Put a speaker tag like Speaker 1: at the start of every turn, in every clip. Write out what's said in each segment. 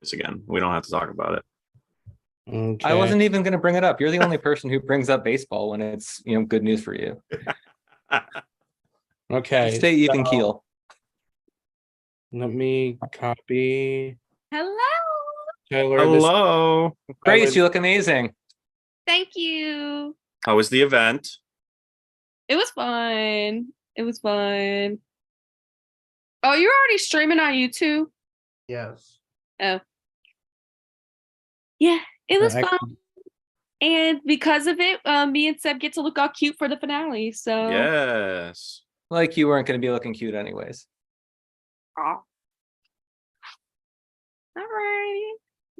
Speaker 1: this again. We don't have to talk about it.
Speaker 2: I
Speaker 3: Okay.
Speaker 2: wasn't even going to bring it up. You're the only person who brings up baseball when it's, good news for you.
Speaker 3: Okay.
Speaker 2: Stay even keel.
Speaker 3: Let me copy.
Speaker 4: Hello.
Speaker 3: Tyler,
Speaker 1: Hello.
Speaker 2: Grace, you look amazing.
Speaker 4: Thank you.
Speaker 1: How was the event?
Speaker 4: It was fun. It was fun. Oh, you're already streaming on YouTube?
Speaker 3: Yes.
Speaker 4: Oh. Yeah, it was
Speaker 3: Excellent.
Speaker 4: fun. And because of it, me and Seb get to look all cute for the finale. So
Speaker 1: Yes.
Speaker 2: Like you weren't going to be looking cute anyways.
Speaker 4: Aw. All right.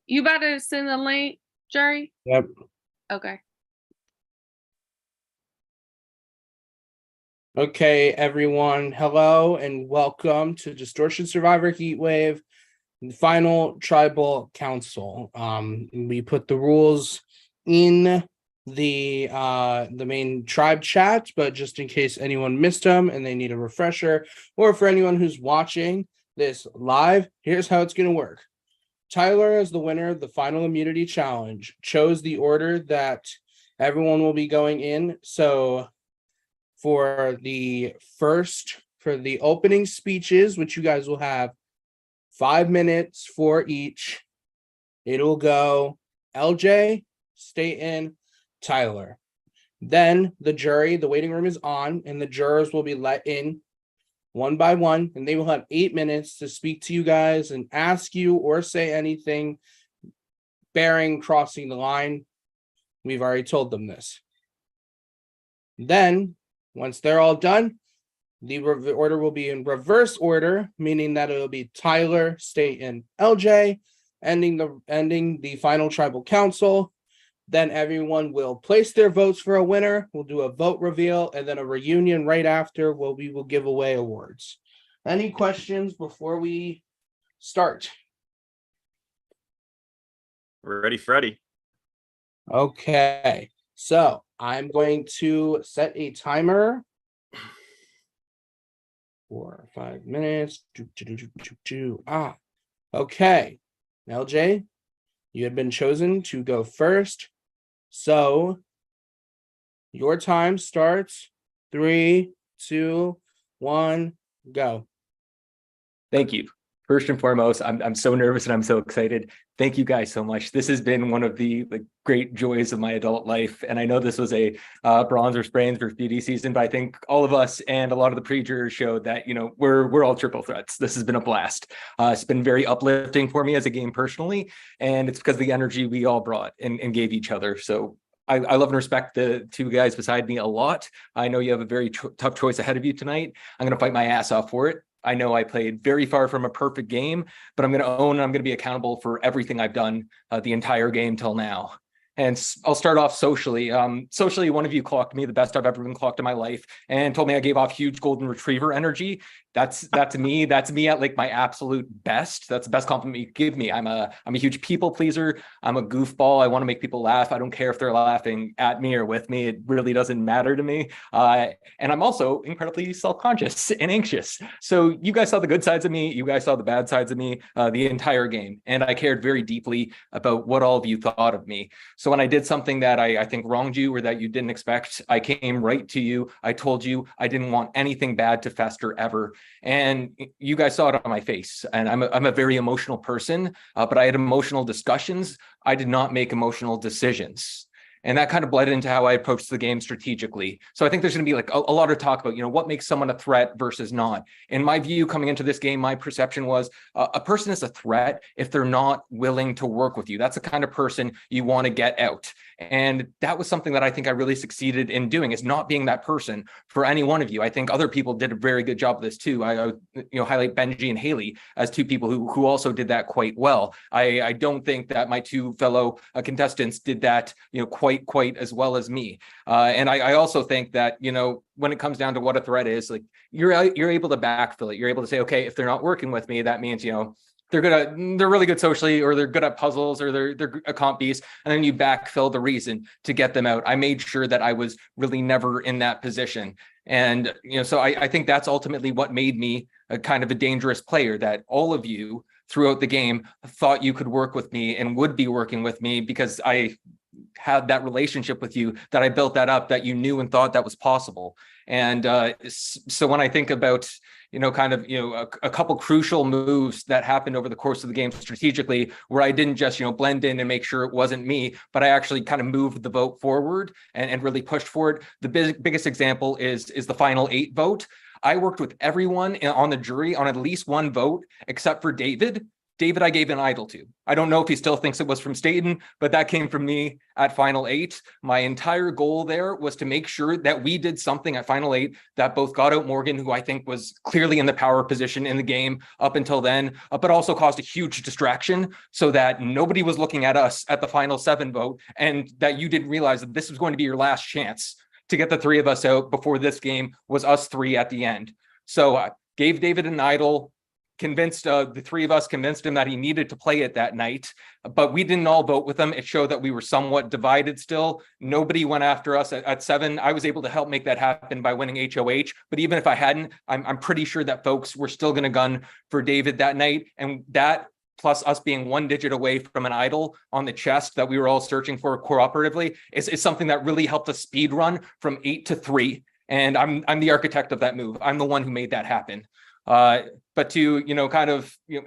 Speaker 4: You about to send the link, Jerry?
Speaker 3: Yep.
Speaker 4: Okay.
Speaker 3: Okay, everyone. Hello and welcome to Distortion Survivor Heatwave, the final tribal council. We put the rules in the main tribe chat, but just in case anyone missed them and they need a refresher, or for anyone who's watching this live, here's how it's going to work. Tyler, as the winner of the final immunity challenge, chose the order that everyone will be going in. So for the opening speeches, which you guys will have 5 minutes for each, it'll go LJ, Staten, Tyler. Then the waiting room is on, and the jurors will be let in one by one, and they will have 8 minutes to speak to you guys and ask you or say anything bearing crossing the line. We've already told them this. Then, once they're all done, the order will be in reverse order, meaning that it'll be Tyler, Staten, LJ, ending the final tribal council. Then everyone will place their votes for a winner. We'll do a vote reveal and then a reunion right after where we will give away awards. Any questions before we start?
Speaker 1: We're ready, Freddy.
Speaker 3: Okay, so I'm going to set a timer for 5 minutes. Okay, LJ, you have been chosen to go first. So your time starts 3, 2, 1, go.
Speaker 2: Thank you. First and foremost, I'm so nervous and I'm so excited. Thank you guys so much. This has been one of the great joys of my adult life. And I know this was a bronze or sprains versus beauty season, but I think all of us and a lot of the pre-jurors showed that, we're all triple threats. This has been a blast. It's been very uplifting for me as a game personally. And it's because of the energy we all brought and gave each other. So I love and respect the two guys beside me a lot. I know you have a very tough choice ahead of you tonight. I'm going to fight my ass off for it. I know I played very far from a perfect game, but I'm going to be accountable for everything I've done the entire game till now. And I'll start off socially. Socially, one of you clocked me the best I've ever been clocked in my life and told me I gave off huge golden retriever energy. That's me. That's me at my absolute best. That's the best compliment you could give me. I'm a huge people pleaser. I'm a goofball. I want to make people laugh. I don't care if they're laughing at me or with me. It really doesn't matter to me. And I'm also incredibly self-conscious and anxious. So you guys saw the good sides of me. You guys saw the bad sides of me the entire game. And I cared very deeply about what all of you thought of me. So when I did something that I think wronged you or that you didn't expect, I came right to you. I told you I didn't want anything bad to fester ever. And you guys saw it on my face. And I'm a very emotional person, but I had emotional discussions. I did not make emotional decisions. And that kind of bled into how I approached the game strategically. So I think there's going to be a lot of talk about, what makes someone a threat versus not. In my view, coming into this game, my perception was a person is a threat if they're not willing to work with you. That's the kind of person you want to get out. And that was something that I think I really succeeded in doing, is not being that person for any one of you. I think other people did a very good job of this too. I highlight Benji and Haley as two people who also did that quite well. I don't think that my two fellow contestants did that, quite as well as me. And I also think that, when it comes down to what a threat is, you're able to backfill it. You're able to say, okay, if they're not working with me, that means, they're really good socially, or they're good at puzzles, or they're a comp beast, and then you backfill the reason to get them out. I made sure that I was really never in that position. And, so I think that's ultimately what made me a kind of a dangerous player, that all of you throughout the game thought you could work with me and would be working with me because I had that relationship with you, that I built that up, that you knew and thought that was possible. And so when I think about, a couple crucial moves that happened over the course of the game strategically, where I didn't just, blend in and make sure it wasn't me, but I actually kind of moved the vote forward and really pushed forward. The biggest example is the final 8 vote. I worked with everyone on the jury on at least one vote, except for David. David, I gave an idol to. I don't know if he still thinks it was from Staten, but that came from me at Final 8. My entire goal there was to make sure that we did something at Final 8 that both got out Morgan, who I think was clearly in the power position in the game up until then, but also caused a huge distraction so that nobody was looking at us at the Final 7 vote, and that you didn't realize that this was going to be your last chance to get the 3 of us out before this game was us 3 at the end. So I gave David an idol, convinced the 3 of us, convinced him that he needed to play it that night, but we didn't all vote with him. It showed that we were somewhat divided still. Nobody went after us at 7. I was able to help make that happen by winning HOH, but even if I hadn't, I'm pretty sure that folks were still going to gun for David that night. And that, plus us being 1 digit away from an idol on the chest that we were all searching for cooperatively, is something that really helped us speed run from 8 to 3. And I'm the architect of that move. I'm the one who made that happen. But to,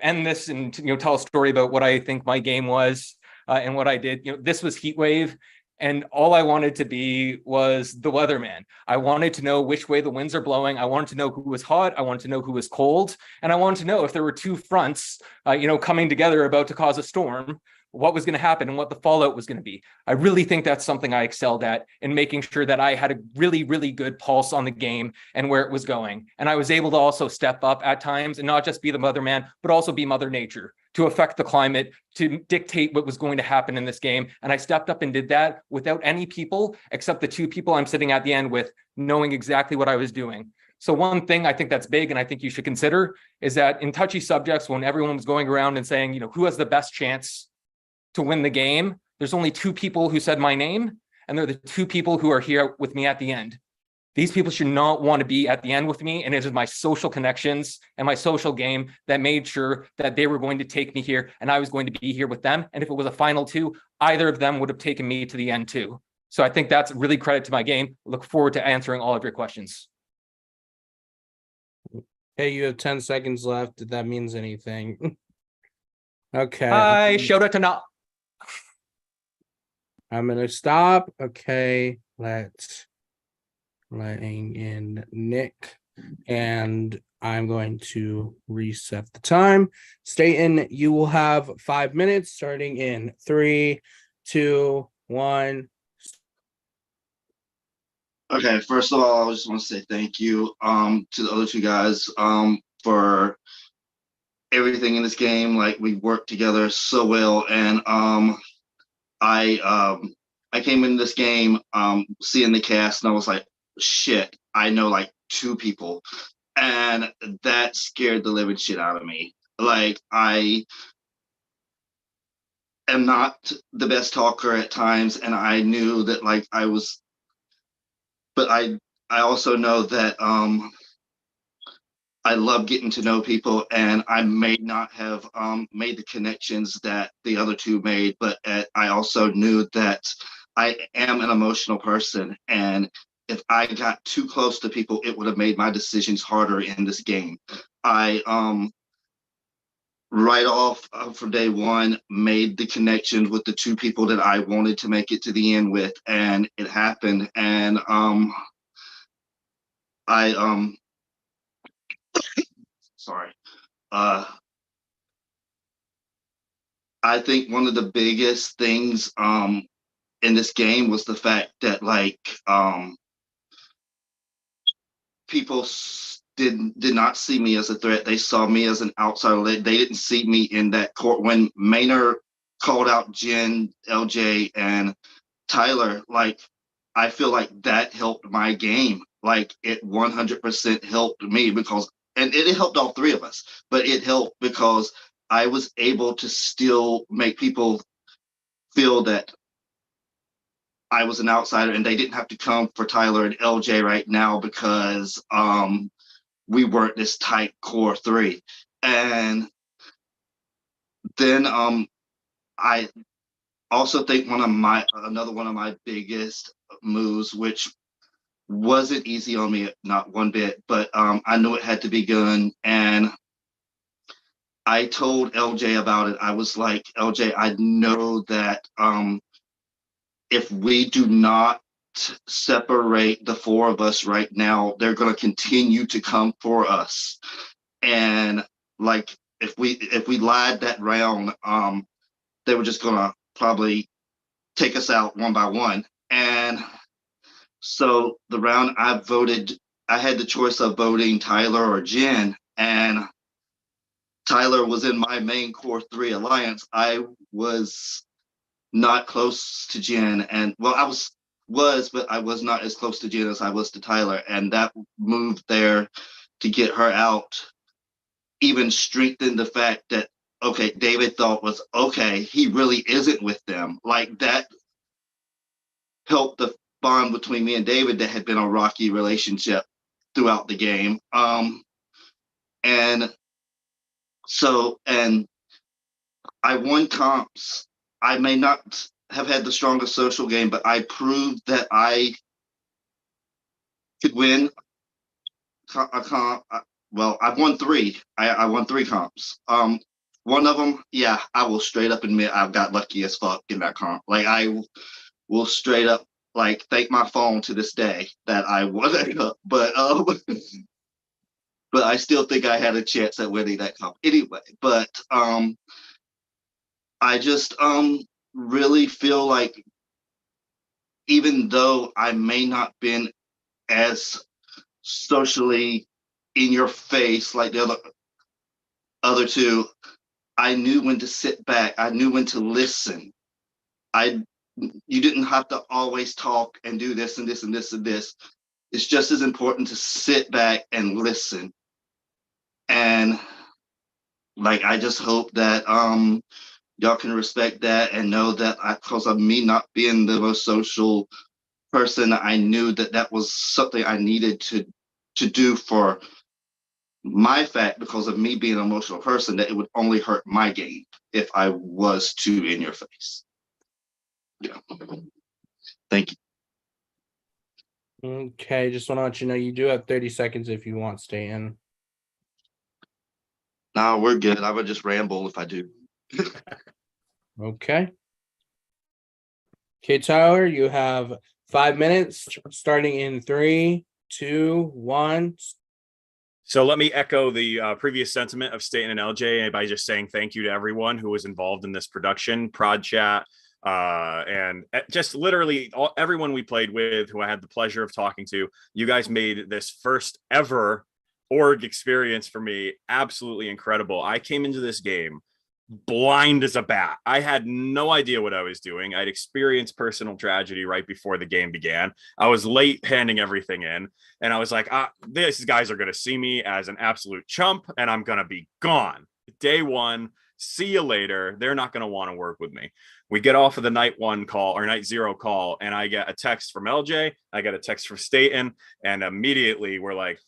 Speaker 2: end this and, tell a story about what I think my game was and what I did, this was Heat Wave. And all I wanted to be was the weatherman. I wanted to know which way the winds are blowing. I wanted to know who was hot. I wanted to know who was cold. And I wanted to know if there were 2 fronts, coming together about to cause a storm, what was going to happen and what the fallout was going to be. I really think that's something I excelled at, in making sure that I had a really, really good pulse on the game and where it was going. And I was able to also step up at times and not just be the weatherman, but also be Mother Nature, to affect the climate, to dictate what was going to happen in this game. And I stepped up and did that without any people, except the 2 people I'm sitting at the end with, knowing exactly what I was doing. So one thing I think that's big, and I think you should consider, is that in touchy subjects, when everyone was going around and saying, who has the best chance to win the game, there's only 2 people who said my name, and they're the 2 people who are here with me at the end. These people should not want to be at the end with me, and it is my social connections and my social game that made sure that they were going to take me here, and I was going to be here with them. And if it was a final 2, either of them would have taken me to the end too. So I think that's really credit to my game. Look forward to answering all of your questions.
Speaker 3: Hey, you have 10 seconds left, if that means anything. Okay.
Speaker 2: Hi, shout out to not.
Speaker 3: I'm gonna stop. Okay, letting in Nick, and I'm going to reset the time. Staten, you will have 5 minutes starting in 3, 2, 1.
Speaker 5: Okay, first of all, I just want to say thank you to the other 2 guys for everything in this game. Like, we worked together so well, and I came in this game seeing the cast, and I was like, shit, I know like 2 people, and that scared the living shit out of me. Like, I am not the best talker at times, and I knew that like I was, but I also know that I love getting to know people, and I may not have made the connections that the other 2 made, but I also knew that I am an emotional person, and if I got too close to people, it would have made my decisions harder in this game. I right off from day 1 made the connections with the 2 people that I wanted to make it to the end with, and it happened. And sorry. I think one of the biggest things in this game was the fact that like people did not see me as a threat. They saw me as an outsider. They didn't see me in that court. When Maynard called out Jen, LJ, and Tyler, like, I feel like that helped my game. Like, it 100% helped me because, and it helped all 3 of us, but it helped because I was able to still make people feel that I was an outsider, and they didn't have to come for Tyler and LJ right now because we weren't this tight core 3. And then I also think another one of my biggest moves, which wasn't easy on me, not one bit, but I knew it had to be done, and I told LJ about it. I was like, LJ, I know that if we do not separate the four of us right now, they're going to continue to come for us. And like, if we lied that round, they were just going to probably take us out one by one. And so the round I had the choice of voting Tyler or Jen, and Tyler was in my main core three alliance. I was not close to Jen, and well, I but I was not as close to Jen as I was to Tyler, and that move there to get her out even strengthened the fact that okay, David thought was okay, he really isn't with them. Like that helped the bond between me and David that had been a rocky relationship throughout the game. And and I won comps. I may not have had the strongest social game, but I proved that I could win a comp. Well, I've won three. I won three comps. One of them, yeah, I will straight up admit I've got lucky as fuck in that comp. Like I will straight up like thank my phone to this day that I won it. But I still think I had a chance at winning that comp anyway. But I just really feel like even though I may not been as socially in your face like the other two, I knew when to sit back. I knew when to listen. You didn't have to always talk and do this and this and this and this. It's just as important to sit back and listen. And like I just hope that y'all can respect that and know that because of me not being the most social person, I knew that that was something I needed to do for my fact because of me being an emotional person, that it would only hurt my game if I was too in your face. Yeah. Thank you.
Speaker 3: Okay, just want to let you know you do have 30 seconds if you want to stay in.
Speaker 5: No, we're good. I would just ramble if I do.
Speaker 3: Okay. Okay, Tyler, you have 5 minutes starting in 3, 2, 1.
Speaker 1: So let me echo the previous sentiment of Staten and LJ by just saying thank you to everyone who was involved in this production, Prod Chat, and just literally everyone we played with who I had the pleasure of talking to. You guys made this first ever org experience for me absolutely incredible. I came into this game blind as a bat. I had no idea what I was doing. I'd experienced personal tragedy right before the game began. I was late handing everything in, and I was like, these guys are going to see me as an absolute chump, and I'm going to be gone. Day one, see you later. They're not going to want to work with me. We get off of the night one call or night zero call, and I get a text from LJ. I get a text from Staten, and immediately we're like,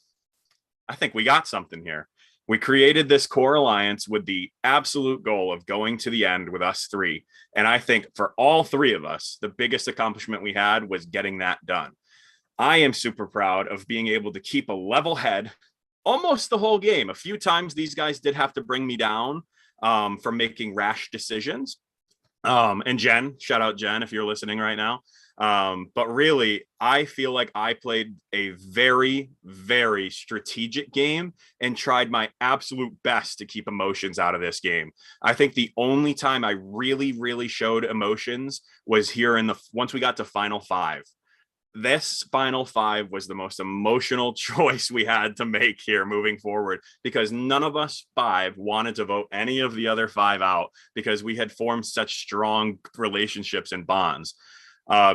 Speaker 1: I think we got something here. We created this core alliance with the absolute goal of going to the end with us three. And I think for all three of us, the biggest accomplishment we had was getting that done. I am super proud of being able to keep a level head almost the whole game. A few times these guys did have to bring me down for making rash decisions. And Jen, shout out Jen if you're listening right now. But really, I feel like I played a very, very strategic game and tried my absolute best to keep emotions out of this game. I think the only time I really, really showed emotions was here once we got to Final Five. This Final Five was the most emotional choice we had to make here moving forward because none of us five wanted to vote any of the other five out because we had formed such strong relationships and bonds.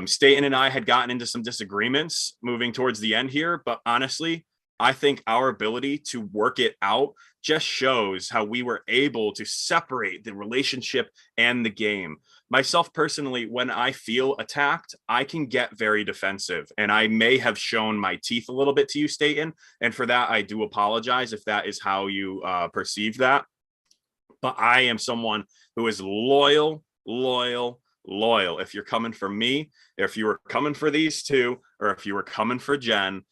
Speaker 1: Staten and I had gotten into some disagreements moving towards the end here, but honestly, I think our ability to work it out just shows how we were able to separate the relationship and the game. Myself personally, when I feel attacked, I can get very defensive, and I may have shown my teeth a little bit to you, Staten, and for that, I do apologize if that is how you perceive that. but I am someone who is loyal. If you're coming for me, if you were coming for these two, or if you were coming for Jen,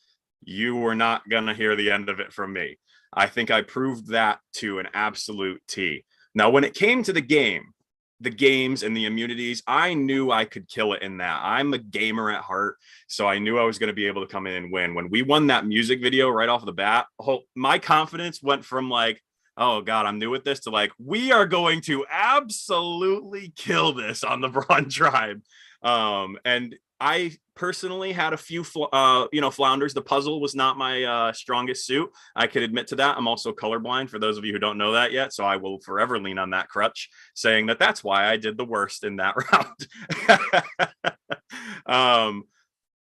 Speaker 1: you were not going to hear the end of it from me. I think I proved that to an absolute T. Now, when it came to the games and the immunities, I knew I could kill it in that. I'm a gamer at heart, so I knew I was going to be able to come in and win. When we won that music video right off the bat, my confidence went from like, oh God, I'm new at this, to like, we are going to absolutely kill this on the Braun Tribe. And I personally had a few, flounders. The puzzle was not my strongest suit. I could admit to that. I'm also colorblind, for those of you who don't know that yet. So I will forever lean on that crutch, saying that that's why I did the worst in that round.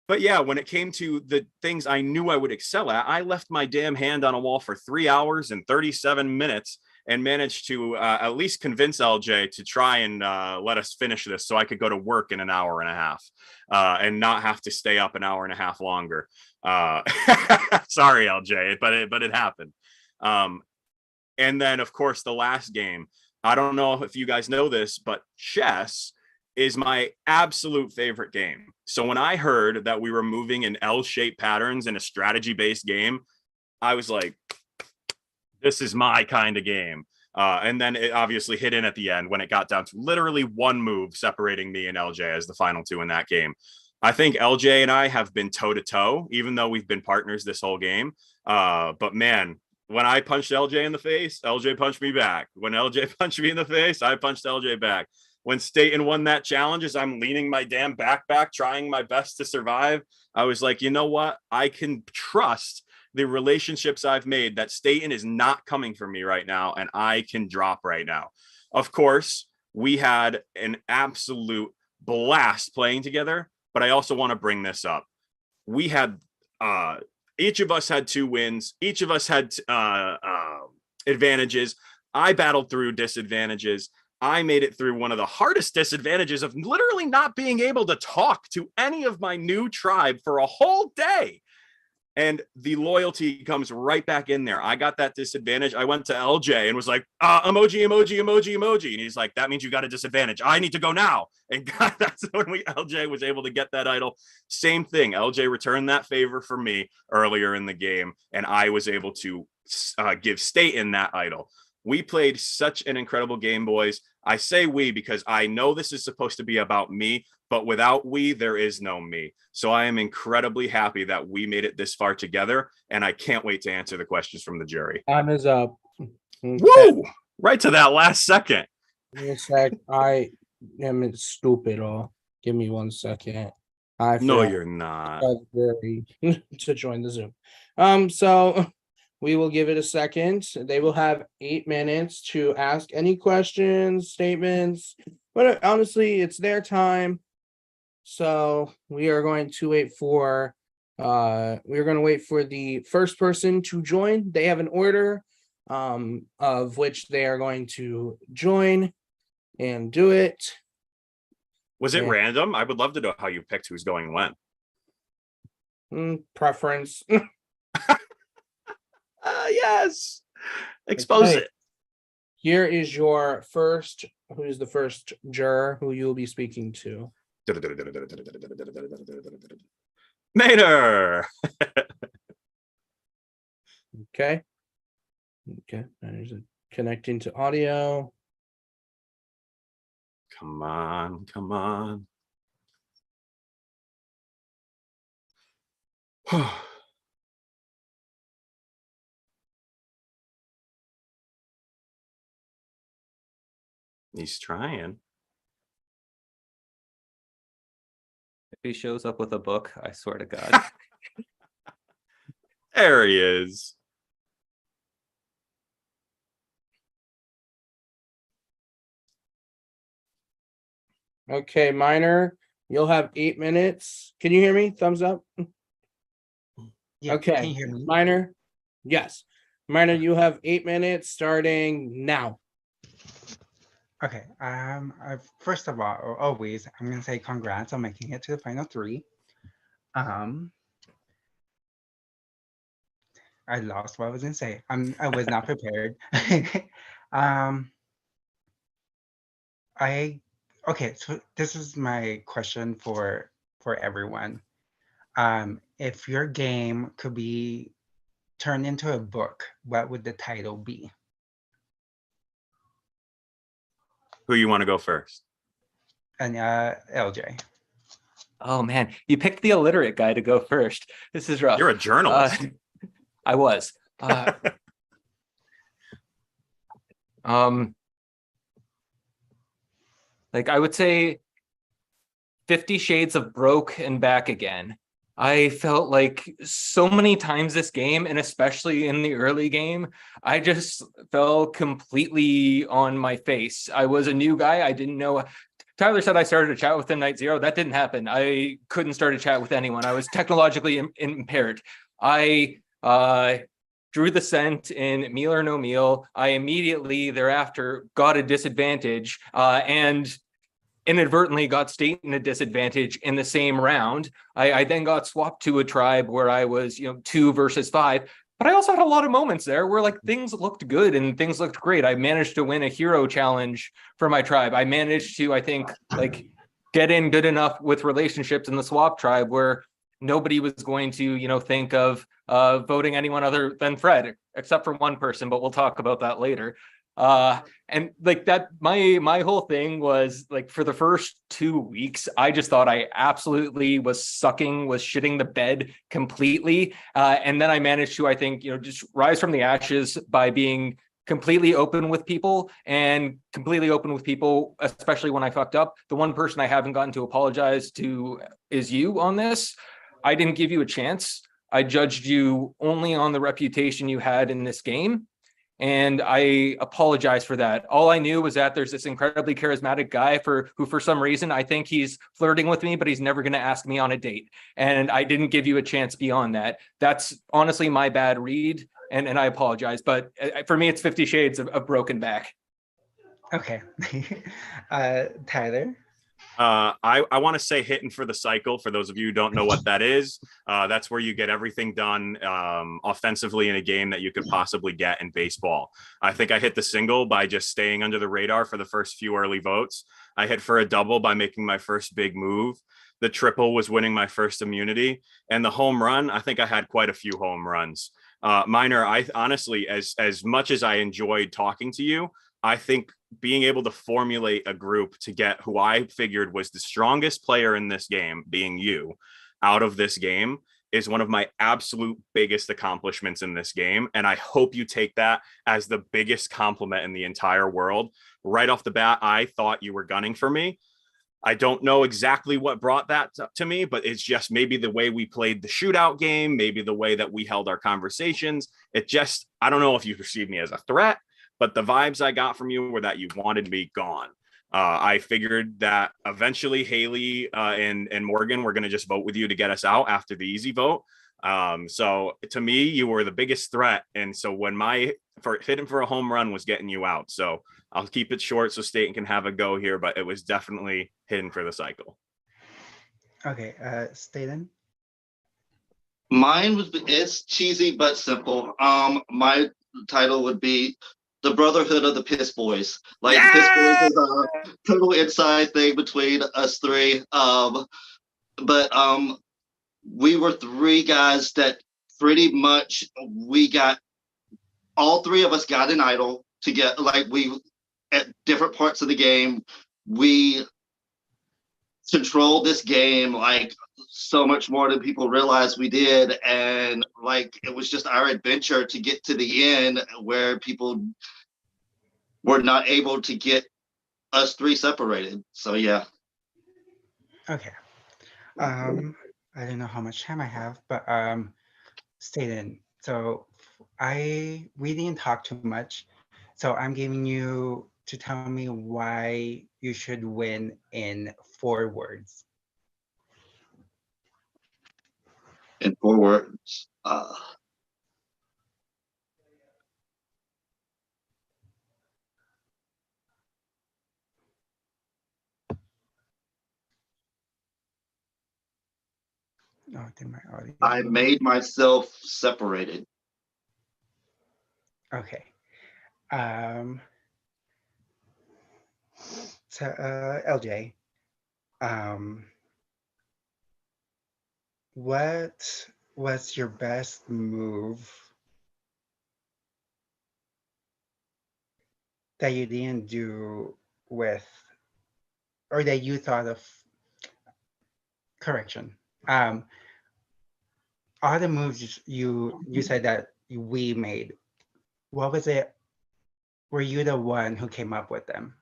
Speaker 1: But yeah, when it came to the things I knew I would excel at, I left my damn hand on a wall for 3 hours and 37 minutes and managed to at least convince LJ to try and let us finish this so I could go to work in an hour and a half and not have to stay up an hour and a half longer. Sorry, LJ, but it happened. And then, of course, the last game. I don't know if you guys know this, but chess is my absolute favorite game. So when I heard that we were moving in L-shaped patterns in a strategy-based game, I was like, this is my kind of game. And then it obviously hit in at the end when it got down to literally one move separating me and LJ as the final two in that game. I think LJ and I have been toe-to-toe, even though we've been partners this whole game. But man, when I punched LJ in the face, LJ punched me back. When LJ punched me in the face, I punched LJ back. When Staten won that challenge, as I'm leaning my damn backpack, trying my best to survive, I was like, you know what? I can trust the relationships I've made that Staten is not coming for me right now, and I can drop right now. Of course, we had an absolute blast playing together, but I also want to bring this up. We had each of us had 2 wins. Each of us had advantages. I battled through disadvantages. I made it through one of the hardest disadvantages of literally not being able to talk to any of my new tribe for a whole day. And the loyalty comes right back in there. I got that disadvantage. I went to LJ and was like, emoji. And he's like, that means you got a disadvantage. I need to go now. And God, that's when LJ was able to get that idol. Same thing. LJ returned that favor for me earlier in the game. And I was able to give Staten that idol. We played such an incredible game, boys. I say we because I know this is supposed to be about me, but without we, there is no me. So I am incredibly happy that we made it this far together, and I can't wait to answer the questions from the jury.
Speaker 3: Time is up. Okay.
Speaker 1: Woo! Right to that last second.
Speaker 3: Give me a sec. I am stupid. Oh, give me 1 second.
Speaker 1: No, you're not.
Speaker 3: To join the Zoom. So we will give it a second. They will have 8 minutes to ask any questions, statements, but honestly, it's their time. So we are going to wait for the first person to join. They have an order of which they are going to join and do it.
Speaker 1: Was it random? I would love to know how you picked who's going when.
Speaker 3: Preference.
Speaker 1: Yes. Expose it.
Speaker 3: Here is your first. Who is the first juror who you will be speaking to?
Speaker 1: Maynard.
Speaker 3: Okay. There's connecting to audio.
Speaker 1: Come on. He's trying.
Speaker 2: If he shows up with a book, I swear to God.
Speaker 1: There he is.
Speaker 3: Okay, Minor, you'll have 8 minutes. Can you hear me? Thumbs up.
Speaker 6: Yeah,
Speaker 3: Okay,
Speaker 6: can you hear me?
Speaker 3: Minor. Yes, Minor, you have 8 minutes starting now.
Speaker 6: Okay. First of all, always, I'm gonna say congrats on making it to the final 3. I lost what I was gonna say. I was not prepared. Okay, so this is my question for everyone. If your game could be turned into a book, what would the title be?
Speaker 1: Who you want to go first?
Speaker 6: And LJ.
Speaker 2: Oh man, you picked the illiterate guy to go first. This is rough.
Speaker 1: You're a journalist.
Speaker 2: I was. Like I would say 50 Shades of Broke and Back Again. I felt like so many times this game, and especially in the early game, I just fell completely on my face. I was a new guy. I didn't know. Tyler said I started a chat with him night zero. That didn't happen. I couldn't start a chat with anyone. I was technologically impaired. I drew the scent in Meal or No Meal. I immediately thereafter got a disadvantage and inadvertently got state in a disadvantage in the same round. I then got swapped to a tribe where I was, 2 versus 5. But I also had a lot of moments there where like things looked good and things looked great. I managed to win a hero challenge for my tribe. I managed to, I think, like get in good enough with relationships in the swap tribe where nobody was going to, think of voting anyone other than Fred, except for one person, but we'll talk about that later. And like that, my whole thing was like for the first 2 weeks, I just thought I absolutely was shitting the bed completely. And then I managed to, I think, just rise from the ashes by being completely open with people, especially when I fucked up. The one person I haven't gotten to apologize to is you on this. I didn't give you a chance. I judged you only on the reputation you had in this game. And I apologize for that. All I knew was that there's this incredibly charismatic guy who for some reason, I think he's flirting with me, but he's never going to ask me on a date. And I didn't give you a chance beyond that. That's honestly my bad read. And I apologize. But for me, it's 50 Shades of Broken Back.
Speaker 6: Okay. Tyler?
Speaker 1: I want to say hitting for the cycle. For those of you who don't know what that is, that's where you get everything done offensively in a game that you could possibly get in baseball. I think I hit the single by just staying under the radar for the first few early votes. I hit for a double by making my first big move. The triple was winning my first immunity, and the home run, I think I had quite a few home runs. Minor, I honestly, as much as I enjoyed talking to you, I think being able to formulate a group to get who I figured was the strongest player in this game, being you, out of this game is one of my absolute biggest accomplishments in this game. And I hope you take that as the biggest compliment in the entire world. Right off the bat, I thought you were gunning for me. I don't know exactly what brought that to me, but it's just maybe the way we played the shootout game, maybe the way that we held our conversations. I don't know if you perceived me as a threat, but the vibes I got from you were that you wanted me gone. I figured that eventually Haley and Morgan were going to just vote with you to get us out after the easy vote. So to me, you were the biggest threat. And so when hitting for a home run was getting you out. So I'll keep it short so Staten can have a go here, but it was definitely hitting for the cycle.
Speaker 6: Okay, Staten?
Speaker 5: Mine it's cheesy but simple. My title would be The Brotherhood of the Piss Boys. Like, yeah! Piss Boys is a total inside thing between us three. But we were 3 guys that pretty much all 3 of us got an idol to get, like, we at different parts of the game, we controlled this game like so much more than people realize we did, and like it was just our adventure to get to the end where people were not able to get us 3 separated. So yeah.
Speaker 6: Okay. I don't know how much time I have, but Staten, so we didn't talk too much, so I'm giving you to tell me why you should win in 4 words.
Speaker 5: In 4 words.
Speaker 6: Oh, did my audio
Speaker 5: I
Speaker 6: go?
Speaker 5: made myself separated.
Speaker 6: Okay. So, LJ, um, what was your best move that you didn't do with, or that you thought of? Correction. All the moves you said that we made. What was it? Were you the one who came up with them?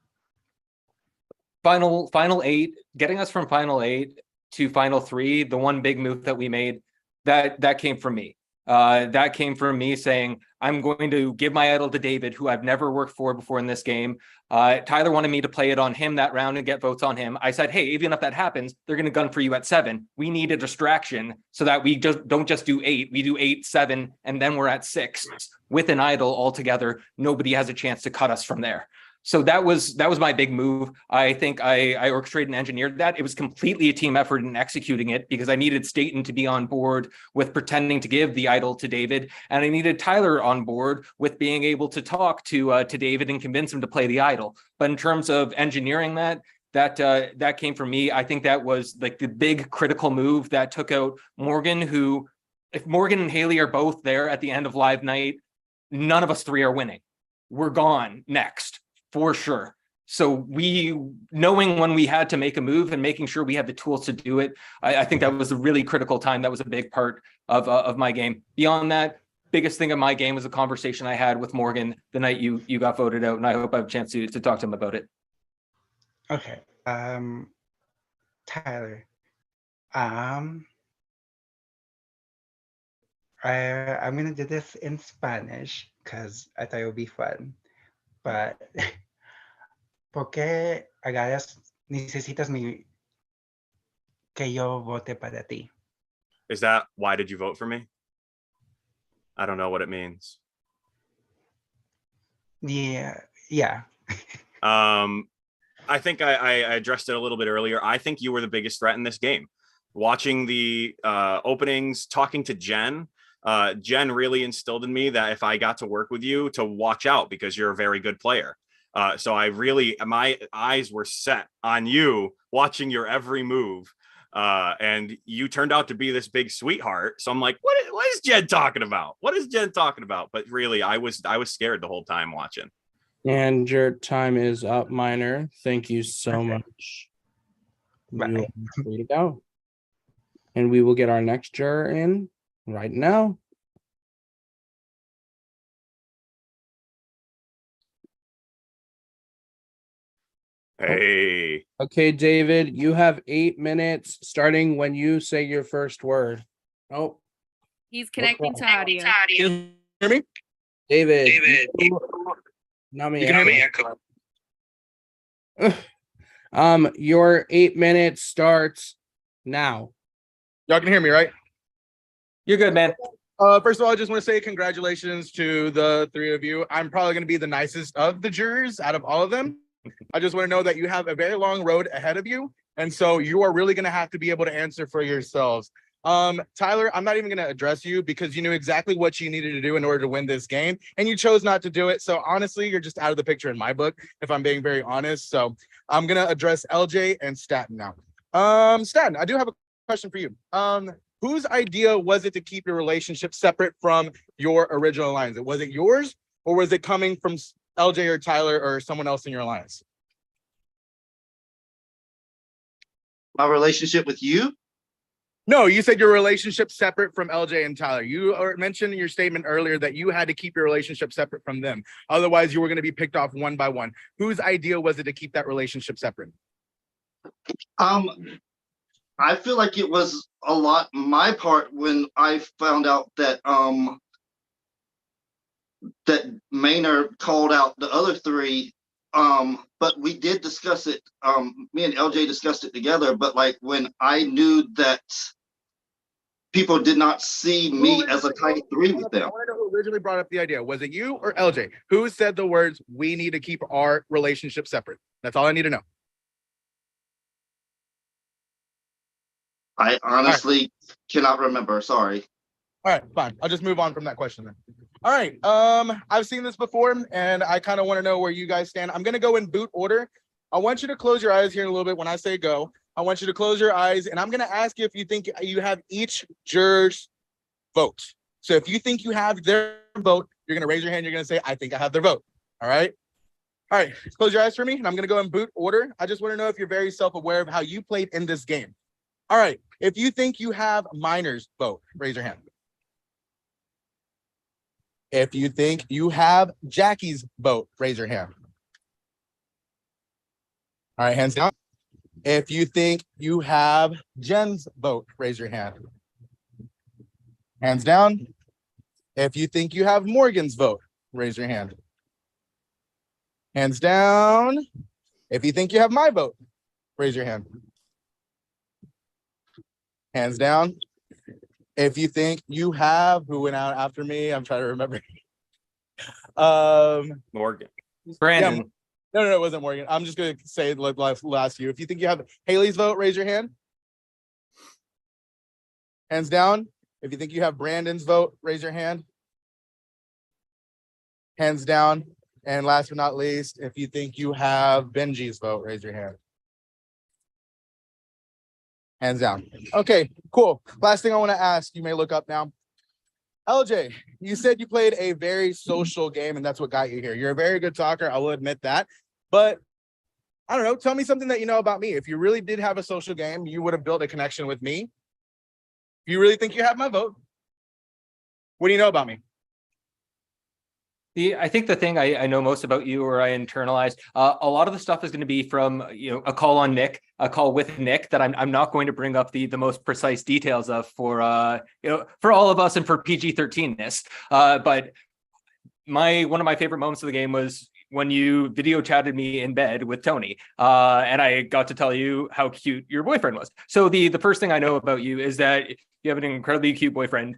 Speaker 2: Final eight, getting us from final eight to final three, the one big move that we made, that came from me. That came from me saying, I'm going to give my idol to David, who I've never worked for before in this game. Tyler wanted me to play it on him that round and get votes on him. I said, hey, even if that happens, they're going to gun for you at 7. We need a distraction so that we just don't just do 8. We do 8, 7, and then we're at 6 with an idol altogether. Nobody has a chance to cut us from there. So that was my big move. I think I orchestrated and engineered that. It was completely a team effort in executing it because I needed Staten to be on board with pretending to give the idol to David, and I needed Tyler on board with being able to talk to David and convince him to play the idol. But in terms of engineering that came from me. I think that was like the big critical move that took out Morgan, who, if Morgan and Haley are both there at the end of live night, none of us three are winning. We're gone next. For sure. So we, knowing when we had to make a move and making sure we had the tools to do it, I think that was a really critical time. That was a big part of my game. Beyond that, biggest thing of my game was a conversation I had with Morgan the night you got voted out, and I hope I have a chance to talk to him about it.
Speaker 6: Okay. Tyler. I'm gonna do this in Spanish because I thought it would be fun. But ¿por qué necesitas que yo vote para ti?
Speaker 1: Is that why did you vote for me? I don't know what it means.
Speaker 6: Yeah.
Speaker 1: I think I addressed it a little bit earlier. I think you were the biggest threat in this game. Watching the openings, talking to Jen, Jen really instilled in me that if I got to work with you, to watch out because you're a very good player. So my eyes were set on you, watching your every move. And you turned out to be this big sweetheart. So I'm like, what is Jen talking about? What is Jen talking about? But really, I was scared the whole time watching.
Speaker 3: And your time is up, Minor. Thank you so much.
Speaker 6: Bye.
Speaker 3: You are free to go. And we will get our next juror in right now.
Speaker 1: Hey.
Speaker 3: Okay, David, you have 8 minutes starting when you say your first word. Oh,
Speaker 4: He's connecting to audio.
Speaker 7: Can you hear me?
Speaker 3: David.
Speaker 7: You can hear me echo.
Speaker 3: Your 8 minutes starts now.
Speaker 7: Y'all can hear me, right?
Speaker 2: You're good, man.
Speaker 7: First of all, I just want to say congratulations to the 3 of you. I'm probably going to be the nicest of the jurors out of all of them. I just want to know that you have a very long road ahead of you. And so you are really going to have to be able to answer for yourselves. Tyler, I'm not even going to address you because you knew exactly what you needed to do in order to win this game. And you chose not to do it. So honestly, you're just out of the picture in my book, if I'm being very honest. So I'm going to address LJ and Staten now. Staten, I do have a question for you. Whose idea was it to keep your relationship separate from your original alliance? Was it yours, or was it coming from LJ or Tyler or someone else in your alliance?
Speaker 5: My relationship with you?
Speaker 7: No, you said your relationship separate from LJ and Tyler. You mentioned in your statement earlier that you had to keep your relationship separate from them. Otherwise, you were going to be picked off one by one. Whose idea was it to keep that relationship separate?
Speaker 5: I feel like it was a lot my part when I found out that that Maynard called out the other 3. But we did discuss it. Me and LJ discussed it together. But like when I knew that people did not see me as a tight 3 with them.
Speaker 7: I want to know who originally brought up the idea. Was it you or LJ? Who said the words, "We need to keep our relationship separate"? That's all I need to know.
Speaker 5: I honestly cannot remember. Sorry.
Speaker 7: All right, fine. I'll just move on from that question then. All right. I've seen this before, and I kind of want to know where you guys stand. I'm going to go in boot order. I want you to close your eyes here in a little bit when I say go. I want you to close your eyes, and I'm going to ask you if you think you have each juror's vote. So if you think you have their vote, you're going to raise your hand. You're going to say, I think I have their vote. All right. All right. Close your eyes for me, and I'm going to go in boot order. I just want to know if you're very self-aware of how you played in this game. All right. If you think you have Miner's vote, raise your hand. If you think you have Jackie's vote, raise your hand. All right, hands down. If you think you have Jen's vote, raise your hand. Hands down. If you think you have Morgan's vote, raise your hand. Hands down. If you think you have my vote, raise your hand. Hands down. If you think you have, who went out after me? I'm trying to remember.
Speaker 1: Morgan.
Speaker 2: Brandon.
Speaker 7: Yeah, no, it wasn't Morgan. I'm just going to say last few. If you think you have Haley's vote, raise your hand. Hands down. If you think you have Brandon's vote, raise your hand. Hands down. And last but not least, if you think you have Benji's vote, raise your hand. Hands down. Okay, cool. Last thing I want to ask, you may look up now. LJ, you said you played a very social game, and that's what got you here. You're a very good talker, I will admit that. But I don't know, tell me something that you know about me. If you really did have a social game, you would have built a connection with me. You really think you have my vote? What do you know about me?
Speaker 2: I think the thing I know most about you, or I internalized, a lot of the stuff is going to be from a call on Nick, a call with Nick that I'm not going to bring up the most precise details of for for all of us and for PG-13ness. But one of my favorite moments of the game was when you video chatted me in bed with Tony, and I got to tell you how cute your boyfriend was. So the first thing I know about you is that you have an incredibly cute boyfriend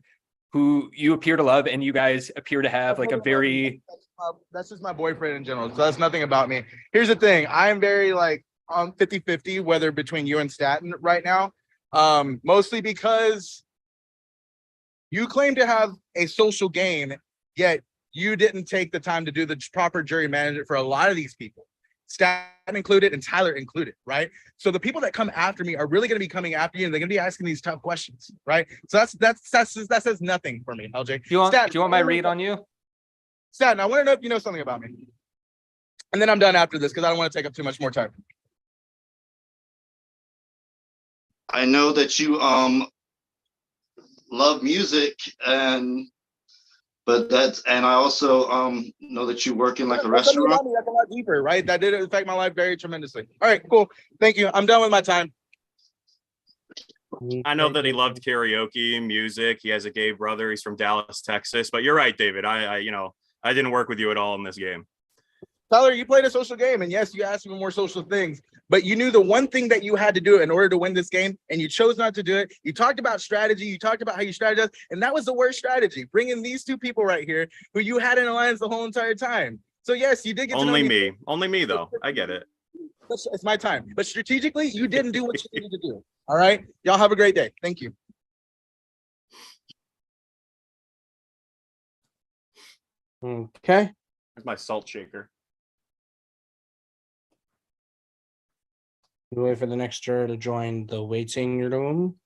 Speaker 2: who you appear to love, and you guys appear to have like a very...
Speaker 7: That's just my boyfriend in general, so that's nothing about me. Here's the thing, I'm very like on 50-50 whether between you and Staten right now, mostly because you claim to have a social game, yet you didn't take the time to do the proper jury management for a lot of these people, Staten included and Tyler included, right? So the people that come after me are really going to be coming after you, and they're going to be asking these tough questions, right? So that says nothing for me, LJ.
Speaker 2: Do you want my read on you?
Speaker 7: Staten, I want to know if you know something about me. And then I'm done after this because I don't want to take up too much more time.
Speaker 5: I know that you love music, and I also know that you work in like a restaurant.
Speaker 7: That's a lot deeper, right? That did affect my life very tremendously. All right, cool. Thank you. I'm done with my time.
Speaker 1: I know that he loved karaoke, music. He has a gay brother. He's from Dallas, Texas. But you're right, David. I didn't work with you at all in this game.
Speaker 7: Tyler, you played a social game, and yes, you asked me more social things, but you knew the one thing that you had to do in order to win this game, and you chose not to do it. You talked about strategy. You talked about how you strategize, and that was the worst strategy, bringing these two people right here who you had in alliance the whole entire time. So yes, you did get
Speaker 1: only to know me. Only me, though. I get it.
Speaker 7: It's my time. But strategically, you didn't do what you needed to do. All right? Y'all have a great day. Thank you.
Speaker 3: Okay.
Speaker 1: There's my salt shaker.
Speaker 3: We wait for the next juror to join the waiting room.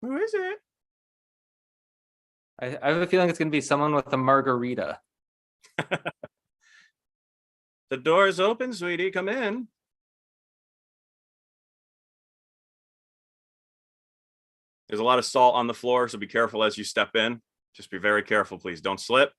Speaker 1: Who is it?
Speaker 2: I have a feeling it's going to be someone with a margarita.
Speaker 1: The door is open, sweetie. Come in. There's a lot of salt on the floor, so be careful as you step in. Just be very careful, please. Don't slip.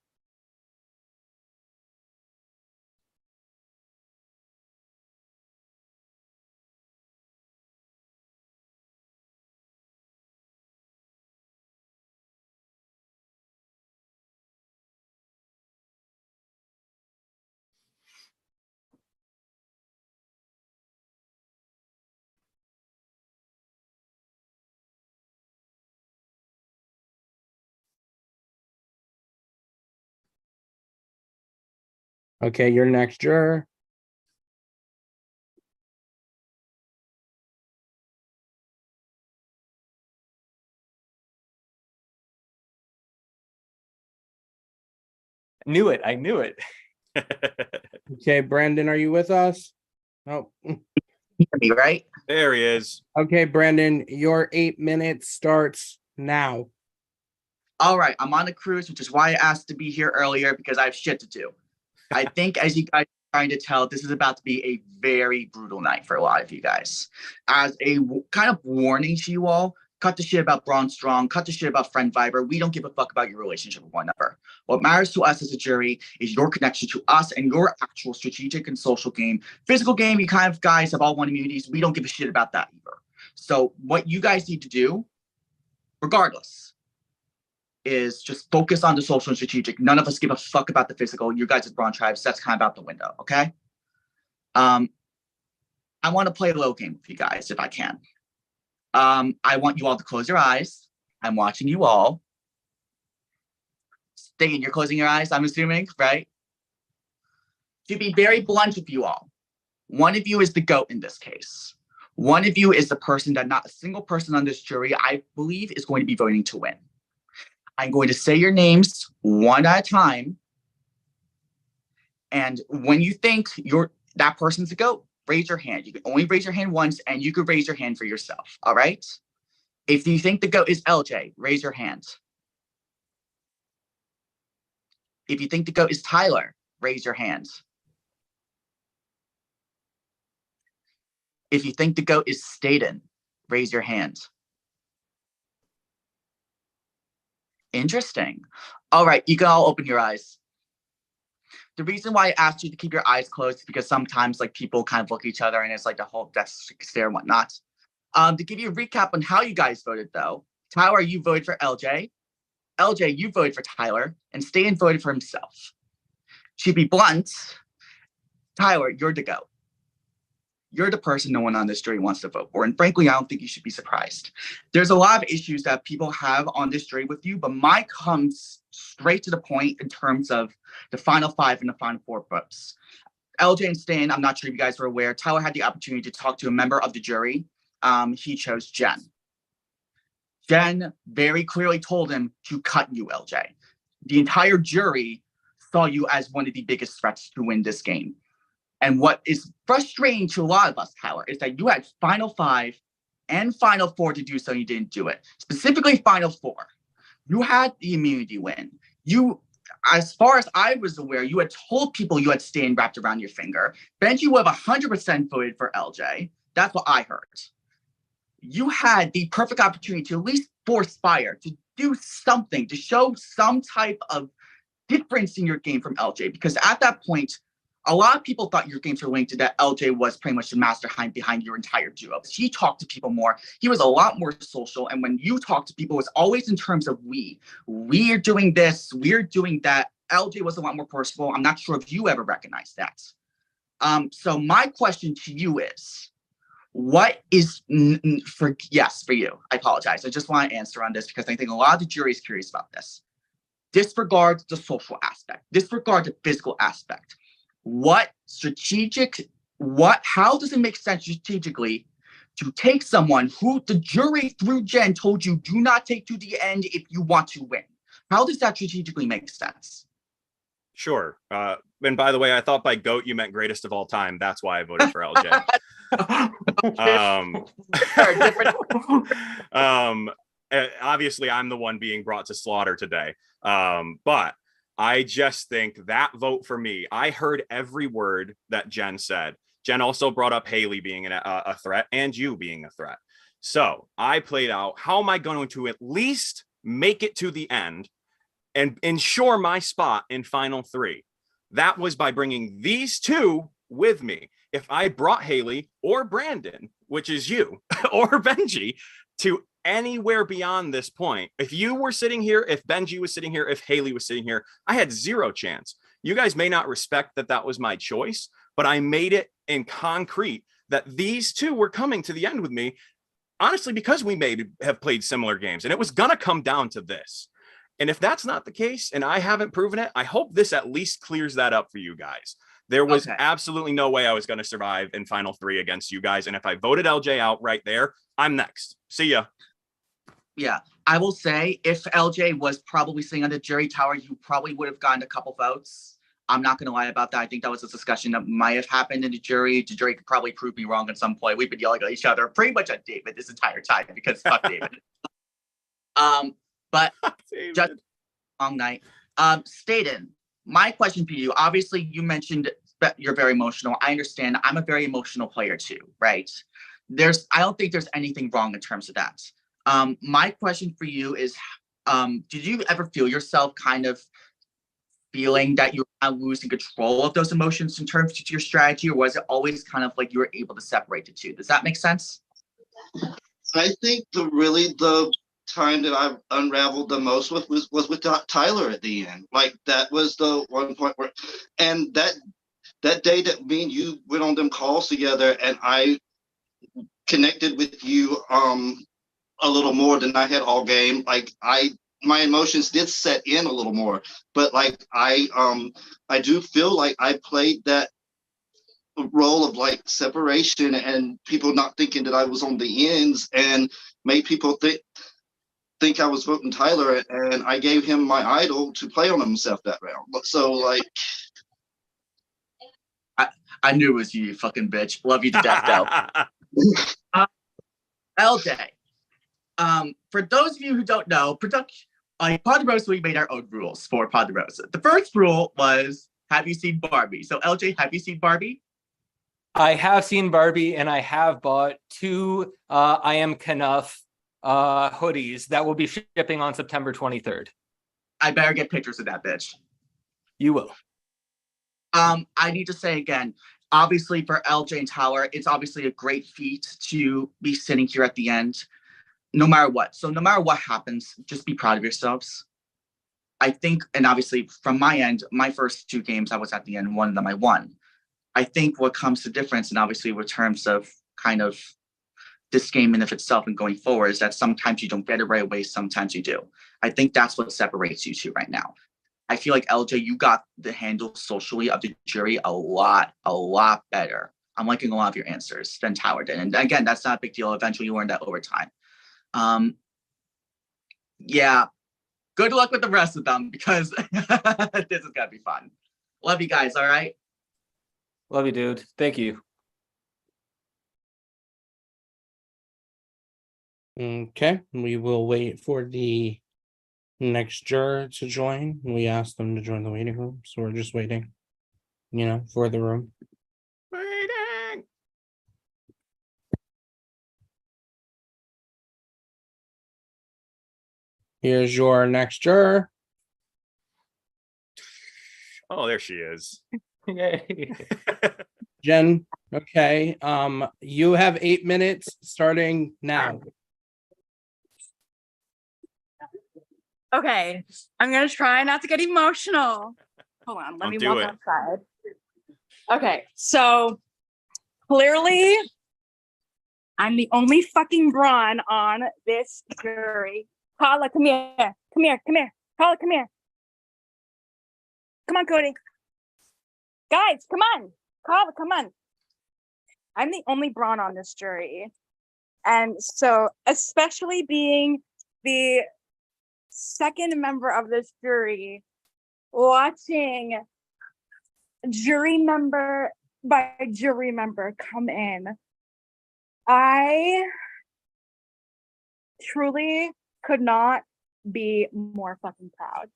Speaker 3: Okay, your next juror.
Speaker 2: Knew it. I knew it.
Speaker 3: Okay, Brandon, are you with us? Oh,
Speaker 8: Me, right?
Speaker 1: There he is.
Speaker 3: okay, Brandon, your 8 minutes starts now.
Speaker 8: All right, I'm on a cruise, which is why I asked to be here earlier because I have shit to do. I think, as you guys are trying to tell, this is about to be a very brutal night for a lot of you guys. As a kind of warning to you all, cut the shit about Braun Strong, cut the shit about Friend Viber. We don't give a fuck about your relationship with one another. What matters to us as a jury is your connection to us and your actual strategic and social game. Physical game, you kind of guys have all won immunities. We don't give a shit about that either. So what you guys need to do, regardless, is just focus on the social and strategic. None of us give a fuck about the physical. You guys as Braun Tribes, that's kind of out the window, okay? I want to play a low game with you guys if I can. I want you all to close your eyes. I'm watching you all. Stain, you're closing your eyes, I'm assuming, right? To be very blunt with you all, one of you is the GOAT in this case. One of you is the person that not a single person on this jury, I believe, is going to be voting to win. I'm going to say your names one at a time. And when you think that person's a GOAT, raise your hand. You can only raise your hand once, and you could raise your hand for yourself, all right? If you think the GOAT is LJ, raise your hand. If you think the GOAT is Tyler, raise your hand. If you think the GOAT is Staten, raise your hand. Interesting. All right, you can all open your eyes. The reason why I asked you to keep your eyes closed is because sometimes like people kind of look at each other and it's like the whole death stare and whatnot. To give you a recap on how you guys voted though, Tyler, you voted for LJ. LJ, you voted for Tyler, and Stan voted for himself. To be blunt, Tyler, you're the GOAT. You're the person no one on this jury wants to vote for. And frankly, I don't think you should be surprised. There's a lot of issues that people have on this jury with you, but mine comes straight to the point in terms of the final 5 and the final 4 votes. LJ and Stan, I'm not sure if you guys are aware, Tyler had the opportunity to talk to a member of the jury. He chose Jen. Jen very clearly told him to cut you, LJ. The entire jury saw you as one of the biggest threats to win this game. And what is frustrating to a lot of us, Tyler, is that you had Final 5 and Final 4 to do so, you didn't do it. Specifically, Final 4. You had the immunity win. You, as far as I was aware, you had told people you had Stan wrapped around your finger. Benji would have 100% voted for LJ. That's what I heard. You had the perfect opportunity to at least force Fire to do something, to show some type of difference in your game from LJ, because at that point, a lot of people thought your games were linked to that LJ was pretty much the mastermind behind your entire duo. He talked to people more. He was a lot more social. And when you talk to people, it's always in terms of we. We're doing this. We're doing that. LJ was a lot more personal. I'm not sure if you ever recognized that. So my question to you is, what is for you? I apologize. I just want to answer on this because I think a lot of the jury is curious about this. Disregard the social aspect. Disregard the physical aspect. How does it make sense strategically to take someone who the jury through Jen told you do not take to the end if you want to win? How does that strategically make sense?
Speaker 1: Sure. And by the way, I thought by GOAT you meant greatest of all time. That's why I voted for LJ. Obviously, I'm the one being brought to slaughter today. But I just think that vote for me, I heard every word that Jen said. Jen also brought up Haley being a threat and you being a threat. So I played out, how am I going to at least make it to the end and ensure my spot in Final 3? That was by bringing these two with me. If I brought Haley or Brandon, which is you, or Benji, to anywhere beyond this point, if you were sitting here, if Benji was sitting here, if Haley was sitting here, I had zero chance. You guys may not respect that that was my choice, but I made it in concrete that these two were coming to the end with me, honestly, because we may have played similar games, and it was gonna come down to this. And if that's not the case, and I haven't proven it, I hope this at least clears that up for you guys. There was absolutely no way I was going to survive in final 3 against you guys. And if I voted LJ out right there, I'm next. See ya.
Speaker 8: Yeah, I will say if LJ was probably sitting on the jury tower, you probably would have gotten a couple votes. I'm not going to lie about that. I think that was a discussion that might have happened in the jury. The jury could probably prove me wrong at some point. We've been yelling at each other pretty much at David this entire time because fuck David. But
Speaker 1: David.
Speaker 8: Just long night. Staten, my question for you, obviously you mentioned that you're very emotional. I understand. I'm a very emotional player too, right? I don't think there's anything wrong in terms of that. My question for you is, did you ever feel yourself kind of feeling that you're losing control of those emotions in terms of your strategy, or was it always kind of like you were able to separate the two? Does that make sense?
Speaker 5: I think the time that I unraveled the most was with Tyler at the end. Like that was the one point where, and that day that me and you went on them calls together, and I connected with you a little more than I had all game. Like my emotions did set in a little more, but like I do feel like I played that role of like separation and people not thinking that I was on the ends, and made people think I was voting Tyler, and I gave him my idol to play on himself that round. So like,
Speaker 8: I knew it was you, you fucking bitch. Love you to death, though. LJ, for those of you who don't know, Ponderosa, we made our own rules for Ponderosa. The first rule was, have you seen Barbie? So LJ, have you seen Barbie?
Speaker 2: I have seen Barbie, and I have bought 2 I Am Knuff hoodies that will be shipping on September 23rd.
Speaker 8: I better get pictures of that bitch.
Speaker 2: You will.
Speaker 8: I need to say again, obviously for LJ and Tower, it's obviously a great feat to be sitting here at the end, no matter what. So no matter what happens, just be proud of yourselves. I think, and obviously from my end, my first 2 games, I was at the end, one of them I won. I think what comes to difference, and obviously with terms of kind of this game in of itself and going forward, is that sometimes you don't get it right away, sometimes you do. I think that's what separates you two right now. I feel like LJ, you got the handle socially of the jury a lot better. I'm liking a lot of your answers than Tower did. And again, that's not a big deal. Eventually you learn that over time. Yeah, good luck with the rest of them, because this is gonna be fun. Love you guys, all right?
Speaker 2: Love you, dude. Thank you.
Speaker 3: Okay, we will wait for the next juror to join. We asked them to join the waiting room, so we're just waiting, for the room.
Speaker 1: Waiting.
Speaker 3: Here's your next juror.
Speaker 1: Oh, there she is.
Speaker 2: Yay.
Speaker 3: Jen, okay. You have 8 minutes starting now.
Speaker 9: Okay, I'm gonna try not to get emotional. Hold on, let me
Speaker 1: Don't
Speaker 9: walk
Speaker 1: do it.
Speaker 9: outside. Okay, so clearly I'm the only fucking brawn on this jury. Carla, come here. Come here, come here. Carla, come here. Come on, Cody. Guys, come on. Carla, come on. I'm the only brawn on this jury. And so, especially being the second member of this jury, watching jury member by jury member come in, I truly could not be more fucking proud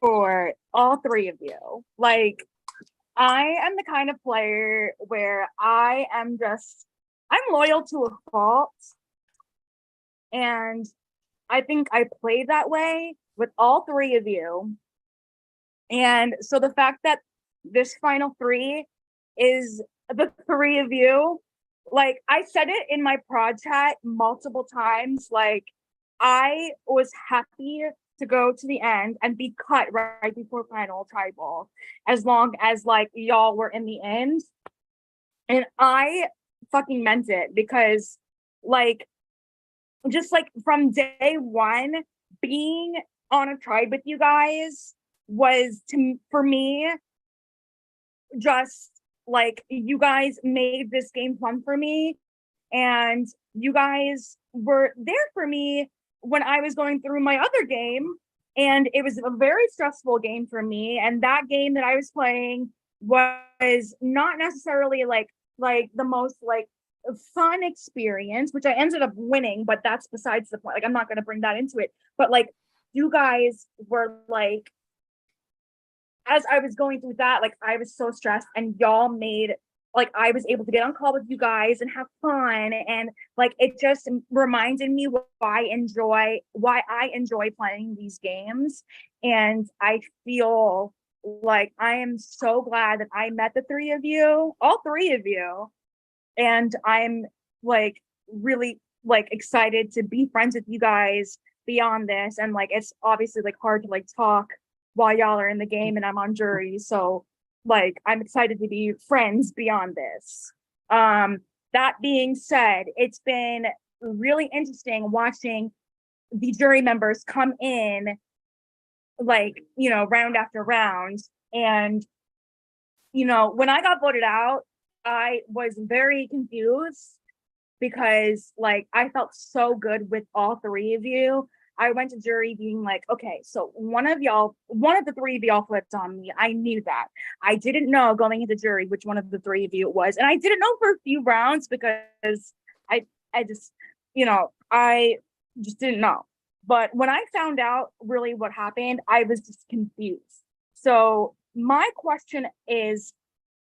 Speaker 9: for all 3 of you. Like, I am the kind of player where I'm loyal to a fault. And I think I played that way with all 3 of you. And so the fact that this final 3 is the 3 of you, like I said it in my prod chat multiple times, like I was happy to go to the end and be cut right before final tribal, as long as like y'all were in the end. And I fucking meant it, because like, just like from day one, being on a tribe with you guys was for me just like you guys made this game fun for me, and you guys were there for me when I was going through my other game, and it was a very stressful game for me, and that game that I was playing was not necessarily like the most like fun experience, which I ended up winning, but that's besides the point. Like, I'm not going to bring that into it, but like you guys were like, as I was going through that, like I was so stressed, and y'all made like I was able to get on call with you guys and have fun, and like it just reminded me why I enjoy playing these games. And I feel like I am so glad that I met the three of you, all three of you, and I'm like really like excited to be friends with you guys beyond this. And like it's obviously like hard to like talk while y'all are in the game and I'm on jury, so like I'm excited to be friends beyond this. That being said, it's been really interesting watching the jury members come in like, you know, round after round. And you know, when I got voted out, I was very confused because like I felt so good with all three of you. I went to jury being like, okay, so one of the three of y'all flipped on me. I knew that. I didn't know going into jury which one of the three of you it was. And I didn't know for a few rounds because I just, you know, I just didn't know. But when I found out really what happened, I was just confused. So my question is,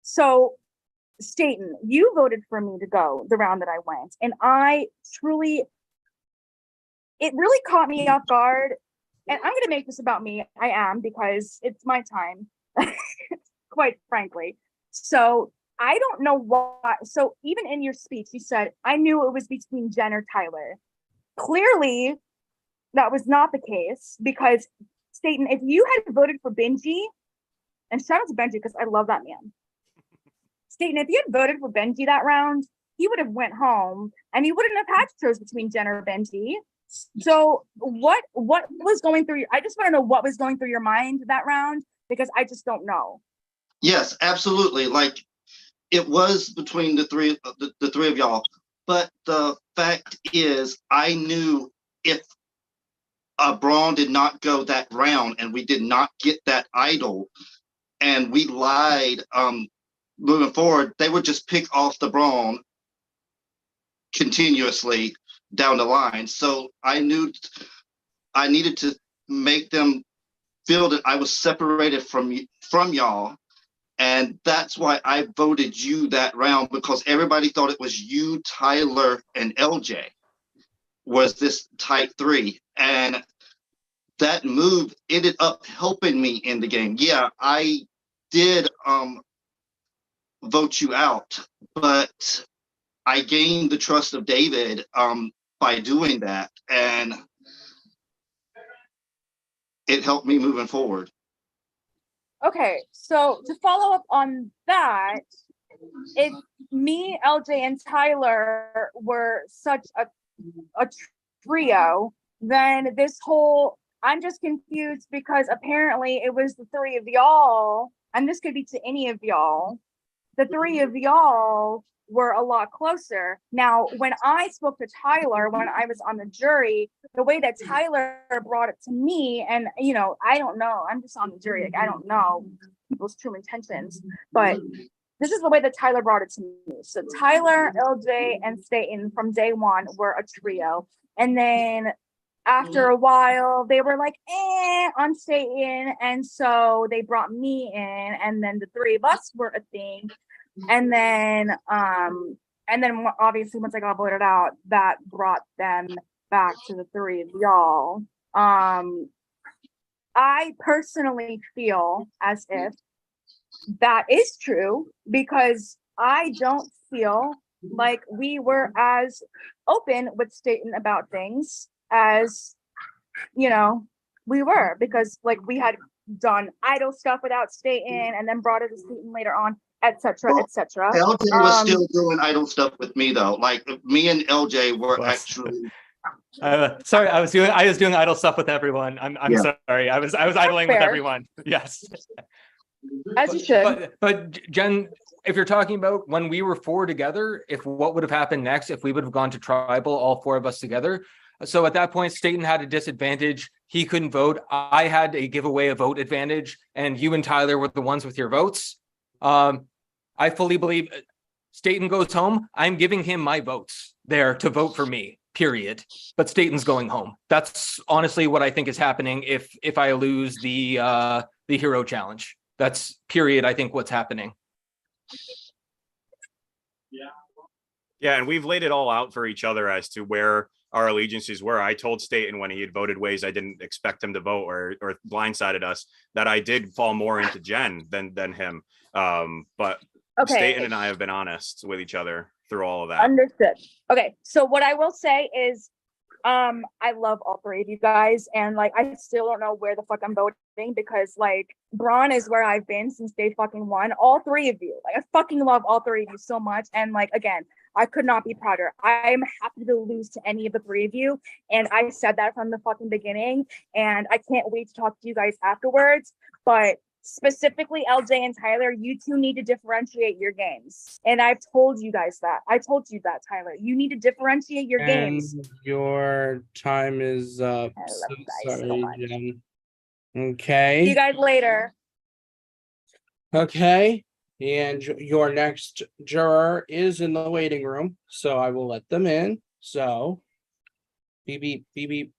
Speaker 9: so Staten, you voted for me to go the round that I went, and I truly, it really caught me off guard. And I'm going to make this about me. I am, because it's my time, quite frankly. So I don't know why. So even in your speech, you said, I knew it was between Jen or Tyler. Clearly, that was not the case, because Staten, if you had voted for Benji, and shout out to Benji because I love that man. Staten, if you had voted for Benji that round, he would have went home and he wouldn't have had to choose between Jen or Benji. So what was going through I just want to know what was going through your mind that round, because I just don't know.
Speaker 5: Yes, absolutely. Like it was between the three of y'all, but the fact is, I knew if Braun did not go that round and we did not get that idol, and we lied, moving forward, they would just pick off the Braun continuously down the line. So I knew I needed to make them feel that I was separated from y'all. And that's why I voted you that round, because everybody thought it was you, Tyler, and LJ was this tight three. And that move ended up helping me in the game. Yeah, I did vote you out, but I gained the trust of David by doing that, and it helped me moving forward.
Speaker 9: Okay, so to follow up on that, if me, LJ, and Tyler were such a trio, then this whole, I'm just confused because apparently it was the three of y'all, and this could be to any of y'all, the three of y'all were a lot closer. Now, when I spoke to Tyler, when I was on the jury, the way that Tyler brought it to me, and you know, I don't know, I'm just on the jury, like I don't know people's true intentions, but this is the way that Tyler brought it to me. So Tyler, LJ, and Staten from day one were a trio. And then after a while, they were like, on Staten. And so they brought me in, and then the three of us were a thing. And then obviously once I got voted out, that brought them back to the three of y'all. I personally feel as if that is true, because I don't feel like we were as open with Staten about things as, you know, we were, because like we had done idol stuff without Staten and then brought it to Staten later on, etc., etc.
Speaker 5: LJ was still doing idol stuff with me though. Like me and LJ were actually
Speaker 2: Sorry, I was doing idle stuff with everyone. I'm
Speaker 5: Yeah.
Speaker 2: sorry. I was idling with
Speaker 9: fair.
Speaker 2: everyone. Yes.
Speaker 9: As you should.
Speaker 2: But Jen, if you're talking about when we were four together, if what would have happened next if we would have gone to tribal, all four of us together. So at that point, Staten had a disadvantage. He couldn't vote. I had a giveaway a vote advantage, and you and Tyler were the ones with your votes. I fully believe Staten goes home. I'm giving him my votes there to vote for me, period. But Staten's going home. That's honestly what I think is happening if I lose the hero challenge. That's period, I think, what's happening.
Speaker 1: Yeah, and we've laid it all out for each other as to where our allegiances were. I told Staten when he had voted ways I didn't expect him to vote or blindsided us that I did fall more into Jen than him. But
Speaker 9: Okay.
Speaker 1: Staten and I have been honest with each other through all of that.
Speaker 9: Understood. Okay, so what I will say is, I love all three of you guys, and like I still don't know where the fuck I'm voting because like Braun is where I've been since day fucking one. All three of you, like I fucking love all three of you so much, and like again, I could not be prouder. I'm happy to lose to any of the three of you, and I said that from the fucking beginning, and I can't wait to talk to you guys afterwards. But specifically LJ and Tyler, you two need to differentiate your games. And I've told you guys that. I told you that, Tyler. You need to differentiate your games.
Speaker 3: Your time is up.
Speaker 9: I love
Speaker 3: So
Speaker 9: you guys so
Speaker 3: sorry,
Speaker 9: much.
Speaker 3: Jen.
Speaker 9: See you
Speaker 3: Okay.
Speaker 9: guys later.
Speaker 3: Okay. And your next juror is in the waiting room. So I will let them in. So beep beep beep beep.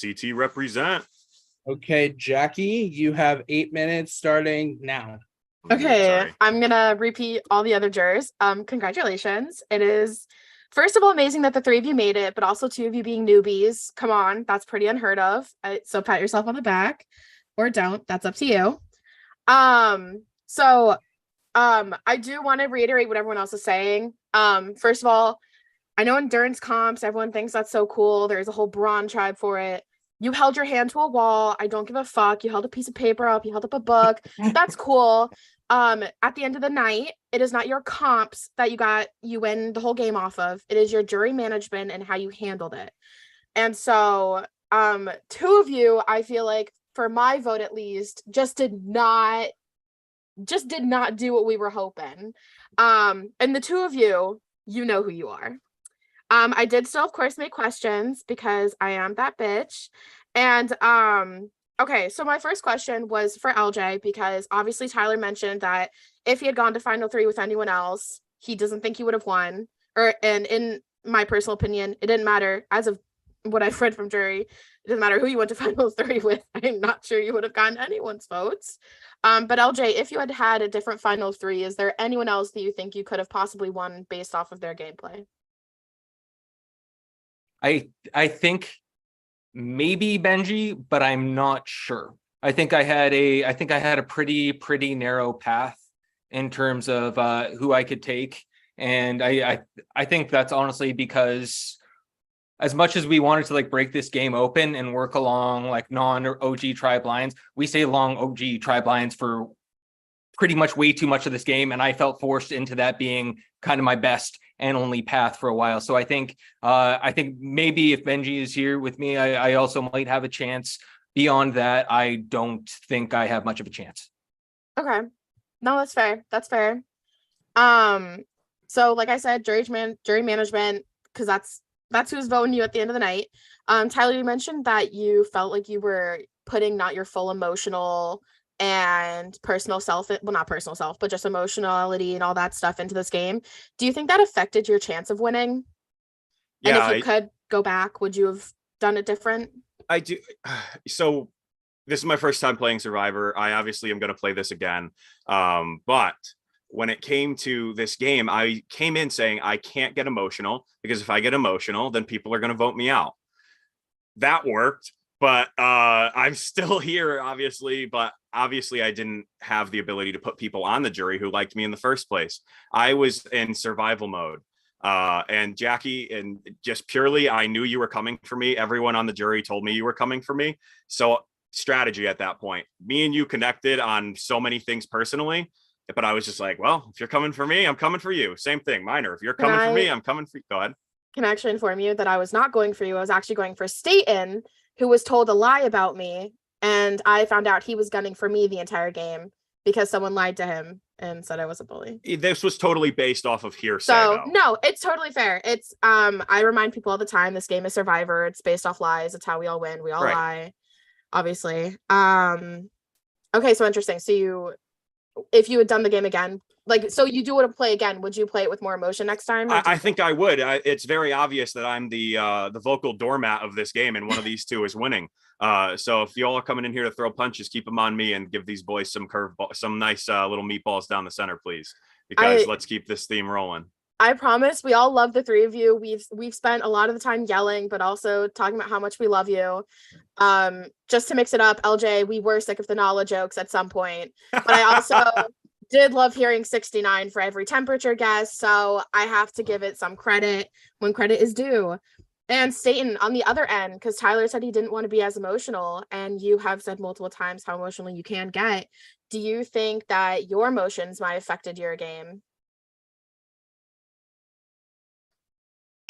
Speaker 1: CT represent.
Speaker 3: Okay, Jackie, you have 8 minutes starting now.
Speaker 10: Okay,
Speaker 1: Sorry.
Speaker 10: I'm gonna repeat all the other jurors. Congratulations. It is first of all amazing that the three of you made it, but also two of you being newbies. Come on, that's pretty unheard of. So pat yourself on the back, or don't. That's up to you. I do want to reiterate what everyone else is saying. First of all, I know endurance comps, everyone thinks that's so cool. There's a whole Brawn tribe for it. You held your hand to a wall. I don't give a fuck. You held a piece of paper up. You held up a book. That's cool. At the end of the night, it is not your comps that you win the whole game off of. It is your jury management and how you handled it. And so, two of you, I feel like, for my vote at least, just did not do what we were hoping. And the two of you, you know who you are. I did still, of course, make questions because I am that bitch. And okay, so my first question was for LJ because obviously Tyler mentioned that if he had gone to Final Three with anyone else, he doesn't think he would have won. And in my personal opinion, it didn't matter. As of what I've read from jury, it doesn't matter who you went to Final Three with. I'm not sure you would have gotten anyone's votes. But LJ, if you had a different Final Three, is there anyone else that you think you could have possibly won based off of their gameplay?
Speaker 2: I think maybe Benji, but I'm not sure. I think I had a pretty narrow path in terms of who I could take. And I think that's honestly because as much as we wanted to like break this game open and work along like non-OG tribe lines, we stay along OG tribe lines for pretty much way too much of this game. And I felt forced into that being kind of my best and only path for a while. So I think maybe if Benji is here with me, I also might have a chance. Beyond that, I don't think I have much of a chance.
Speaker 10: Okay. No, that's fair. That's fair. So like I said, jury management, because that's who's voting you at the end of the night. Tyler, you mentioned that you felt like you were putting not your full emotional and personal self, well, not personal self, but just emotionality and all that stuff into this game. Do you think that affected your chance of winning?
Speaker 1: Yeah,
Speaker 10: and if you could go back, would you have done it different?
Speaker 1: I do. So this is my first time playing Survivor. I obviously am going to play this again. But when it came to this game, I came in saying I can't get emotional because if I get emotional, then people are going to vote me out. That worked, but I'm still here, obviously. But obviously, I didn't have the ability to put people on the jury who liked me in the first place. I was in survival mode. And Jackie, and just purely, I knew you were coming for me. Everyone on the jury told me you were coming for me. So strategy at that point, me and you connected on so many things personally but I was just like, well, if you're coming for me, I'm coming for you. Same thing, Minor. If you're
Speaker 10: Can
Speaker 1: coming for me,
Speaker 10: I-
Speaker 1: I'm coming for you. Go ahead.
Speaker 10: Can I actually inform you that I was not going for you. I was actually going for Staten, who was told a lie about me, and I found out he was gunning for me the entire game because someone lied to him and said I was a bully.
Speaker 1: This was totally based off of hearsay,
Speaker 10: So
Speaker 1: though.
Speaker 10: no, it's totally fair. It's I remind people all the time this game is Survivor. It's based off lies. It's how we all win. We all
Speaker 1: Right.
Speaker 10: lie, obviously. Okay, so interesting. So if you had done the game again, like, so you do want to play again, would you play it with more emotion next time?
Speaker 1: I think I would. It's very obvious that I'm the vocal doormat of this game, and one of these two is winning. So if y'all are coming in here to throw punches, keep them on me and give these boys some some nice little meatballs down the center, please. Because let's keep this theme rolling.
Speaker 10: I promise we all love the three of you. We've spent a lot of the time yelling, but also talking about how much we love you. Just to mix it up, LJ, we were sick of the Nala jokes at some point, but I also did love hearing 69 for every temperature guess, so I have to give it some credit when credit is due. And Staten on the other end, because Tyler said he didn't want to be as emotional, and you have said multiple times how emotional you can get. Do you think that your emotions might have affected your game?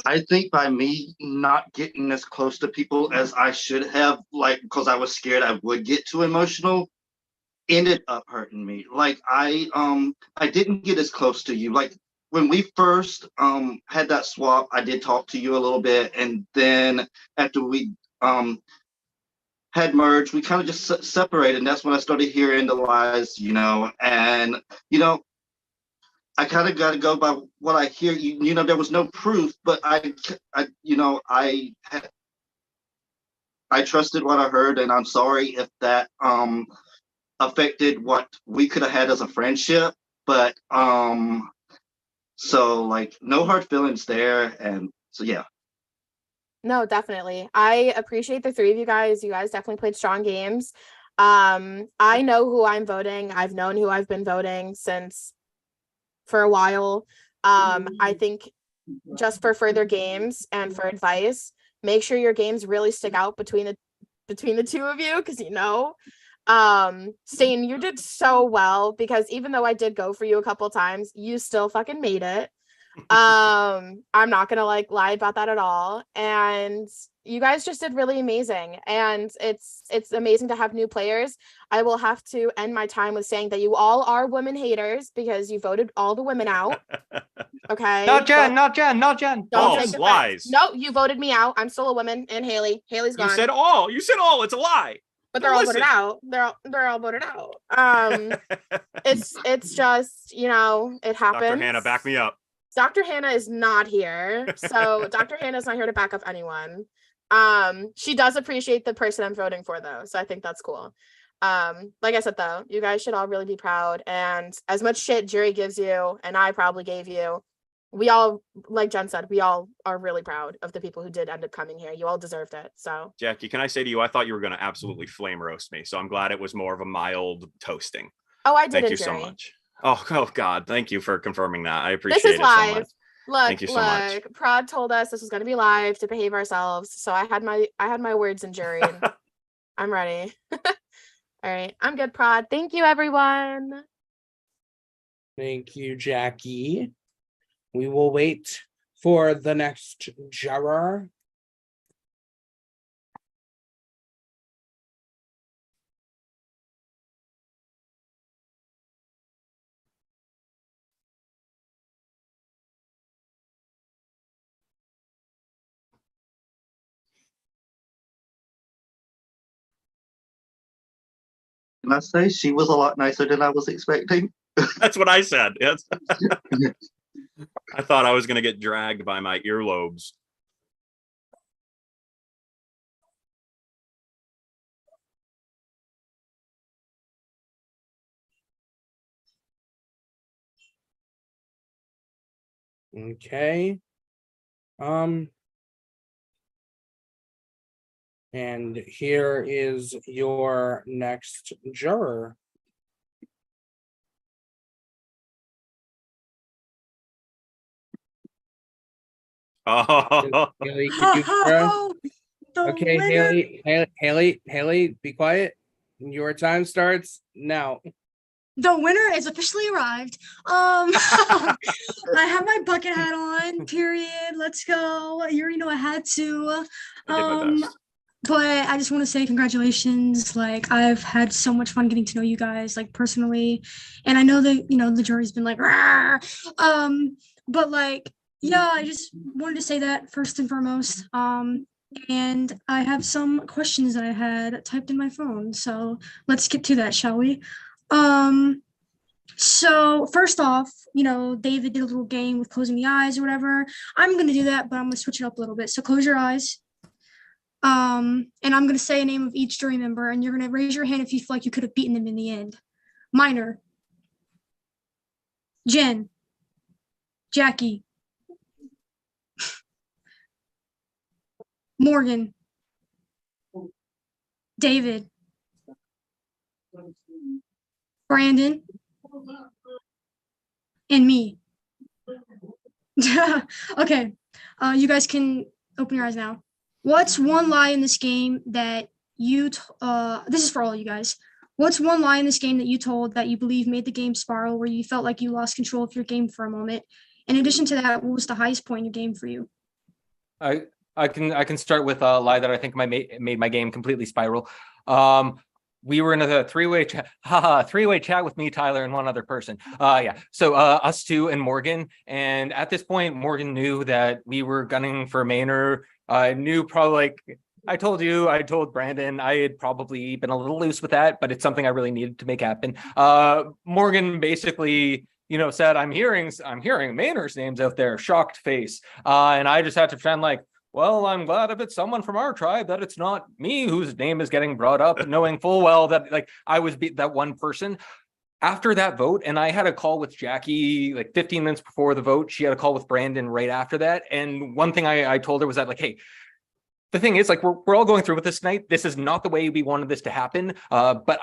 Speaker 5: I think by me not getting as close to people as I should have, like, because I was scared I would get too emotional, ended up hurting me. Like I didn't get as close to you. Like when we first had that swap, I did talk to you a little bit, and then after we had merged, we kind of just separated, and that's when I started hearing the lies, and I kind of got to go by what I hear. There was no proof, but I trusted what I heard, and I'm sorry if that affected what we could have had as a friendship. But so like no hard feelings there, and so yeah.
Speaker 10: No, definitely. I appreciate the three of you guys. You guys definitely played strong games. I know who I'm voting. I've known who I've been voting since for a while. I think just for further games and for advice, make sure your games really stick out between the two of you, because Stain, you did so well, because even though I did go for you a couple times, you still fucking made it. I'm not gonna lie about that at all. And you guys just did really amazing, and it's amazing to have new players. I will have to end my time with saying that you all are women haters because you voted all the women out. Okay,
Speaker 2: Not Jen.
Speaker 10: don't
Speaker 1: False,
Speaker 10: take offense.
Speaker 1: lies.
Speaker 10: No, you voted me out. I'm still a woman, and Haley's gone.
Speaker 1: You said all. It's a lie.
Speaker 10: But they're all voted out. They're all voted out. It's just, it happens.
Speaker 1: Dr. Hannah, back me up.
Speaker 10: Dr. Hannah is not here. So Dr. Hannah's not here to back up anyone. She does appreciate the person I'm voting for, though. So I think that's cool. Like I said, though, you guys should all really be proud. And as much shit Jury gives you, and I probably gave you, we all, like Jen said, we all are really proud of the people who did end up coming here. You all deserved it. So
Speaker 1: Jackie, can I say to you, I thought you were going to absolutely flame roast me. So I'm glad it was more of a mild toasting.
Speaker 10: Oh, I did.
Speaker 1: Thank you so much. Oh God. Thank you for confirming that. I appreciate
Speaker 10: this is
Speaker 1: it
Speaker 10: live.
Speaker 1: so much.
Speaker 10: Look,
Speaker 1: Thank you so much.
Speaker 10: Prod told us this was going to be live to behave ourselves. So I had my words in jury. And I'm ready. All right. I'm good, Prod. Thank you, everyone.
Speaker 3: Thank you, Jackie. We will wait for the next juror.
Speaker 5: Can I say she was a lot nicer than I was expecting?
Speaker 1: That's what I said. Yes. I thought I was going to get dragged by my earlobes.
Speaker 3: Okay. And here is your next juror.
Speaker 1: Oh.
Speaker 3: Haley, can you okay, Haley, be quiet. Your time starts now.
Speaker 11: the winner has officially arrived. I have my bucket hat on, period. Let's go. You already know I had to.
Speaker 1: I did my best.
Speaker 11: But I just want to say congratulations. Like, I've had so much fun getting to know you guys, like, personally. And I know that, the jury's been like, "Rah!" But like, yeah, I just wanted to say that first and foremost. And I have some questions that I had typed in my phone. So let's get to that, shall we? So first off, David did a little game with closing the eyes or whatever. I'm gonna do that, but I'm gonna switch it up a little bit. So close your eyes. And I'm gonna say a name of each jury member, and you're gonna raise your hand if you feel like you could have beaten them in the end. Minor, Jen, Jackie, Morgan, David, Brandon, and me. Okay, you guys can open your eyes now. What's one lie in this game that this is for all you guys. What's one lie in this game that you told that you believe made the game spiral, where you felt like you lost control of your game for a moment? In addition to that, what was the highest point in your game for you?
Speaker 2: I can start with a lie that I think made my game completely spiral. We were in a three-way chat with me, Tyler, and one other person. Yeah. So us two and Morgan. And at this point, Morgan knew that we were gunning for Maynard. Knew probably, like I told Brandon, I had probably been a little loose with that, but it's something I really needed to make happen. Morgan basically, said, I'm hearing Maynard's names out there, shocked face. And I just had to pretend like, well, I'm glad if it's someone from our tribe that it's not me whose name is getting brought up, knowing full well that like I was that one person. After that vote, and I had a call with Jackie like 15 minutes before the vote. She had a call with Brandon right after that. And one thing I told her was that, like, hey, the thing is, like, we're all going through with this tonight. This is not the way we wanted this to happen. But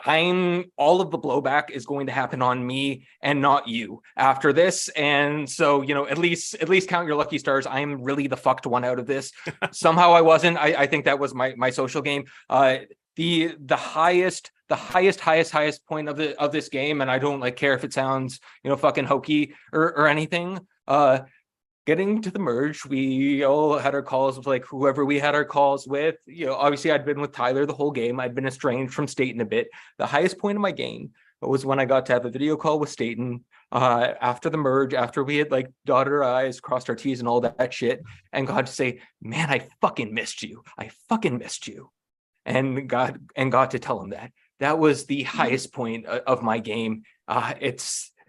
Speaker 2: all of the blowback is going to happen on me and not you after this. And so, at least count your lucky stars. I am really the fucked one out of this. Somehow I wasn't. I think that was my social game. The highest point of this game, and I don't care if it sounds fucking hokey or anything. Getting to the merge, we all had our calls with like whoever we had our calls with. Obviously I'd been with Tyler the whole game. I'd been estranged from Staten a bit. The highest point of my game was when I got to have a video call with Staten after the merge, after we had like dotted our I's, crossed our T's and all that shit, and got to say, man, I fucking missed you. And got to tell him that. That was the highest point of my game.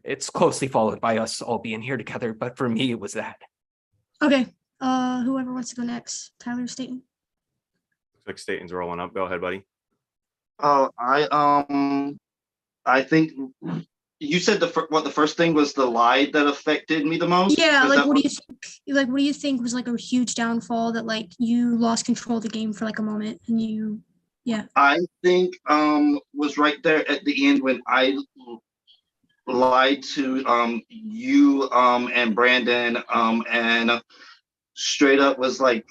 Speaker 2: It's closely followed by us all being here together, but for me, it was that.
Speaker 11: Okay, whoever wants to go next, Tyler, Staten.
Speaker 1: Looks like Staten's rolling up. Go ahead, buddy.
Speaker 5: I think you said the first thing was the lie that affected me the most.
Speaker 11: Yeah, like what do you think was like a huge downfall that like you lost control of the game for like a moment and you, yeah.
Speaker 5: I think was right there at the end when I lied to you and Brandon and straight up was like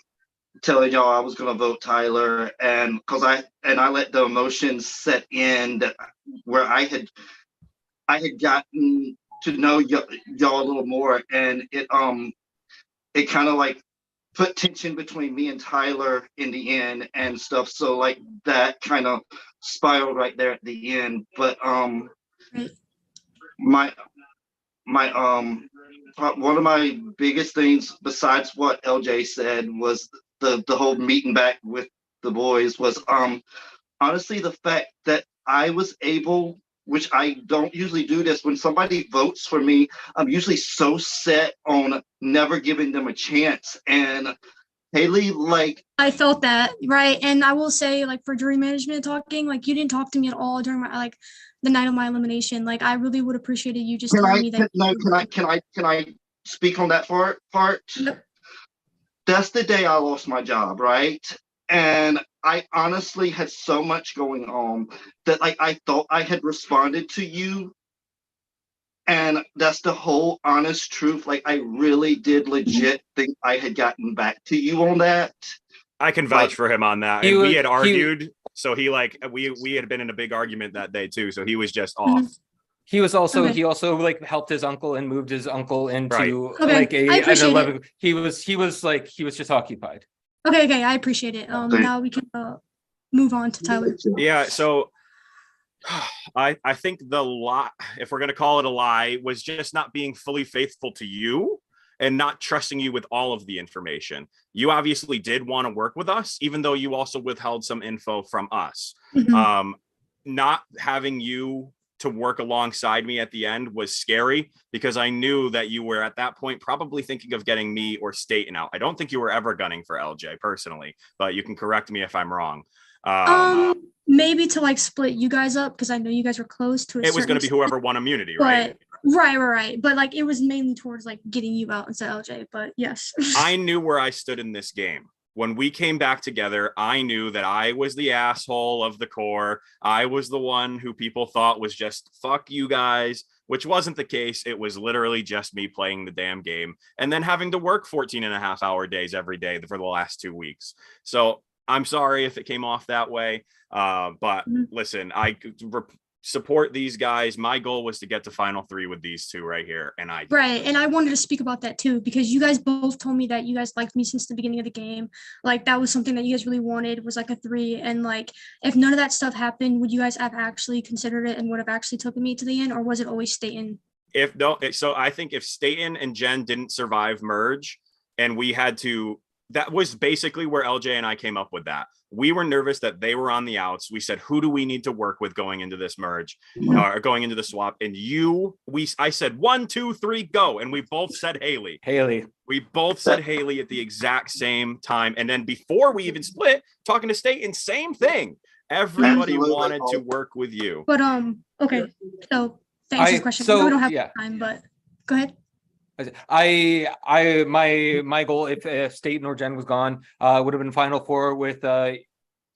Speaker 5: telling y'all I was gonna vote Tyler, and because I let the emotions set in that where I had gotten to know y'all a little more, and it kind of like put tension between me and Tyler in the end and stuff, so like that kind of spiraled right there at the end. But my one of my biggest things besides what LJ said was the whole meeting back with the boys was honestly the fact that I was able, which I don't usually do this, when somebody votes for me, I'm usually so set on never giving them a chance. And Haley, like,
Speaker 11: I felt that, right? And I will say, like, for jury management talking, like, you didn't talk to me at all during my the night of my elimination. Like, I really would appreciated you just telling me that.
Speaker 5: Can I speak on that part?
Speaker 11: Yep.
Speaker 5: That's the day I lost my job, right? And I honestly had so much going on that like I thought I had responded to you. And that's the whole honest truth. Like I really did legit think I had gotten back to you on that.
Speaker 1: I can vouch for him on that. And we had argued, so he like we had been in a big argument that day too. So he was just off.
Speaker 2: He was also
Speaker 11: Okay.
Speaker 2: he also like helped his uncle and moved his uncle into
Speaker 11: Okay,
Speaker 2: like
Speaker 11: I
Speaker 2: a
Speaker 11: appreciate
Speaker 2: an
Speaker 11: it.
Speaker 2: 11. He was just occupied.
Speaker 11: Okay, I appreciate it. Now we can move on to Tyler.
Speaker 1: Yeah, so I think the lie, if we're gonna call it a lie, was just not being fully faithful to you and not trusting you with all of the information. You obviously did want to work with us, even though you also withheld some info from us.
Speaker 11: Mhm.
Speaker 1: Not having you to work alongside me at the end was scary because I knew that you were at that point probably thinking of getting me or Staten out. I don't think you were ever gunning for LJ personally, but you can correct me if I'm wrong.
Speaker 11: Maybe to like split you guys up because I know you guys were close to a
Speaker 1: It was going
Speaker 11: certain
Speaker 1: to be
Speaker 11: extent,
Speaker 1: whoever won immunity, right?
Speaker 11: but right. But like it was mainly towards like getting you out instead of LJ. But yes.
Speaker 1: I knew where I stood in this game. When we came back together, I knew that I was the asshole of the core. I was the one who people thought was just fuck you guys, which wasn't the case. It was literally just me playing the damn game and then having to work 14.5-hour days every day for the last 2 weeks. So I'm sorry if it came off that way. But listen, I support these guys. My goal was to get to final 3 with these two right here. And
Speaker 11: Right. And I wanted to speak about that too, because you guys both told me that you guys liked me since the beginning of the game. Like that was something that you guys really wanted, was like a 3. And like, if none of that stuff happened, would you guys have actually considered it and would have actually taken me to the end, or was it always Staten?
Speaker 1: So I think if Staten and Jen didn't survive merge and we had to, that was basically where LJ and I came up with that. We were nervous that they were on the outs. We said, who do we need to work with going into this merge or going into the swap? And I said 1, 2, 3, go. And we both said Haley. We both said Haley at the exact same time. And then before we even split, talking to Staten, same thing. Everybody wanted to work with you.
Speaker 11: But okay. So thanks for the question. We don't have time, but go ahead.
Speaker 2: My goal, if Staten or Jen was gone, would have been final 4 with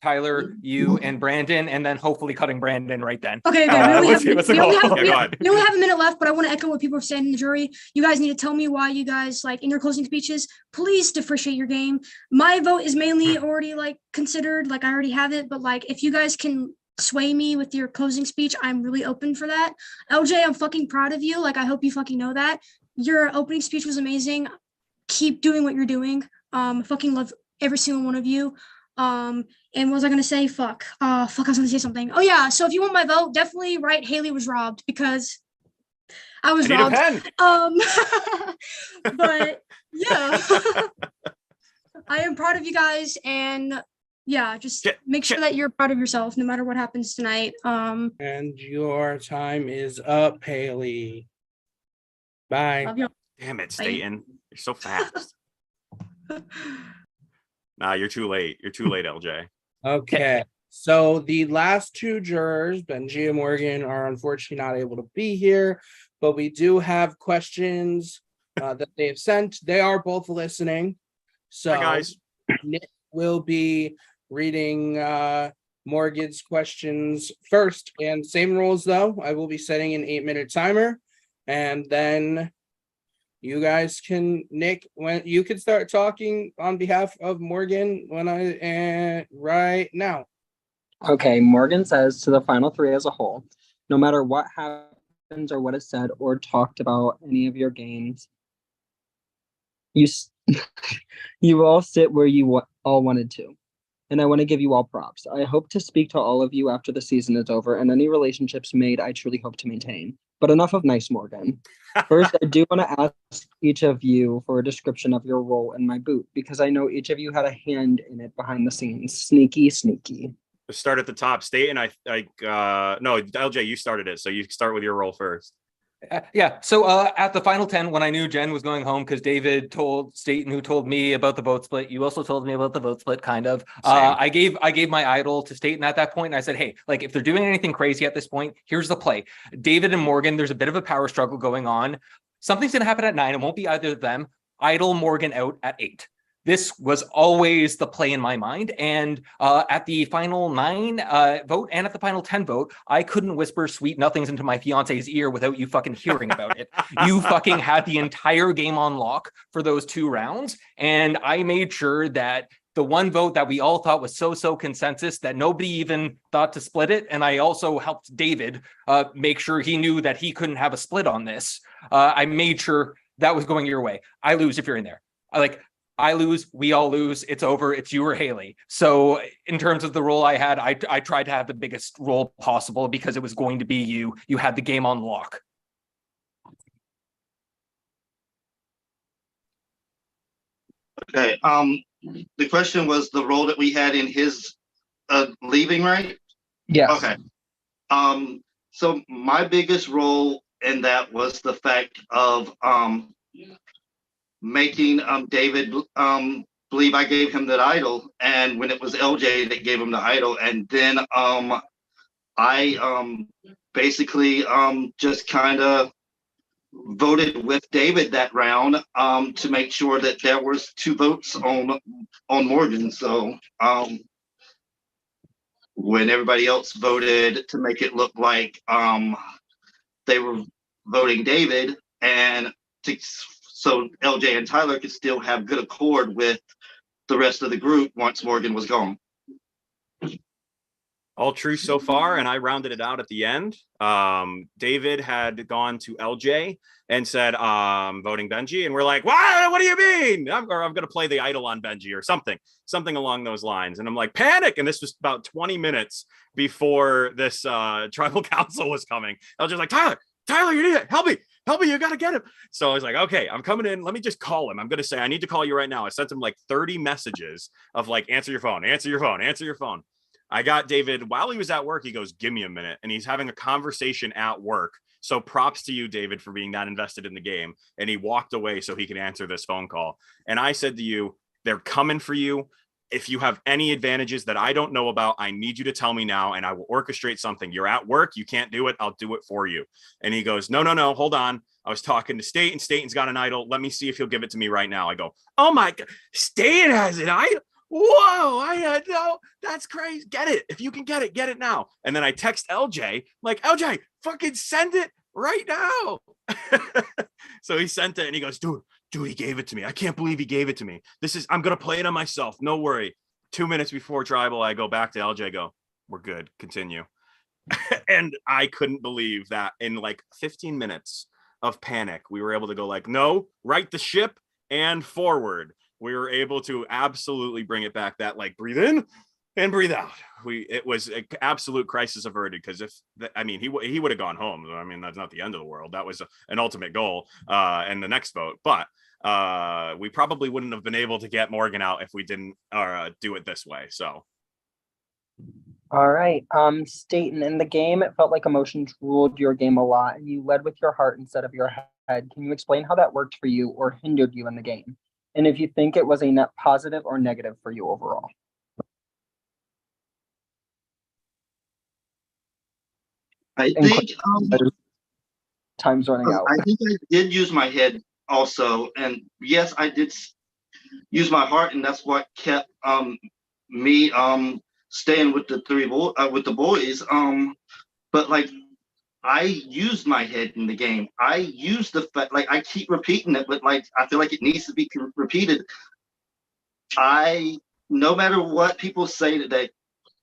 Speaker 2: Tyler, you, and Brandon, and then hopefully cutting Brandon right then.
Speaker 11: Okay. We only have a minute left, but I want to echo what people are saying in the jury. You guys need to tell me why you guys, like, in your closing speeches, please differentiate your game. My vote is mainly already like considered, like I already have it, but like if you guys can sway me with your closing speech, I'm really open for that. LJ, I'm fucking proud of you. Like I hope you fucking know that. Your opening speech was amazing. Keep doing what you're doing. Fucking love every single one of you. And what was I gonna say? Fuck. I was gonna say something. Oh yeah. So if you want my vote, definitely write Haley was robbed, because I was robbed. But yeah. I am proud of you guys, and yeah, just make sure that you're proud of yourself no matter what happens tonight.
Speaker 3: And your time is up, Haley. Bye.
Speaker 11: Love you.
Speaker 1: Damn it, Staten. You're so fast. Nah, you're too late. You're too late, LJ.
Speaker 3: Okay. So the last 2 jurors, Benji and Morgan, are unfortunately not able to be here, but we do have questions that they've sent. They are both listening. So
Speaker 1: hi, guys.
Speaker 3: Nick will be reading Morgan's questions first. And same rules though. I will be setting an 8-minute timer. And then you guys can, Nick, when you can start talking on behalf of Morgan right now.
Speaker 12: Okay, Morgan says to the final 3 as a whole, no matter what happens or what is said or talked about any of your games, you all sit where you all wanted to. And I want to give you all props. I hope to speak to all of you after the season is over, and any relationships made, I truly hope to maintain. But enough of nice Morgan. First, I do want to ask each of you for a description of your role in my boot, because I know each of you had a hand in it behind the scenes. Sneaky.
Speaker 1: Start at the top. Staten, no, LJ, you started it, so you start with your role first.
Speaker 2: So at the final 10, when I knew Jen was going home, because David told Staten, who told me about the vote split, you also told me about the vote split, kind of. I gave my idol to Staten at that point, and I said, hey, like, if they're doing anything crazy at this point, here's the play. David and Morgan, there's a bit of a power struggle going on. Something's going to happen at 9. It won't be either of them. Idol Morgan out at 8. This was always the play in my mind. And at the final 9 vote and at the final 10 vote, I couldn't whisper sweet nothings into my fiance's ear without you fucking hearing about it. You fucking had the entire game on lock for those 2 rounds. And I made sure that the one vote that we all thought was so consensus that nobody even thought to split it. And I also helped David make sure he knew that he couldn't have a split on this. I made sure that was going your way. I lose if you're in there. I lose, we all lose, it's over, it's you or Haley. So in terms of the role I had, I tried to have the biggest role possible because it was going to be you. You had the game on lock.
Speaker 5: Okay. The question was the role that we had in his leaving, right?
Speaker 12: Yes.
Speaker 5: Okay. So my biggest role in that was the fact of making David believe I gave him that idol, and when it was LJ that gave him the idol, and then I basically just kind of voted with David that round to make sure that there was 2 votes on Morgan. So when everybody else voted to make it look like they were voting David, and so LJ and Tyler could still have good accord with the rest of the group once Morgan was gone.
Speaker 1: All true so far, and I rounded it out at the end. David had gone to LJ and said, voting Benji, and we're like, what do you mean? I'm going to play the idol on Benji or something along those lines. And I'm like, panic. And this was about 20 minutes before this tribal council was coming. LJ's like, Tyler, you need it. Help me, you got to get him. So I was like, okay, I'm coming in. Let me just call him. I'm going to say, I need to call you right now. I sent him like 30 messages of like, answer your phone. I got David while he was at work. He goes, give me a minute. And he's having a conversation at work. So props to you, David, for being that invested in the game. And he walked away so he could answer this phone call. And I said to you, they're coming for you. If you have any advantages that I don't know about, I need you to tell me now, and I will orchestrate something. You're at work. You can't do it. I'll do it for you. And he goes, no, hold on. I was talking to State, and Staten's got an idol. Let me see if he'll give it to me right now. I go, oh my God, Staten has an idol. Whoa, I had no, that's crazy. Get it. If you can get it now. And then I text LJ, like, LJ, fucking send it right now. So he sent it, and he goes, dude, he gave it to me. I can't believe he gave it to me. I'm going to play it on myself. No worry. 2 minutes before tribal, I go back to LJ, go, we're good. Continue. And I couldn't believe that in like 15 minutes of panic, we were able to go like, no, right the ship and forward. We were able to absolutely bring it back, that like breathe in and breathe out. It was an absolute crisis averted, because he would have gone home. I mean, that's not the end of the world. That was an ultimate goal and the next vote. But we probably wouldn't have been able to get Morgan out if we didn't do it this way. So.
Speaker 12: All right. Staten, in the game, it felt like emotions ruled your game a lot, and you led with your heart instead of your head. Can you explain how that worked for you or hindered you in the game? And if you think it was a net positive or negative for you overall?
Speaker 5: I think
Speaker 12: time's running out.
Speaker 5: I think I did use my head also, and yes, I did use my heart, and that's what kept me staying with the boys. But like, I used my head in the game. I used the fact, like, I keep repeating it, but like, I feel like it needs to be repeated. No matter what people say today,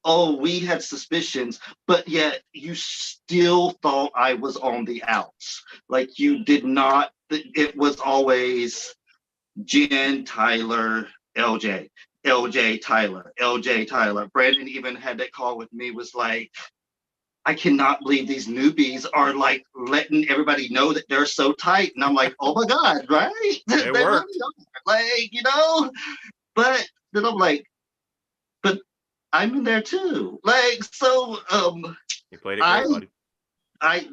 Speaker 5: oh, we had suspicions, but yet you still thought I was on the outs. Like, you did not, it was always Jen, Tyler, LJ, Tyler. Brandon even had that call with me, was like, I cannot believe these newbies are like letting everybody know that they're so tight. And I'm like, oh my God, right? They really are. Like, but then I'm like, but I'm in there too. Like, so
Speaker 1: you played it great, buddy.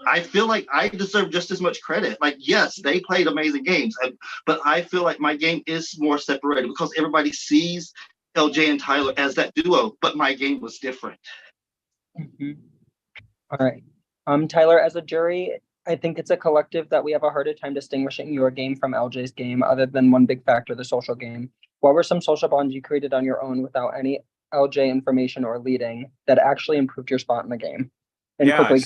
Speaker 5: I feel like I deserve just as much credit. Like, yes, they played amazing games, but I feel like my game is more separated because everybody sees LJ and Tyler as that duo, but my game was different.
Speaker 12: Mm-hmm. All right. Tyler, as a jury, I think it's a collective that we have a harder time distinguishing your game from LJ's game, other than one big factor, the social game. What were some social bonds you created on your own without any LJ information or leading that actually improved your spot in the game? And quickly,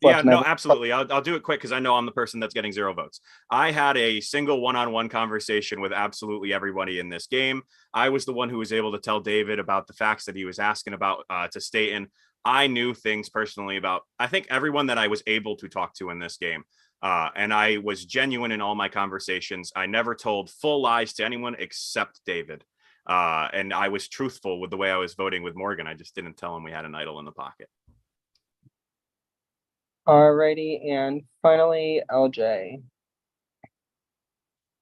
Speaker 1: Yeah, no, absolutely. I'll do it quick because I know I'm the person that's getting 0 votes. I had a single one-on-one conversation with absolutely everybody in this game. I was the one who was able to tell David about the facts that he was asking about to Staten. I knew things personally about, I think, everyone that I was able to talk to in this game. And I was genuine in all my conversations. I never told full lies to anyone except David. And I was truthful with the way I was voting with Morgan. I just didn't tell him we had an idol in the pocket.
Speaker 12: Alrighty, and finally, LJ.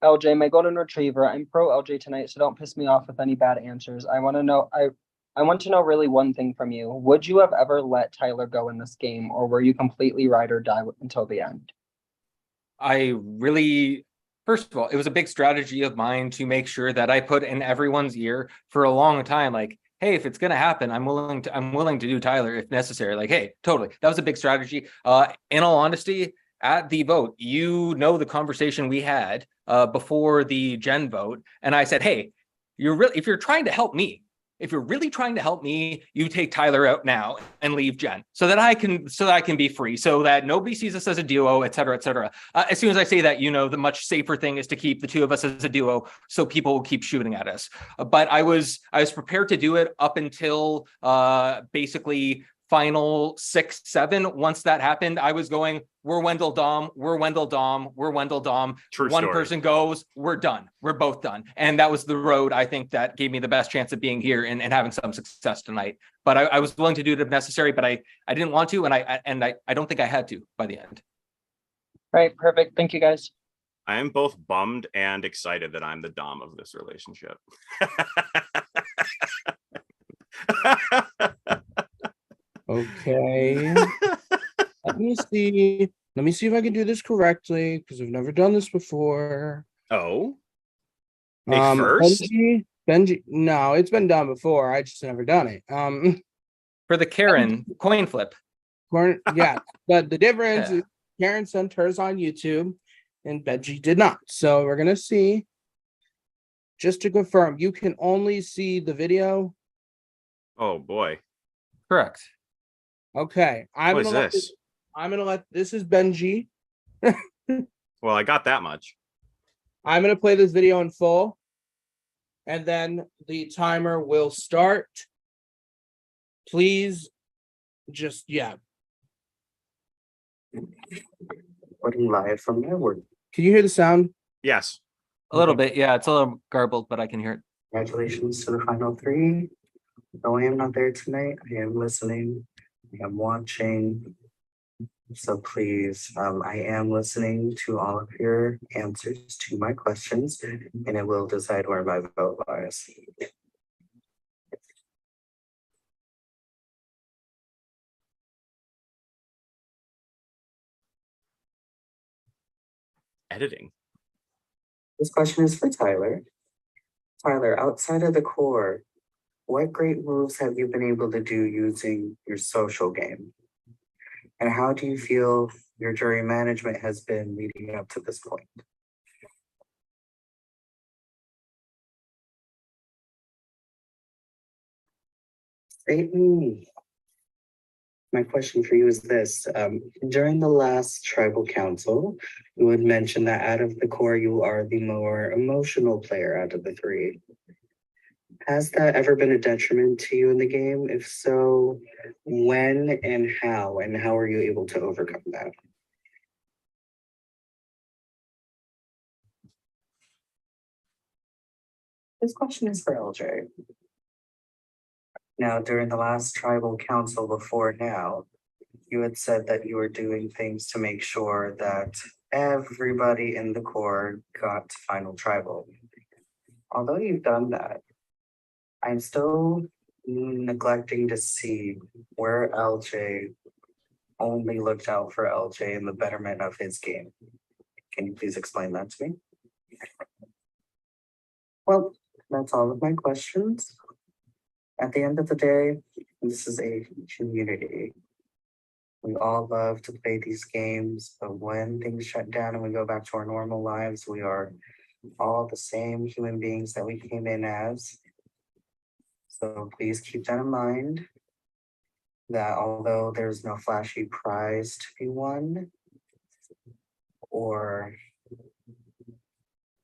Speaker 12: LJ, my golden retriever. I'm pro LJ tonight, so don't piss me off with any bad answers. I want to know. I want to know really one thing from you. Would you have ever let Tyler go in this game, or were you completely ride or die until the end?
Speaker 2: First of all, it was a big strategy of mine to make sure that I put in everyone's ear for a long time, like, hey, if it's gonna happen, I'm willing to do Tyler if necessary. Like, hey, totally. That was a big strategy. In all honesty, at the vote, the conversation we had before the Gen vote, and I said, hey, if you're trying to help me, if you're really trying to help me, you take Tyler out now and leave Jen so that I can be free, so that nobody sees us as a duo, et cetera, et cetera. As soon as I say that, the much safer thing is to keep the two of us as a duo so people will keep shooting at us. But I was prepared to do it up until basically final 6, 7. Once that happened, I was going, we're Wendell Dom, we're Wendell Dom, we're Wendell Dom.
Speaker 1: True
Speaker 2: One
Speaker 1: story.
Speaker 2: person goes, we're done. We're both done. And that was the road, I think, that gave me the best chance of being here and having some success tonight. But I was willing to do it if necessary, but I didn't want to, and I don't think I had to by the end.
Speaker 12: Right, perfect. Thank you, guys.
Speaker 1: I am both bummed and excited that I'm the Dom of this relationship.
Speaker 3: Okay. Let me see if I can do this correctly because I've never done this before.
Speaker 1: Oh. First?
Speaker 3: Benji, no, it's been done before. I just never done it.
Speaker 2: For the Karen coin flip.
Speaker 3: Yeah, but the difference is Karen sent hers on YouTube and Benji did not. So we're gonna see. Just to confirm, you can only see the video.
Speaker 1: Oh boy.
Speaker 2: Correct.
Speaker 3: Okay.
Speaker 1: What is this?
Speaker 3: This is Benji.
Speaker 1: Well, I got that much.
Speaker 3: I'm gonna play this video in full. And then the timer will start. Please
Speaker 13: Recording live from Network.
Speaker 3: Can you hear the sound?
Speaker 1: Yes.
Speaker 2: A little bit. Yeah, it's a little garbled, but I can hear it.
Speaker 13: Congratulations to the final 3. Though I am not there tonight, I am listening. I am watching. So please, I am listening to all of your answers to my questions, and it will decide where my vote lies.
Speaker 1: Editing.
Speaker 13: This question is for Tyler. Tyler, outside of the core, what great moves have you been able to do using your social game? And how do you feel your jury management has been leading up to this point? Satan, my question for you is this. During the last tribal council, you had mentioned that out of the core, you are the more emotional player out of the 3. Has that ever been a detriment to you in the game? If so, when and how are you able to overcome that? This question is for LJ. Now, during the last tribal council before now, you had said that you were doing things to make sure that everybody in the core got to final tribal. Although you've done that, I'm still neglecting to see where LJ only looked out for LJ in the betterment of his game. Can you please explain that to me? Well, that's all of my questions. At the end of the day, this is a community. We all love to play these games, but when things shut down and we go back to our normal lives, we are all the same human beings that we came in as. So please keep that in mind. that although there's no flashy prize to be won or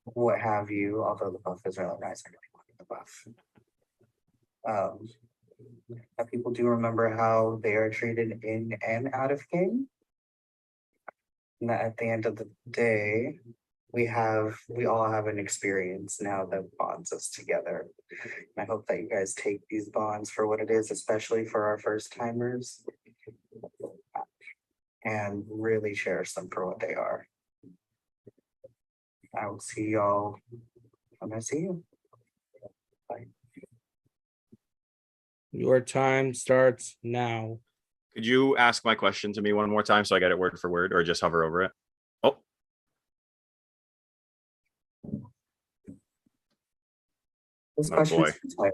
Speaker 13: what have you, although the buff is really nice, I really wanted the buff. That people do remember how they are treated in and out of game. And that at the end of the day, we all have an experience now that bonds us together. And I hope that you guys take these bonds for what it is, especially for our first timers, and really cherish them for what they are. I will see y'all when I see you. Bye.
Speaker 3: Your time starts now.
Speaker 1: Could you ask my question to me one more time so I get it word for word, or just hover over it? Oh.
Speaker 13: This
Speaker 1: Oh
Speaker 13: question
Speaker 1: boy.
Speaker 13: is for Tyler.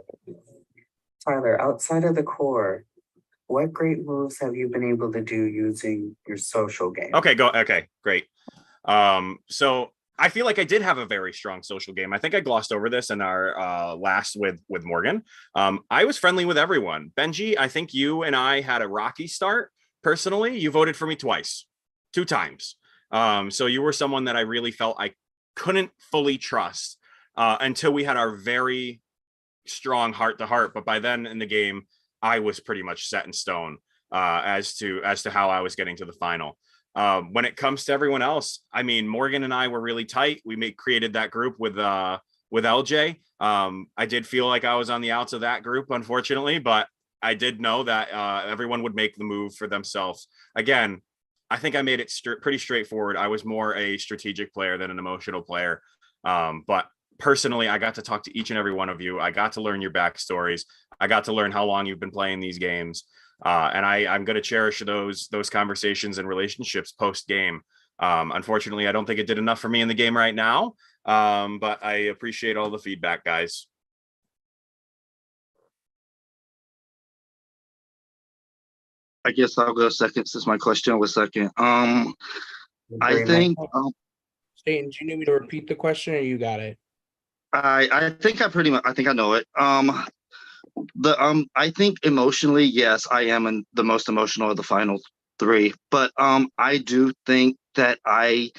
Speaker 13: Tyler, outside of the core, what great moves have you been able to do using your social game?
Speaker 1: Okay, okay, great. So I feel like I did have a very strong social game. I think I glossed over this in our last with Morgan. I was friendly with everyone. Benji, I think you and I had a rocky start. Personally, you voted for me two times. So you were someone that I really felt I couldn't fully trust until we had our very strong heart-to-heart. But by then in the game, I was pretty much set in stone as to how I was getting to the final. When it comes to everyone else, I mean, Morgan and I were really tight. We created that group with LJ. I did feel like I was on the outs of that group, unfortunately, but I did know that everyone would make the move for themselves. Again, I think I made it pretty straightforward. I was more a strategic player than an emotional player. But personally, I got to talk to each and every one of you. I got to learn your backstories. I got to learn how long you've been playing these games. And I'm going to cherish those conversations and relationships post game. Unfortunately, I don't think it did enough for me in the game right now. But I appreciate all the feedback, guys.
Speaker 5: I guess I'll go second since my question was second. I think
Speaker 3: Staten, do you need me to repeat the question or you got it?
Speaker 5: I think I know it. I think emotionally, yes, I am the most emotional of the final three, but I do think that I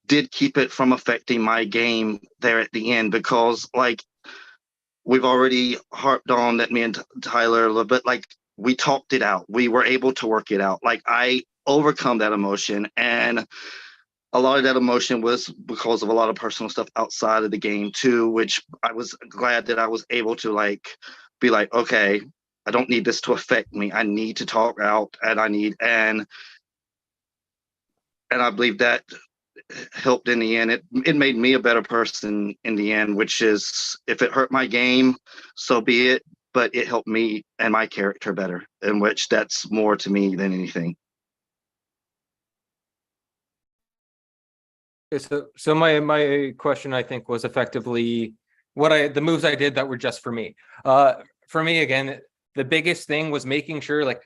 Speaker 5: did keep it from affecting my game there at the end, because like we've already harped on that, me and Tyler a little bit, like we talked it out. We were able to work it out. Like I overcome that emotion, and a lot of that emotion was because of a lot of personal stuff outside of the game too, which I was glad that I was able to be like, okay, I don't need this to affect me. I need to talk out, and and I believe that helped in the end. It made me a better person in the end, which is, if it hurt my game, so be it, but it helped me and my character better, in which that's more to me than anything.
Speaker 2: So my question, I think, was effectively the moves I did that were just for me. For me, again, the biggest thing was making sure, like,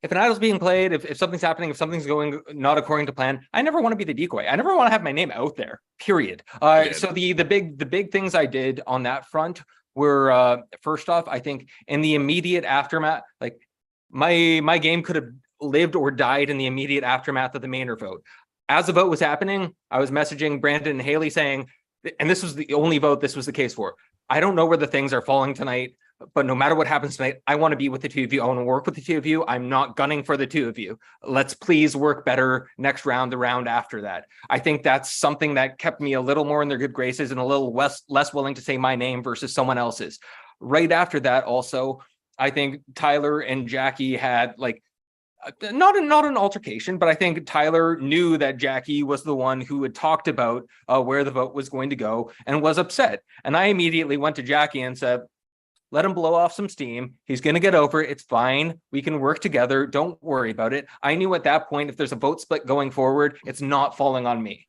Speaker 2: if an idol's being played, if something's happening, if something's going not according to plan, I never want to be the decoy. I never want to have my name out there, period. So the big things I did on that front were, first off, I think in the immediate aftermath, like my game could have lived or died in the immediate aftermath of the Maynard vote. As the vote was happening, I was messaging Brandon and Haley saying, and this was the only vote this was the case for, I don't know where the things are falling tonight, but no matter what happens tonight, I want to be with the two of you. I want to work with the two of you. I'm not gunning for the two of you. Let's please work better next round, the round after that. I think that's something that kept me a little more in their good graces and a little less willing to say my name versus someone else's. Right after that, also, I think Tyler and Jackie had not an altercation, but I think Tyler knew that Jackie was the one who had talked about where the vote was going to go and was upset. And I immediately went to Jackie and said, let him blow off some steam. He's going to get over it. It's fine. We can work together. Don't worry about it. I knew at that point, if there's a vote split going forward, it's not falling on me.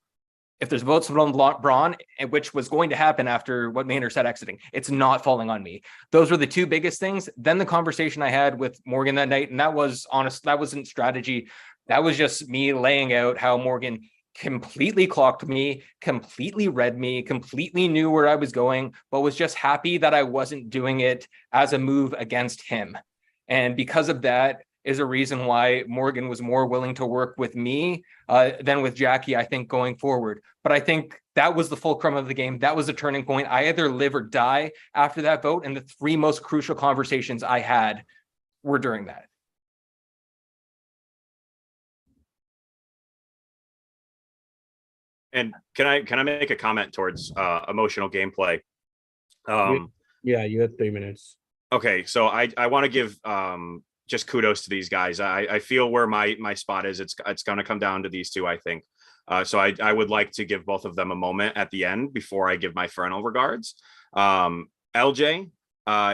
Speaker 2: If there's votes on Braun, which was going to happen after what Maynard said exiting, it's not falling on me. Those were the two biggest things. Then the conversation I had with Morgan that night, and that was honest, that wasn't strategy. That was just me laying out how Morgan completely clocked me, completely read me, completely knew where I was going, but was just happy that I wasn't doing it as a move against him. And because of that is a reason why Morgan was more willing to work with me than with Jackie, I think, going forward. But I think that was the fulcrum of the game. That was a turning point. I either live or die after that vote. And the 3 most crucial conversations I had were during that.
Speaker 1: And can I make a comment towards emotional gameplay?
Speaker 3: Yeah, you have 3 minutes.
Speaker 1: Okay, so I want to give just kudos to these guys. I feel where my spot is. It's going to come down to these two, I think. So I would like to give both of them a moment at the end before I give my final regards. LJ,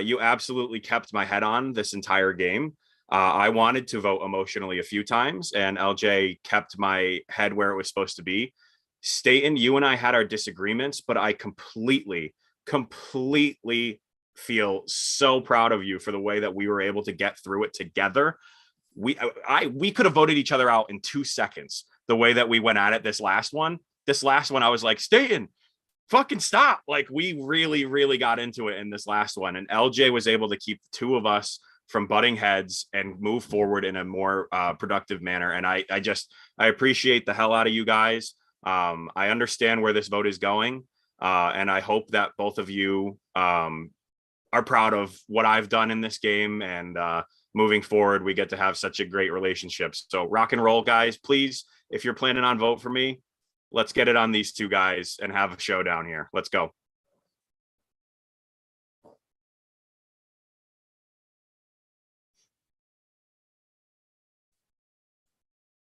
Speaker 1: you absolutely kept my head on this entire game. I wanted to vote emotionally a few times, and LJ kept my head where it was supposed to be. Staten, you and I had our disagreements, but I completely feel so proud of you for the way that we were able to get through it together. We could have voted each other out in 2 seconds. The way that we went at it this last one, I was like, Staten, fucking stop. Like, we really got into it in this last one. And LJ was able to keep the 2 of us from butting heads and move forward in a more productive manner. And I appreciate the hell out of you guys. I understand where this vote is going. And I hope that both of you are proud of what I've done in this game. And moving forward, we get to have such a great relationship. So rock and roll, guys. Please, if you're planning on vote for me, let's get it on these 2 guys and have a showdown here. Let's go.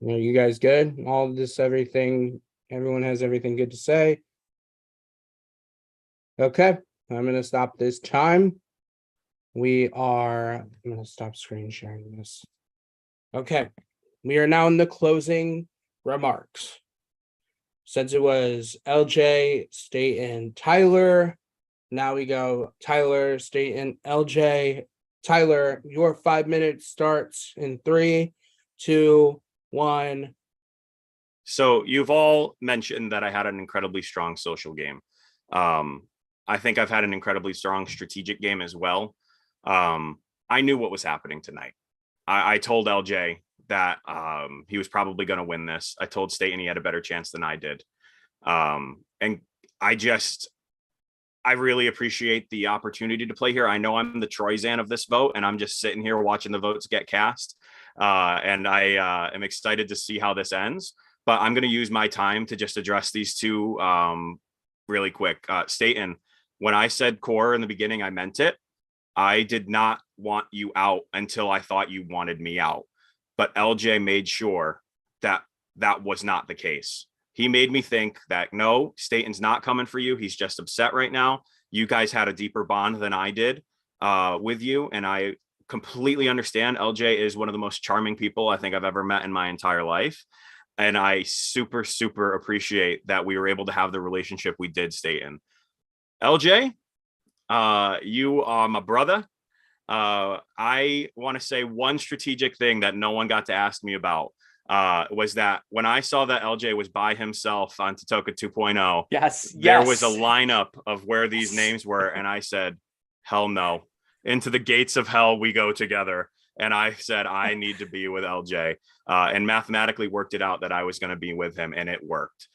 Speaker 3: Are you guys good? All this, everything, everyone has everything good to say? Okay, I'm going to stop this time. I'm going to stop screen sharing this. Okay, we are now in the closing remarks. Since it was LJ, Staten, Tyler, now we go Tyler, Staten, LJ. Tyler, your 5 minutes starts in 3, 2, 1.
Speaker 1: So you've all mentioned that I had an incredibly strong social game. I think I've had an incredibly strong strategic game as well. I knew what was happening tonight. I told LJ that he was probably going to win this. I told Staten he had a better chance than I did. And I really appreciate the opportunity to play here. I know I'm the Troyzan of this vote, and I'm just sitting here watching the votes get cast. And I am excited to see how this ends. But I'm going to use my time to just address these 2 really quick. Staten, when I said core in the beginning, I meant it. I did not want you out until I thought you wanted me out. But LJ made sure that that was not the case. He made me think that, no, Staten's not coming for you. He's just upset right now. You guys had a deeper bond than I did with you. And I completely understand. LJ is one of the most charming people I think I've ever met in my entire life. And I super appreciate that we were able to have the relationship we did, Staten. LJ, you are my brother. I want to say one strategic thing that no one got to ask me about was that when I saw that LJ was by himself on Totoka 2.0, there was a lineup of where these names were. And I said, hell no, into the gates of hell we go together. And I said, I need to be with LJ, and mathematically worked it out that I was going to be with him, and it worked.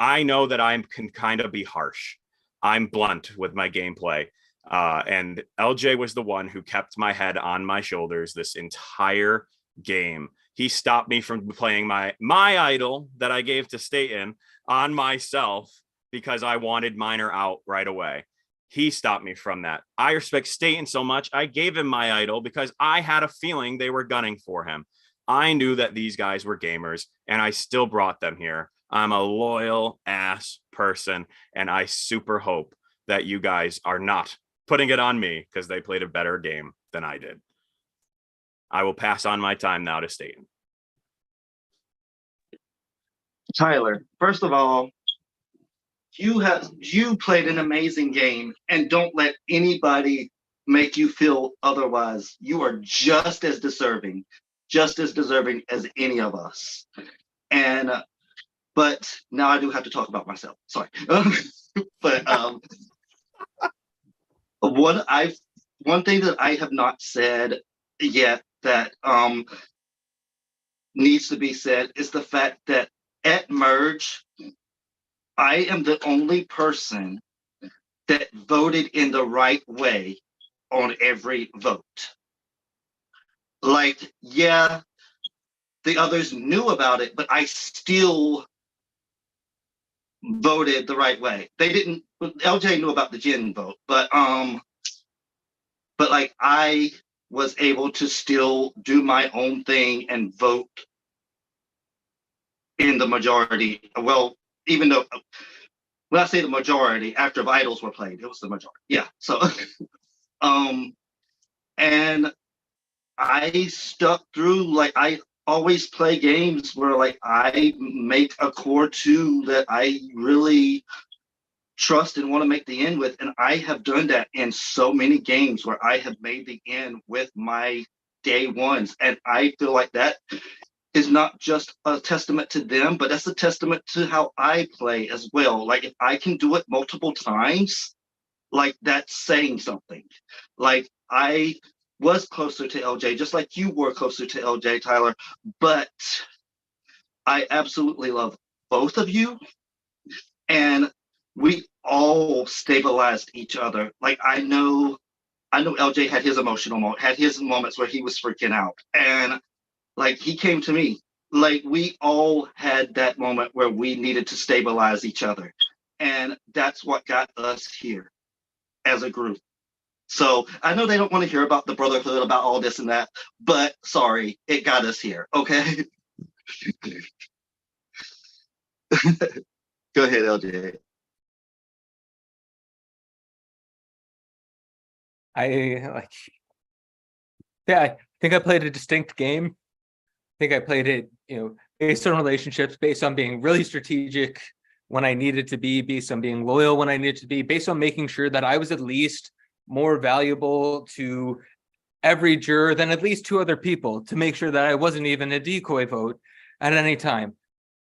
Speaker 1: I know that I can kind of be harsh. I'm blunt with my gameplay. And LJ was the one who kept my head on my shoulders this entire game. He stopped me from playing my idol that I gave to Staten on myself because I wanted Miner out right away. He stopped me from that. I respect Staten so much. I gave him my idol because I had a feeling they were gunning for him. I knew that these guys were gamers, and I still brought them here. I'm a loyal ass person, and I super hope that you guys are not putting it on me because they played a better game than I did. I will pass on my time now to Staten.
Speaker 5: Tyler, first of all, you played an amazing game, and don't let anybody make you feel otherwise. You are just as deserving as any of us. And but now I do have to talk about myself. Sorry. But what one thing that I have not said yet that needs to be said is the fact that at merge, I am the only person that voted in the right way on every vote. Like, yeah, the others knew about it, but I still voted the right way. They didn't. LJ knew about the Jin vote, but like I was able to still do my own thing and vote in the majority. Well, even though when I say the majority, after Vitals were played, it was the majority. Yeah. So, and I stuck through. Like I always play games where like I make a core two that I really trust and want to make the end with. And I have done that in so many games where I have made the end with my day ones. And I feel like that is not just a testament to them, but that's a testament to how I play as well. Like if I can do it multiple times, like that's saying something. Like I was closer to LJ, just like you were closer to LJ, Tyler, but I absolutely love both of you. And we all stabilized each other. Like I know LJ had his emotional moment, had his moments where he was freaking out. And like he came to me. Like we all had that moment where we needed to stabilize each other. And that's what got us here as a group. So I know they don't want to hear about the brotherhood, about all this and that, but sorry, it got us here. Okay. Go ahead, LJ.
Speaker 2: I think I played a distinct game. I think I played it, based on relationships, based on being really strategic when I needed to be, based on being loyal when I needed to be, based on making sure that I was at least more valuable to every juror than at least two other people, to make sure that I wasn't even a decoy vote at any time.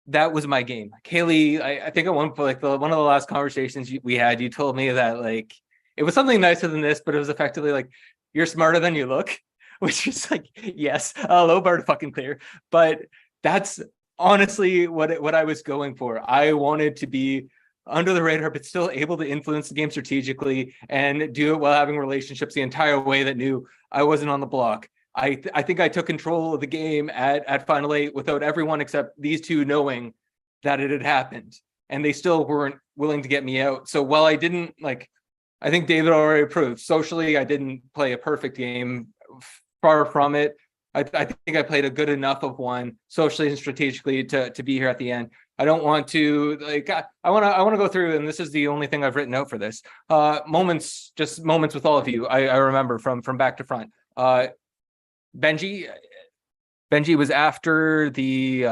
Speaker 2: That was my game. Kaylee, I think at one point, like one of the last conversations we had, you told me that like it was something nicer than this, but it was effectively like, you're smarter than you look, which is like, yes, low bar to fucking clear. But that's honestly what I was going for. I wanted to be under the radar, but still able to influence the game strategically and do it while having relationships the entire way that knew I wasn't on the block. I think I took control of the game at Final 8 without everyone except these two knowing that it had happened. And they still weren't willing to get me out. So while I didn't I think David already approved. Socially, I didn't play a perfect game. Far from it. I think I played a good enough of one socially and strategically to be here at the end. I don't want to I want to go through, and this is the only thing I've written out for this. Moments with all of you. I remember from back to front. Benji was after the he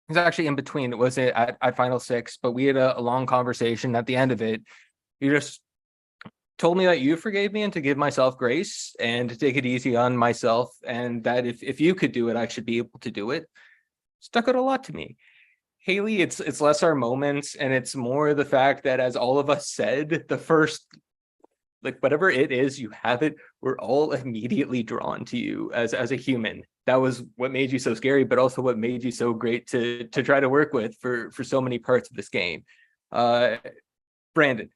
Speaker 2: was actually in between. It was at Final 6, but we had a long conversation at the end of it. You just told me that you forgave me and to give myself grace and to take it easy on myself, and that if you could do it, I should be able to do it. Stuck out a lot to me. Haley, it's less our moments, and it's more the fact that, as all of us said, the first, whatever it is, you have it, we're all immediately drawn to you as a human. That was what made you so scary, but also what made you so great to try to work with for so many parts of this game. Brandon,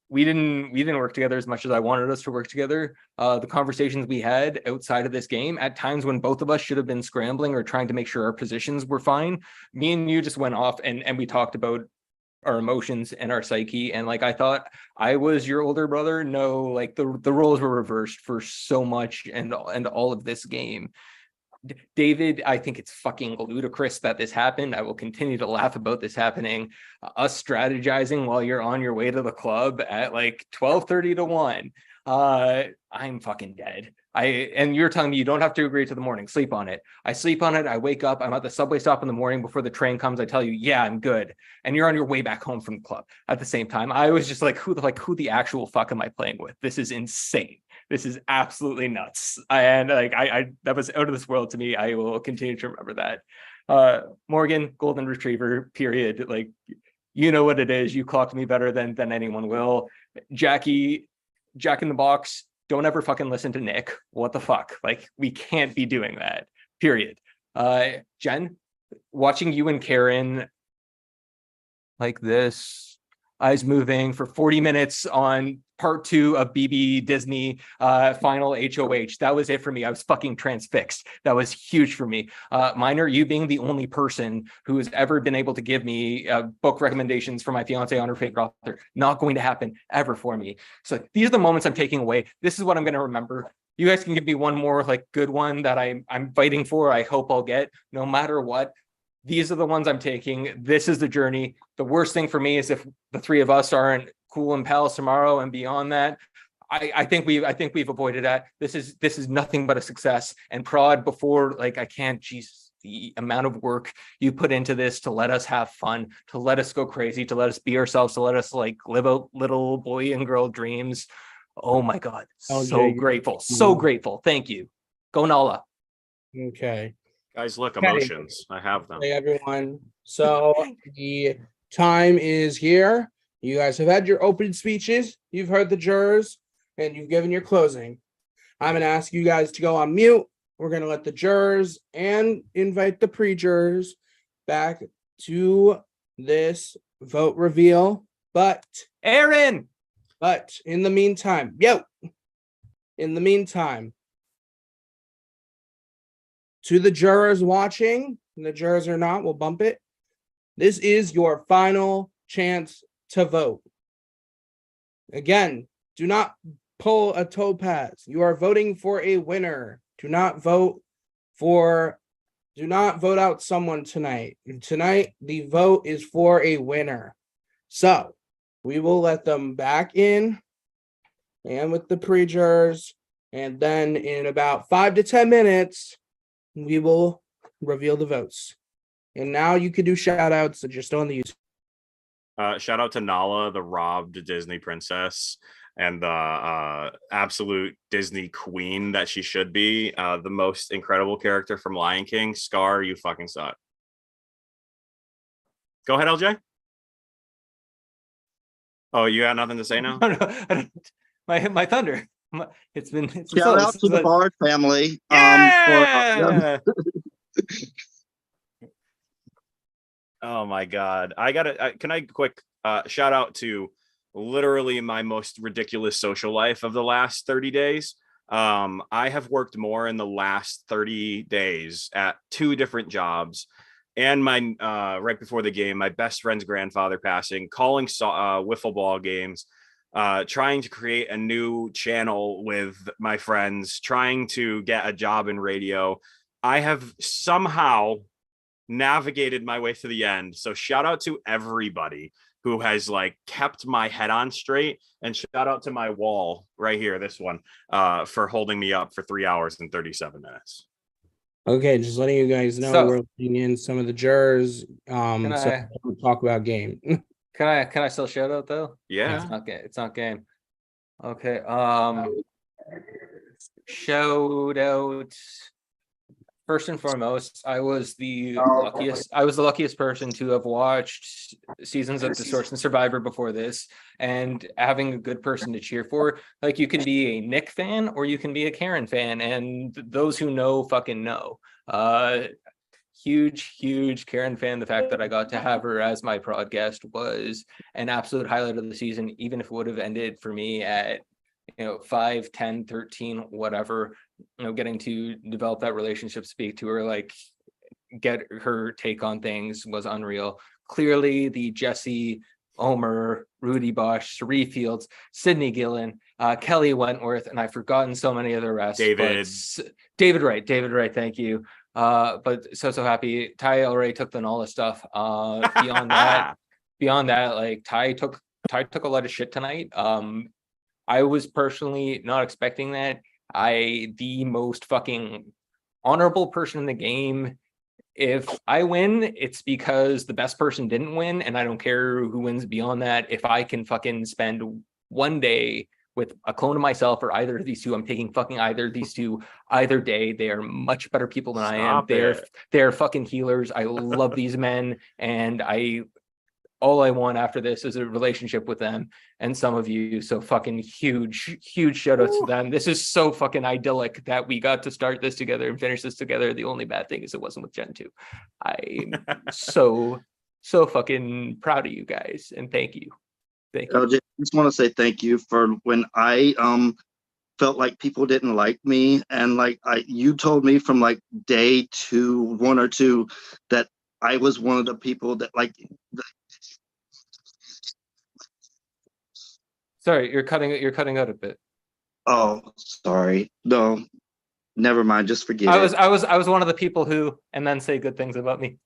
Speaker 2: we didn't work together as much as I wanted us to work together. The conversations we had outside of this game, at times when both of us should have been scrambling or trying to make sure our positions were fine, me and you just went off and we talked about our emotions and our psyche. And I thought I was your older brother. No, the roles were reversed for so much and all of this game. David, I think it's fucking ludicrous that this happened. I will continue to laugh about this happening. Us strategizing while you're on your way to the club at 12:30 to 1. I'm fucking dead. And you're telling me you don't have to agree to the morning. Sleep on it. I sleep on it. I wake up. I'm at the subway stop in the morning before the train comes. I tell you, yeah, I'm good. And you're on your way back home from the club at the same time. I was just who the actual fuck am I playing with? This is insane. This is absolutely nuts. And I that was out of this world to me. I will continue to remember that. Morgan, golden retriever, period. You know what it is. You clocked me better than anyone will. Jackie, Jack in the Box, don't ever fucking listen to Nick. What the fuck? Like, we can't be doing that, period. Jen, watching you and Karen like this, eyes moving for 40 minutes on part 2 of BB Disney final HOH. That was it for me. I was fucking transfixed. That was huge for me. Minor, you being the only person who has ever been able to give me book recommendations for my fiance on her favorite author. Not going to happen ever for me. So these are the moments I'm taking away. This is what I'm going to remember. You guys can give me one more like good one that I'm fighting for. I hope I'll get no matter what. These are the ones I'm taking. This is the journey. The worst thing for me is if the three of us aren't cool and pals tomorrow and beyond that. I think we've avoided that. This is nothing but a success. And Prod, before, like, I can't, Jesus, the amount of work you put into this to let us have fun, to let us go crazy, to let us be ourselves, to let us like live out little boy and girl dreams. Oh my God. So grateful. So grateful. Thank you. Go Nala.
Speaker 3: Okay.
Speaker 1: Guys, look,
Speaker 3: Okay.
Speaker 1: emotions. I have them.
Speaker 3: Hey, everyone. So the time is here. You guys have had your opening speeches. You've heard the jurors, and you've given your closing. I'm going to ask you guys to go on mute. We're going to let the jurors and invite the pre-jurors back to this vote reveal. But
Speaker 2: Aaron.
Speaker 3: But in the meantime, to the jurors watching, and the jurors are not, we'll bump it. This is your final chance to vote. Again, do not pull a topaz. You are voting for a winner. Do not vote out someone tonight. Tonight, the vote is for a winner. So we will let them back in and with the pre-jurors. And then in about 5 to 10 minutes, we will reveal the votes. And now you can do shout outs that you're still on the YouTube.
Speaker 1: Shout out to Nala, the robbed Disney princess, and the absolute Disney queen that she should be. The most incredible character from Lion King. Scar, you fucking suck. Go ahead, LJ. Oh, you got nothing to say now?
Speaker 2: No, my thunder. It's been
Speaker 5: shout out to the Bard family.
Speaker 1: Yeah! Oh my God. Can I quick shout out to literally my most ridiculous social life of the last 30 days. I have worked more in the last 30 days at 2 different jobs. And my right before the game, my best friend's grandfather passing, calling wiffle ball games, trying to create a new channel with my friends, trying to get a job in radio. I have somehow navigated my way to the end. So shout out to everybody who has like kept my head on straight, and shout out to my wall right here, this one, for holding me up for 3 hours and 37 minutes.
Speaker 3: Okay, just letting you guys know we're letting in some of the jurors. So we'll talk about game.
Speaker 2: Can I still shout out though?
Speaker 1: Yeah.
Speaker 2: It's not game. Okay. Shout out. First and foremost, I was the luckiest person to have watched seasons of Distortion Survivor before this, and having a good person to cheer for. Like, you can be a Nick fan or you can be a Karen fan, and those who know fucking know. Huge Karen fan. The fact that I got to have her as my prod guest was an absolute highlight of the season, even if it would have ended for me at 5, 10, 13, whatever. Getting to develop that relationship, speak to her, like, get her take on things was unreal. Clearly the Jesse, Omer, Rudy Bosch, Sheree Fields, Sydney Gillen, Kelly Wentworth, and I've forgotten so many of the rest. David Wright, thank you. But so happy. Ty already took the Nala stuff. Beyond that, like, Ty took a lot of shit tonight. I was personally not expecting that. The most fucking honorable person in the game. If I win, it's because the best person didn't win, and I don't care who wins beyond that. If I can fucking spend one day with a clone of myself or either of these two, I'm taking fucking either of these two either day. They are much better people than I am. They're fucking healers. I love these men, and all I want after this is a relationship with them and some of you. So fucking huge shout out to them. This is so fucking idyllic that we got to start this together and finish this together. The only bad thing is it wasn't with Gen 2. I'm so fucking proud of you guys, and thank you.
Speaker 5: LJ, I just want to say thank you for when I felt like people didn't like me, and like you told me from like day 1 or 2 that I was one of the people that like.
Speaker 2: Sorry, you're cutting out a bit.
Speaker 5: Oh, sorry. No, never mind. Just forget
Speaker 2: I
Speaker 5: it.
Speaker 2: was one of the people who, and then say good things about me.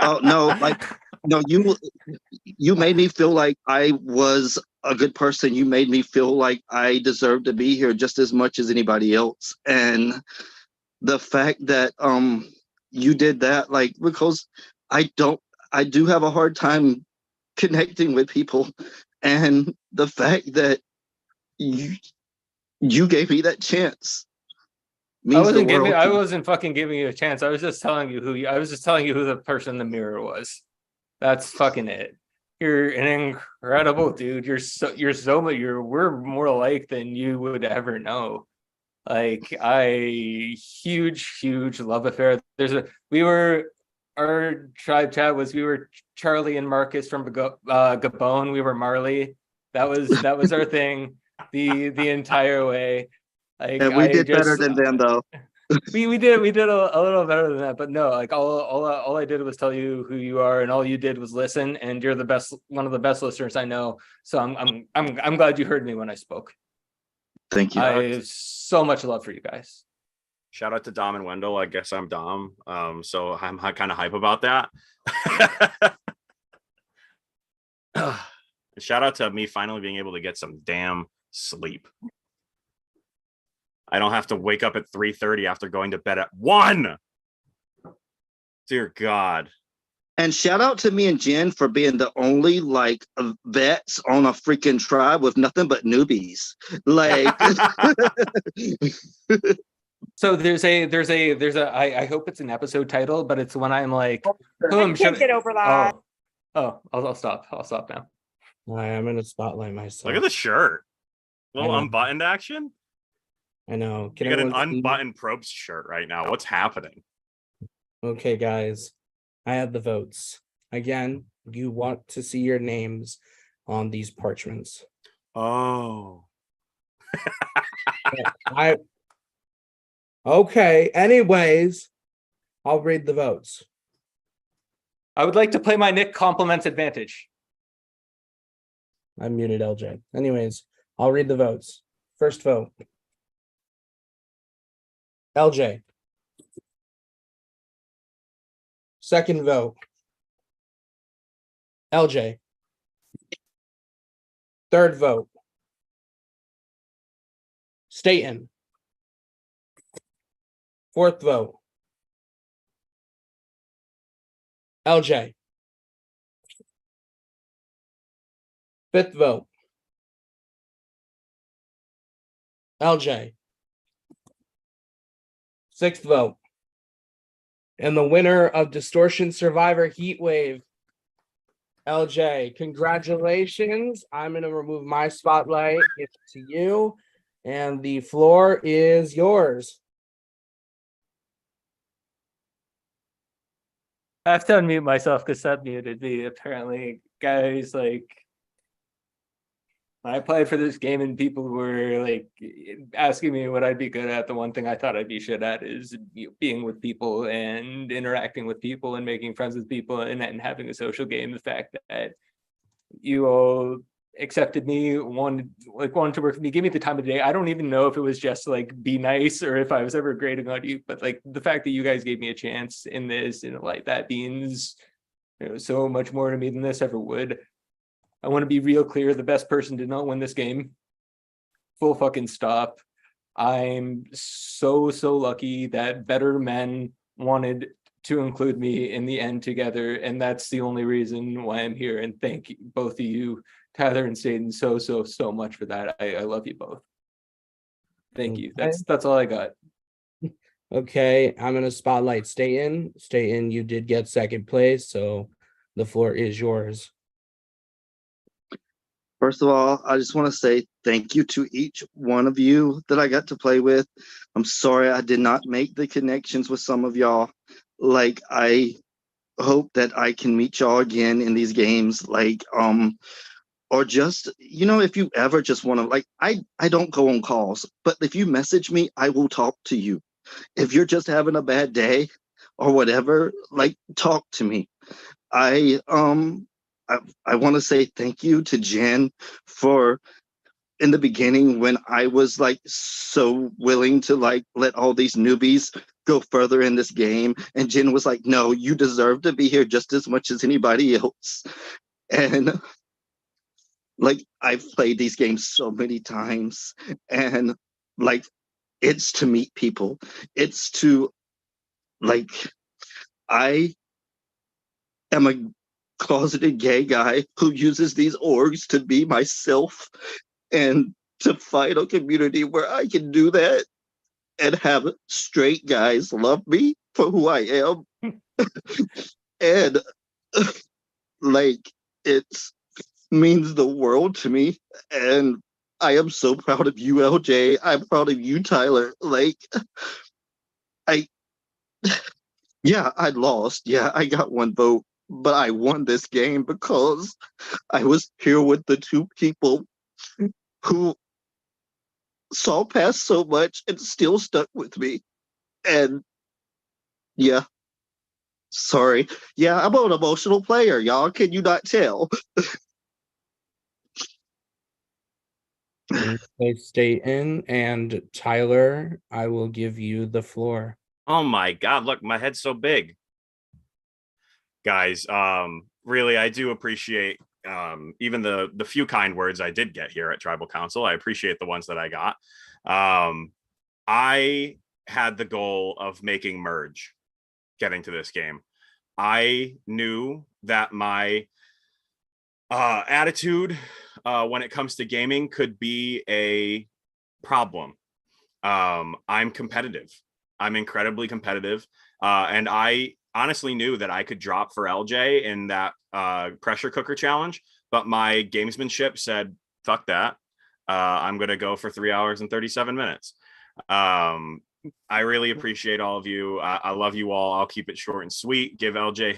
Speaker 5: Oh no, like no, you made me feel like I was a good person. You made me feel like I deserved to be here just as much as anybody else. And the fact that you did that, like, because I do have a hard time connecting with people, and the fact that you gave me that chance means the world.
Speaker 2: I wasn't fucking giving you a chance. I was just telling you I was just telling you who the person in the mirror was. That's fucking it. You're an incredible dude. We're more alike than you would ever know. Like, huge love affair. Our tribe chat was, we were Charlie and Marcus from Gabon. We were Marley. That was our thing the entire way. Like,
Speaker 5: and we did better than them though.
Speaker 2: we did a little better than that, but no, like all I did was tell you who you are, and all you did was listen, and you're one of the best listeners I know. So I'm glad you heard me when I spoke.
Speaker 5: Thank you.
Speaker 2: I have so much love for you guys.
Speaker 1: Shout out to Dom and Wendell. I guess I'm Dom. So I'm kind of hype about that. Shout out to me finally being able to get some damn sleep. I don't have to wake up at 3:30 after going to bed at 1. Dear God.
Speaker 5: And shout out to me and Jen for being the only like vets on a freaking tribe with nothing but newbies. Like
Speaker 2: So I hope it's an episode title, but it's when I'm like,
Speaker 9: I can't get over that.
Speaker 2: I'll stop now.
Speaker 3: I'm gonna spotlight myself.
Speaker 1: Look at the shirt. Little unbuttoned action.
Speaker 3: I know.
Speaker 1: You got an unbuttoned probes shirt right now. What's happening?
Speaker 3: Okay, guys. I have the votes. Again, you want to see your names on these parchments.
Speaker 1: Oh.
Speaker 3: Okay. Anyways, I'll read the votes.
Speaker 2: I would like to play my Nick compliments advantage.
Speaker 3: I muted LJ. Anyways, I'll read the votes. First vote. LJ. Second vote. LJ. Third vote. Staten. Fourth vote. LJ. Fifth vote. LJ. Sixth vote. And the winner of Distortion Survivor Heatwave, LJ. Congratulations. I'm going to remove my spotlight. It's to you. And the floor is yours.
Speaker 2: I have to unmute myself because Seth muted me. Apparently, guys, like, when I played for this game and people were like asking me what I'd be good at, the one thing I thought I'd be shit at is being with people and interacting with people and making friends with people and having a social game. The fact that you all accepted me, wanted to work with me, give me the time of day. I don't even know if it was just like be nice or if I was ever grading on you, but like the fact that you guys gave me a chance in this, and like that means, you know, so much more to me than this ever would. I want to be real clear. The best person did not win this game. Full fucking stop. I'm so lucky that better men wanted to include me in the end together. And that's the only reason why I'm here. And thank you, both of you, Tyler and Staten, so much for that. I love you both. Thank you. That's all I got.
Speaker 3: Okay, I'm going to spotlight Staten. Staten, you did get second place, so The floor is yours.
Speaker 5: First of all, I just want to say thank you to each one of you that I got to play with. I'm sorry I did not make the connections with some of y'all. Like, I hope that I can meet y'all again in these games. Like, or just, if you ever just want to, like, I don't go on calls, but if you message me, I will talk to you. If you're just having a bad day or whatever, like, talk to me. I I want to say thank you to Jen for in the beginning when I was like so willing to like let all these newbies go further in this game, and Jen was like, no, you deserve to be here just as much as anybody else. And like, I've played these games so many times, and like, it's to meet people. It's to like, I am a closeted gay guy who uses these orgs to be myself and to find a community where I can do that and have straight guys love me for who I am. And like, it means the world to me. And I am so proud of you, LJ. I'm proud of you, Tyler. Like, I, yeah, I lost. Yeah, I got one vote, but I won this game because I was here with the two people who saw past so much and still stuck with me. And yeah, sorry. Yeah, I'm an emotional player, y'all. Can you not tell?
Speaker 3: Staten and Tyler, I will give you the floor.
Speaker 1: Oh my God, look, my head's so big. Guys, really, I do appreciate even the few kind words I did get here at Tribal Council. I appreciate the ones that I got. I had the goal of making Merge getting to this game. I knew that my attitude when it comes to gaming could be a problem. I'm competitive. I'm incredibly competitive. And I honestly knew that I could drop for LJ in that pressure cooker challenge, but my gamesmanship said, fuck that. I'm going to go for 3 hours and 37 minutes. I really appreciate all of you. I love you all. I'll keep it short and sweet. Give LJ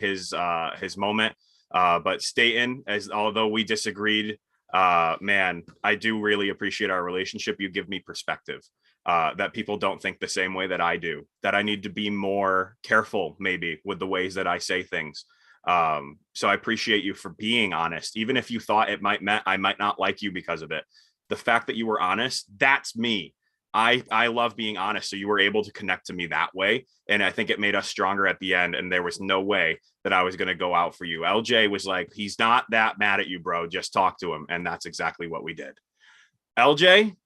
Speaker 1: his moment. But Staten, as although we disagreed, man, I do really appreciate our relationship. You give me perspective that people don't think the same way that I do, that I need to be more careful maybe with the ways that I say things. So I appreciate you for being honest, even if you thought I might not like you because of it. The fact that you were honest, that's me. I love being honest. So you were able to connect to me that way. And I think it made us stronger at the end. And there was no way that I was going to go out for you. LJ was like, he's not that mad at you, bro. Just talk to him. And that's exactly what we did. LJ,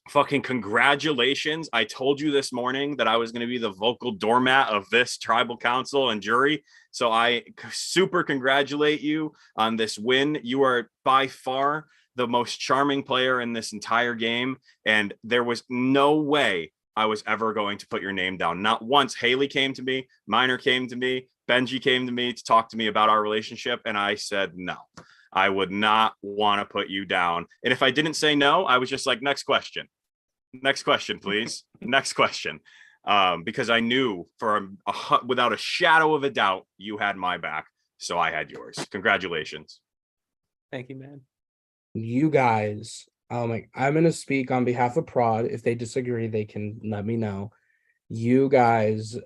Speaker 1: fucking congratulations. I told you this morning that I was going to be the vocal doormat of this tribal council and jury. So I super congratulate you on this win. You are by far the most charming player in this entire game. And there was no way I was ever going to put your name down. Not once. Haley came to me, Minor came to me, Benji came to me to talk to me about our relationship. And I said, no, I would not want to put you down. And if I didn't say no, I was just like, next question, please. Next question. Because I knew without a shadow of a doubt, you had my back. So I had yours. Congratulations.
Speaker 2: Thank you, man.
Speaker 3: You guys, I'm going to speak on behalf of Prod. If they disagree, they can let me know. You guys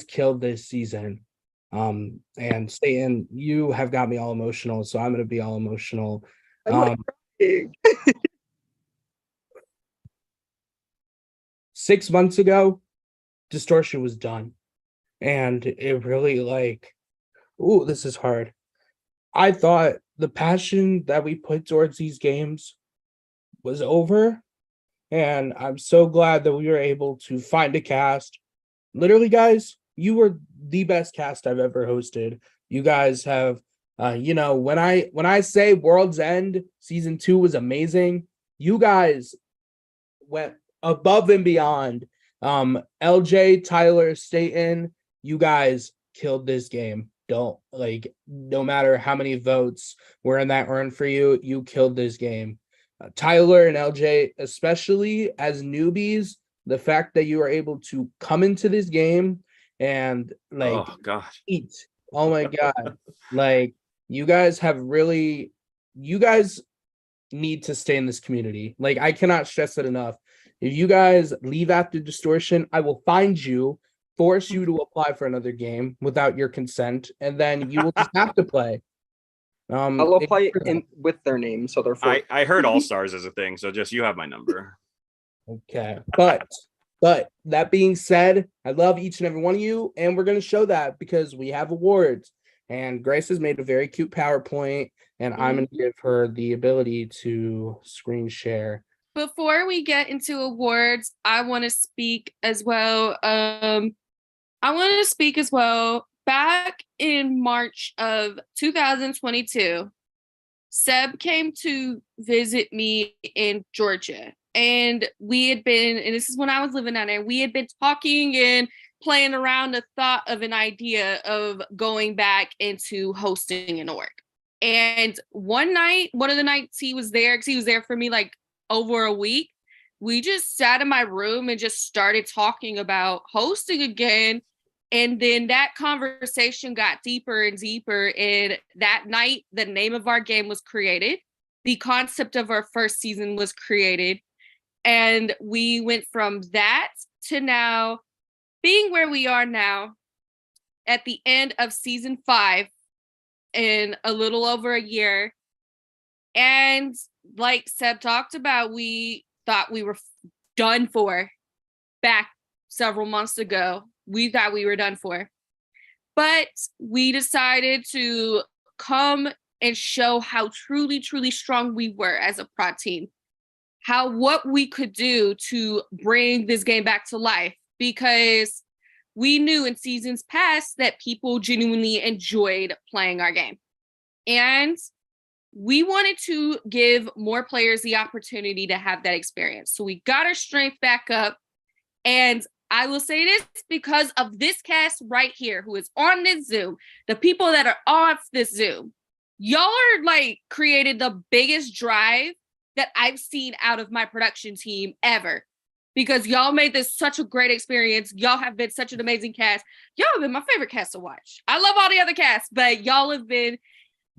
Speaker 3: killed this season. And Staten, you have got me all emotional, so I'm going to be all emotional. 6 months ago, Distortion was done. And it really this is hard. I thought the passion that we put towards these games was over. And I'm so glad that we were able to find a cast. Literally, guys, you were the best cast I've ever hosted. You guys have, when I say World's End season 2 was amazing, you guys went above and beyond. LJ, Tyler, Staten, you guys killed this game. don't. Like, no matter how many votes were in that urn for you, you killed this game. Tyler and LJ, especially as newbies, the fact that you were able to come into this game and like
Speaker 1: Oh God.
Speaker 3: eat. Oh my God. Like, you guys need to stay in this community. Like, I cannot stress it enough. If you guys leave after Distortion, I will find you, force you to apply for another game without your consent, and then you will just have to play.
Speaker 12: I'll apply in with their name, so they're
Speaker 1: I heard All Stars is a thing, so just you have my number.
Speaker 3: Okay, but that being said, I love each and every one of you, and we're going to show that because we have awards. And Grace has made a very cute PowerPoint, and I'm going to give her the ability to screen share.
Speaker 4: Before we get into awards, I want to speak as well. Back in March of 2022, Seb came to visit me in Georgia. And we had been, and this is when I was living down there, we had been talking and playing around the thought of an idea of going back into hosting an org. And one night, one of the nights he was there, because he was there for me like over a week, we just sat in my room and just started talking about hosting again. And then that conversation got deeper and deeper. And that night, the name of our game was created. The concept of our first season was created. And we went from that to now being where we are now at the end of season 5 in a little over a year. And like Seb talked about, we thought we were done for back several months ago. We thought we were done for. But we decided to come and show how truly, truly strong we were as a prod team. What we could do to bring this game back to life, because we knew in seasons past that people genuinely enjoyed playing our game. And we wanted to give more players the opportunity to have that experience. So we got our strength back up. And I will say this because of this cast right here who is on this Zoom, the people that are off this Zoom, y'all are like created the biggest drive that I've seen out of my production team ever, because y'all made this such a great experience. Y'all have been such an amazing cast. Y'all have been my favorite cast to watch. I love all the other casts, but y'all have been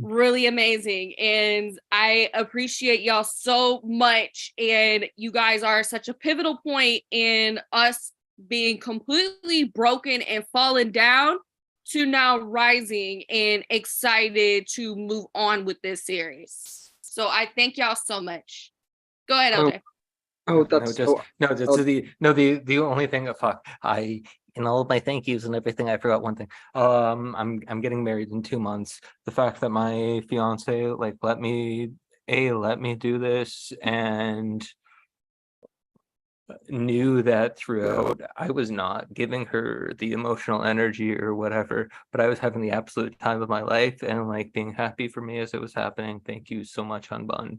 Speaker 4: really amazing. And I appreciate y'all so much. And you guys are such a pivotal point in us being completely broken and fallen down to now rising and excited to move on with this series. So I thank y'all so much. Go ahead, LJ.
Speaker 2: The only thing, in all of my thank yous and everything, I forgot one thing. I'm getting married in 2 months. The fact that my fiance like let me do this and knew that throughout I was not giving her the emotional energy or whatever, but I was having the absolute time of my life and like being happy for me as it was happening. Thank you so much, Hunbun.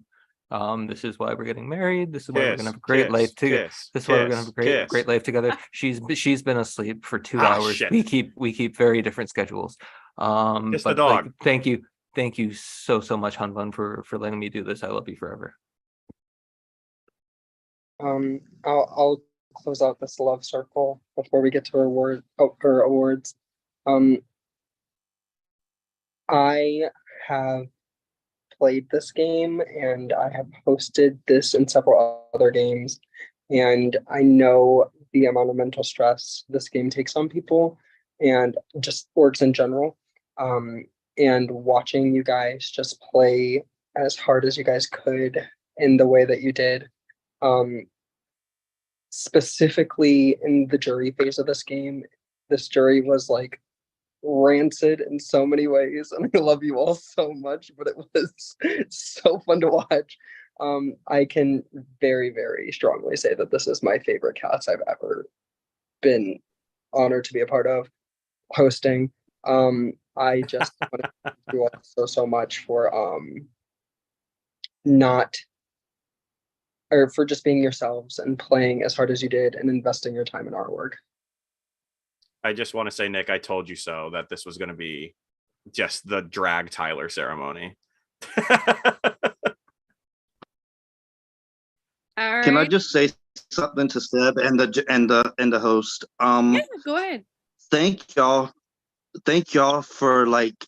Speaker 2: This is why we're getting married. This is why we're gonna have a great life together. This is why we're gonna have a great life together. She's been asleep for 2 hours.
Speaker 1: Shit.
Speaker 2: We keep very different schedules.
Speaker 1: Just the
Speaker 2: But
Speaker 1: dog.
Speaker 2: like, thank you so much, Hunbun, for letting me do this. I love you forever.
Speaker 12: I'll close out this love circle before we get to our awards. I have played this game and I have hosted this and several other games, and I know the amount of mental stress this game takes on people and just orgs in general. And watching you guys just play as hard as you guys could in the way that you did, specifically in the jury phase of this game, this jury was like rancid in so many ways, and I love you all so much, but it was so fun to watch. I can very, very strongly say that this is my favorite cast I've ever been honored to be a part of hosting. I just want to thank you all so much for for just being yourselves and playing as hard as you did and investing your time in our work.
Speaker 1: I just want to say, Nick, I told you so that this was going to be just the drag Tyler ceremony.
Speaker 4: All right.
Speaker 5: Can I just say something to Seb and the host?
Speaker 4: Yeah, go ahead.
Speaker 5: Thank y'all for like,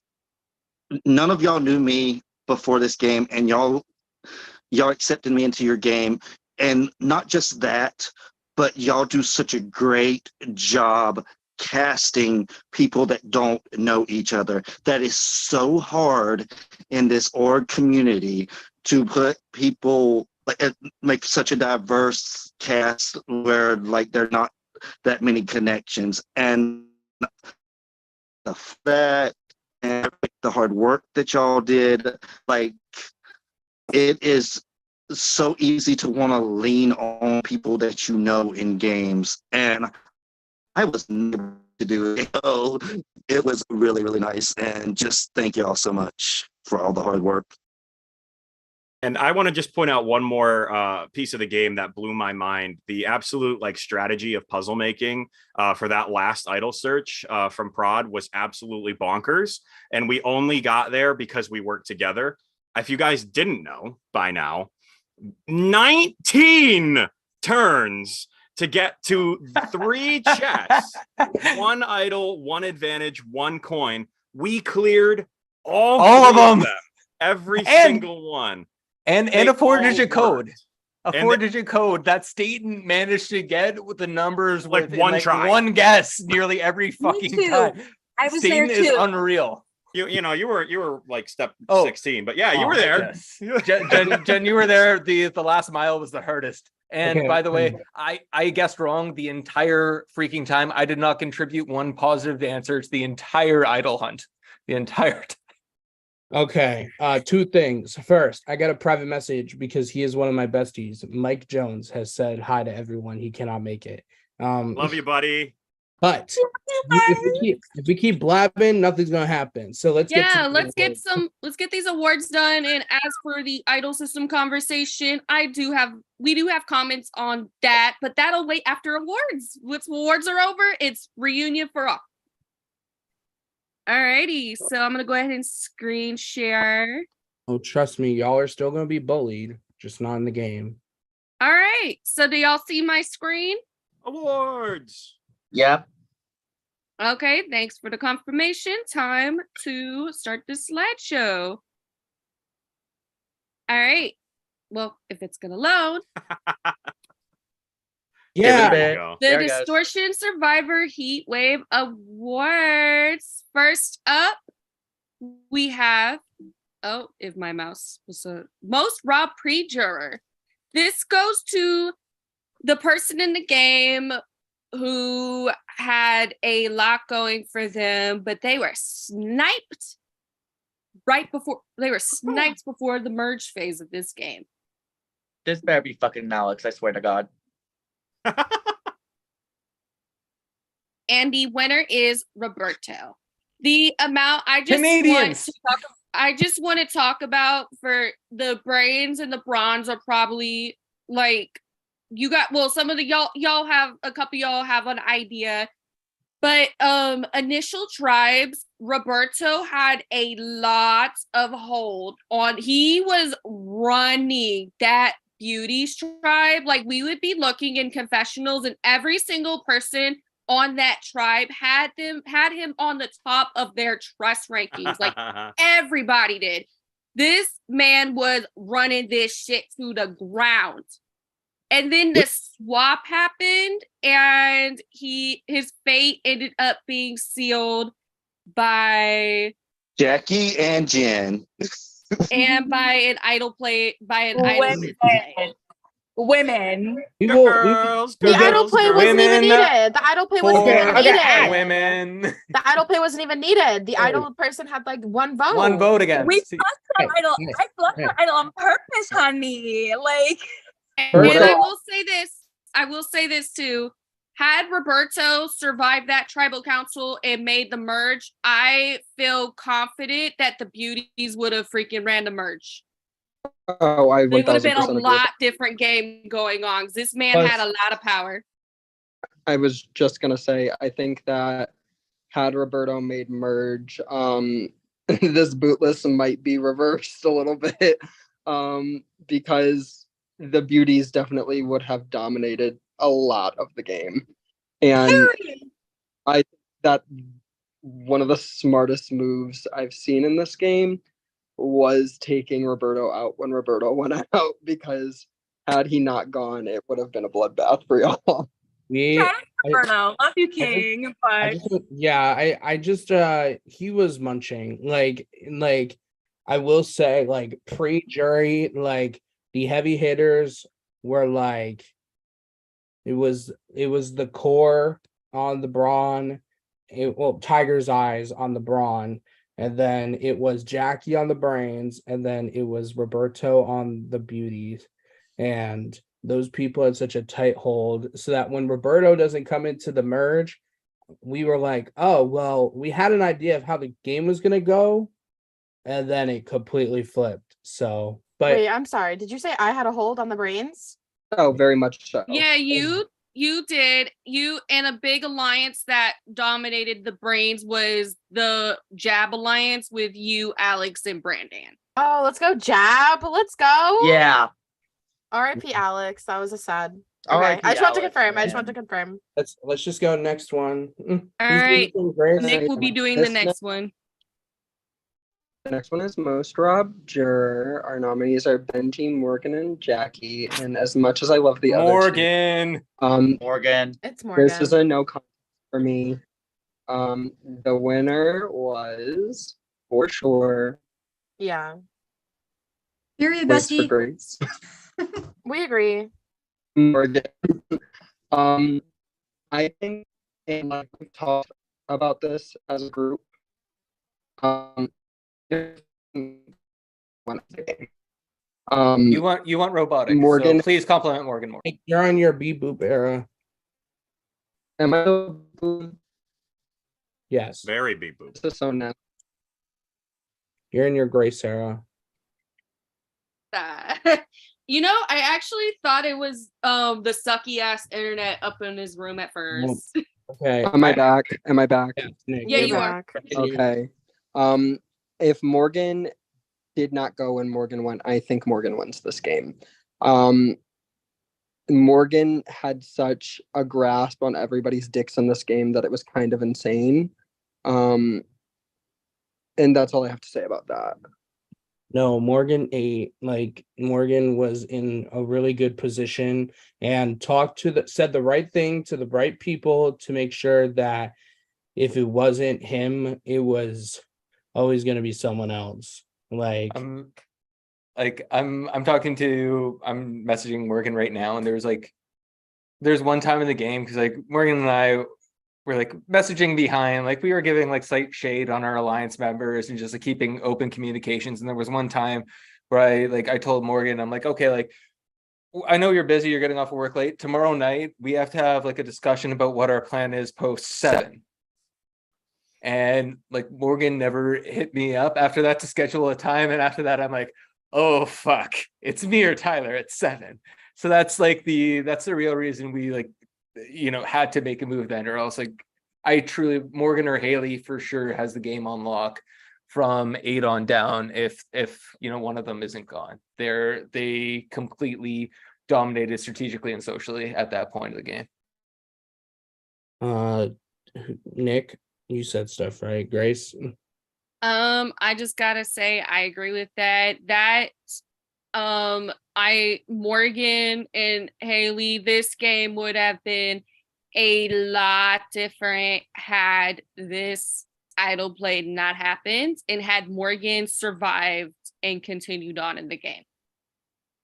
Speaker 5: none of y'all knew me before this game, and y'all accepted me into your game. And not just that, but y'all do such a great job casting people that don't know each other. That is so hard in this org community to put people, like, make such a diverse cast where like there are not that many connections. And that and the hard work that y'all did, like, it is so easy to want to lean on people that you know in games, and I was never to do it. So it was really, really nice, and just thank y'all so much for all the hard work.
Speaker 1: And I want to just point out one more piece of the game that blew my mind. The absolute like strategy of puzzle making for that last idol search from Prod was absolutely bonkers. And we only got there because we worked together. If you guys didn't know by now, 19 turns to get to 3 chests, 1 idol, 1 advantage, 1 coin. We cleared all of them. Every single one.
Speaker 2: And
Speaker 1: They
Speaker 2: a 4-digit
Speaker 1: all
Speaker 2: code.
Speaker 1: worked.
Speaker 2: A
Speaker 1: And
Speaker 2: 4-digit code that Staten managed to get with the numbers
Speaker 1: Like
Speaker 2: with
Speaker 1: one try.
Speaker 2: one guess nearly every fucking
Speaker 9: too.
Speaker 2: time.
Speaker 9: I was
Speaker 2: Staten
Speaker 9: there
Speaker 2: is
Speaker 9: too.
Speaker 2: unreal.
Speaker 1: You know, you were like step
Speaker 2: Oh.
Speaker 1: 16, but yeah, you were there.
Speaker 2: Yes. Jen, you were there. The last mile was the hardest. And
Speaker 3: Okay.
Speaker 2: by the way, I guessed wrong the entire freaking time. I did not contribute one positive answer to the entire idol hunt. The entire time.
Speaker 3: Okay. 2 things. First, I got a private message because he is one of my besties. Mike Jones has said hi to everyone. He cannot make it.
Speaker 1: Love you, buddy.
Speaker 3: But if we keep blabbing, nothing's gonna happen. So let's get
Speaker 4: these awards done. And as for the idol system conversation, we do have comments on that, but that'll wait after awards. Once awards are over, it's reunion for all. Alrighty, so I'm gonna go ahead and screen share.
Speaker 3: Oh, trust me, y'all are still gonna be bullied, just not in the game.
Speaker 4: All right, so do y'all see my screen?
Speaker 1: Awards.
Speaker 8: Yep.
Speaker 4: Okay, thanks for the confirmation. Time to start the slideshow. All right. Well, if it's gonna load.
Speaker 3: Yeah.
Speaker 4: The Distortion Survivor Heat Wave Awards. First up, we have, if my mouse was most raw pre-juror. This goes to the person in the game who had a lot going for them, but they were sniped before the merge phase of this game.
Speaker 8: This better be fucking Alex, I swear to God.
Speaker 4: And the winner is Roberto. The amount I just want to talk about for the brains and the bronze are probably like some of the y'all have a couple y'all have an idea, but initial tribes, Roberto had a lot of hold on. He was running that beauties tribe. Like, we would be looking in confessionals and every single person on that tribe had him on the top of their trust rankings. Like, everybody did. This man was running this shit to the ground. And then the swap happened and his fate ended up being sealed by
Speaker 5: Jackie and Jen.
Speaker 4: And by an idol play
Speaker 9: Women.
Speaker 10: The idol play wasn't even needed. The idol play wasn't even needed.
Speaker 2: Women.
Speaker 10: The idol play wasn't even needed. The idol person had like 1 vote.
Speaker 2: 1 vote against.
Speaker 9: We fluffed the idol. I fluffed the idol on purpose, honey. Like,
Speaker 4: and I will say this too. Had Roberto survived that tribal council and made the merge, I feel confident that the beauties would have freaking ran the merge.
Speaker 12: Oh, I
Speaker 4: There would have been a
Speaker 12: 1000% agree.
Speaker 4: lot different game going on. This man had a lot of power.
Speaker 12: I was just gonna say, I think that had Roberto made merge, this boot list might be reversed a little bit, because the beauties definitely would have dominated a lot of the game. And I think that one of the smartest moves I've seen in this game was taking Roberto out when Roberto went out, because had he not gone, it would have been a bloodbath for y'all.
Speaker 9: Bruno, love you, King. But
Speaker 3: He was munching. Like I will say, like pre-jury, like the heavy hitters were like it was the core on the Brawn, Tiger's Eyes on the Brawn, and then it was Jackie on the Brains, and then it was Roberto on the Beauties. And those people had such a tight hold so that when Roberto doesn't come into the merge, we were like, oh, well, we had an idea of how the game was going to go, and then it completely flipped. So, but
Speaker 10: wait, I'm sorry. Did you say I had a hold on the Brains?
Speaker 12: Oh, very much so.
Speaker 4: Yeah, you did. You, and a big alliance that dominated the Brains was the Jab Alliance with you, Alex, and Brandon.
Speaker 10: Oh, let's go Jab. Let's go.
Speaker 8: Yeah.
Speaker 10: R.I.P. Alex. That was a sad. Okay,
Speaker 8: R.I.P.
Speaker 10: I just want to
Speaker 8: Alex,
Speaker 10: confirm. I just
Speaker 8: man.
Speaker 10: want to confirm.
Speaker 3: let's just go next one.
Speaker 4: All
Speaker 3: Who's
Speaker 4: right,
Speaker 3: doing Grace?
Speaker 4: Nick will be doing the next one.
Speaker 12: The next one is Most Rob Juror. Our nominees are Benji, Morgan, and Jackie. And as much as I love the
Speaker 2: Morgan.
Speaker 12: other two,
Speaker 8: Morgan.
Speaker 10: It's Morgan.
Speaker 12: this is a no contest for me. The winner was for sure
Speaker 10: Yeah,
Speaker 11: Period,
Speaker 12: Waits for
Speaker 11: bestie.
Speaker 12: Grace.
Speaker 10: we agree.
Speaker 12: Morgan. I think, and like we've talked about this as a group.
Speaker 2: You want robotic.
Speaker 12: Morgan.
Speaker 2: So please compliment Morgan more.
Speaker 3: You're on your B boop era.
Speaker 12: Am I?
Speaker 3: Yes,
Speaker 1: Very beep boop.
Speaker 12: This is so now.
Speaker 3: you're in your Grace era.
Speaker 4: You know, I actually thought it was the sucky ass internet up in his room at first.
Speaker 3: Okay.
Speaker 12: Am I back? Am I back?
Speaker 3: Nick.
Speaker 4: Yeah,
Speaker 10: You're
Speaker 4: you are.
Speaker 10: back.
Speaker 12: Okay. If Morgan did not go and Morgan went, I think Morgan wins this game. Morgan had such a grasp on everybody's dicks in this game that it was kind of insane. And that's all I have to say about that.
Speaker 3: No, Morgan was in a really good position and said the right thing to the right people to make sure that if it wasn't him, it was always going to be someone else.
Speaker 2: I'm messaging Morgan right now, and there's one time in the game because like Morgan and I were like messaging behind, like we were giving like slight shade on our alliance members and just like keeping open communications. And there was one time where I told Morgan, I'm like, okay, like I know you're busy, you're getting off of work late. Tomorrow night we have to have like a discussion about what our plan is post 7. And like Morgan never hit me up after that to schedule a time. And after that, I'm like, oh fuck, it's me or Tyler at 7. So that's the real reason we had to make a move then, or else Morgan or Haley for sure has the game on lock from 8 on down. If one of them isn't gone, they completely dominated strategically and socially at that point of the game.
Speaker 3: Nick, you said stuff, right? Grace?
Speaker 4: I just gotta say I agree with that. Morgan and Haley, this game would have been a lot different had this idle play not happened and had Morgan survived and continued on in the game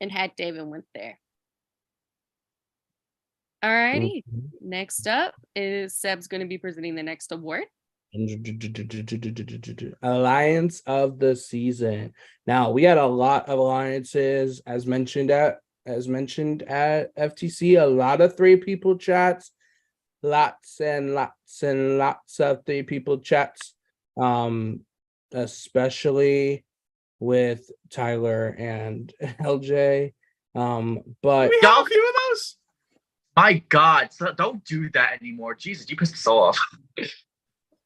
Speaker 4: and had David went there. Alrighty. Next up is Seb's going to be presenting the next award.
Speaker 3: Alliance of the season. Now we had a lot of alliances as mentioned at FTC, a lot of 3 people chats, lots and lots and lots of 3 people chats, especially with Tyler and LJ. But
Speaker 1: we have a few of those.
Speaker 8: My God, so don't do that anymore. Jesus, you pissed us off.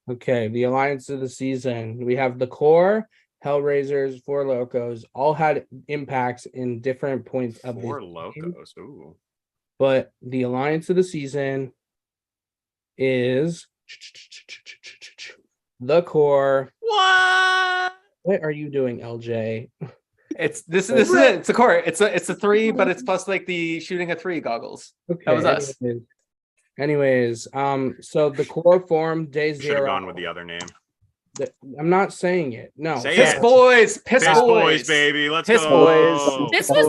Speaker 3: Okay, the alliance of the season. We have the core, Hellraisers, Four Locos, all had impacts in different points of the
Speaker 1: Four
Speaker 3: game.
Speaker 1: Locos. Ooh.
Speaker 3: But the alliance of the season is the core.
Speaker 1: What?
Speaker 3: What are you doing, LJ?
Speaker 2: It's this is it. It's a core. It's a 3, but it's plus like the shooting a 3 goggles.
Speaker 3: Okay,
Speaker 2: That was us.
Speaker 3: Anyways, so the core form day
Speaker 1: Should have
Speaker 3: 0.
Speaker 1: gone with the other name.
Speaker 3: I'm not saying it. No.
Speaker 1: Say
Speaker 2: Piss
Speaker 1: it.
Speaker 2: boys,
Speaker 1: Piss boys, baby. Let's
Speaker 2: Piss
Speaker 1: go.
Speaker 2: boys.
Speaker 4: This
Speaker 2: Piss
Speaker 4: was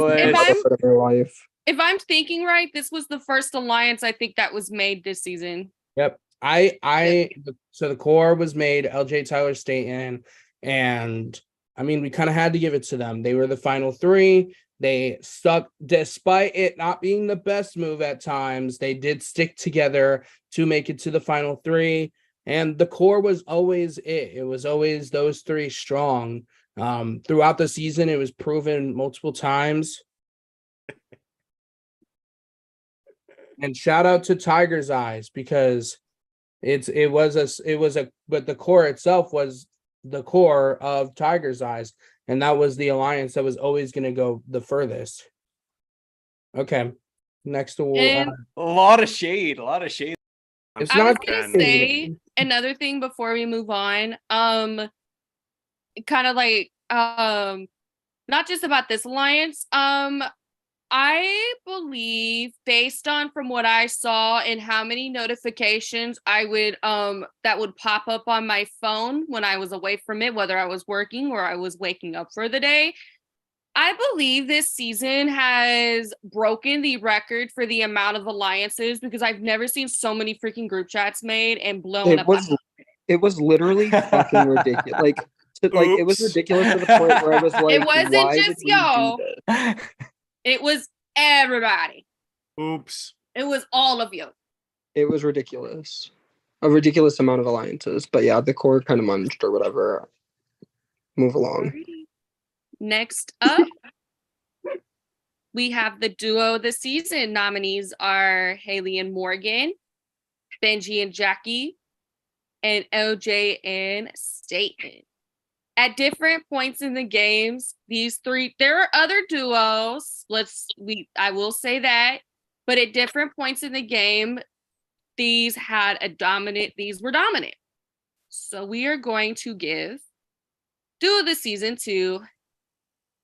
Speaker 2: boys.
Speaker 4: if I'm thinking right, this was the first alliance I think that was made this season.
Speaker 3: Yep. So the core was made LJ Tyler Staten, and I mean we kind of had to give it to them. They were the final 3. They stuck despite it not being the best move at times. They did stick together to make it to the final 3. And the core was always it. It was always those 3 strong. Throughout the season, it was proven multiple times. And shout out to Tiger's Eyes because but the core itself was the core of Tiger's Eyes, and that was the alliance that was always going to go the furthest. Okay, next award.
Speaker 4: And
Speaker 2: A lot of shade.
Speaker 3: It's
Speaker 4: I was
Speaker 3: not
Speaker 4: gonna
Speaker 3: crazy.
Speaker 4: say another thing before we move on. Kind of like not just about this alliance. I believe based on from what I saw and how many notifications I would that would pop up on my phone when I was away from it, whether I was working or I was waking up for the day. I believe this season has broken the record for the amount of alliances because I've never seen so many freaking group chats made and blown up.
Speaker 12: It was literally fucking ridiculous. Like it was ridiculous to the point where I was like,
Speaker 4: it wasn't
Speaker 12: why
Speaker 4: just
Speaker 12: did we
Speaker 4: y'all.
Speaker 12: do this?
Speaker 4: It was everybody.
Speaker 1: Oops.
Speaker 4: It was all of you.
Speaker 12: It was ridiculous. A ridiculous amount of alliances. But yeah, the core kind of munched or whatever. Move along.
Speaker 4: Next up, we have the duo of the season. Nominees are Haley and Morgan, Benji and Jackie, and LJ and Staten. At different points in the games, these 3, there are other duos. I will say that, but at different points in the game, these were dominant. So we are going to give duo of the season to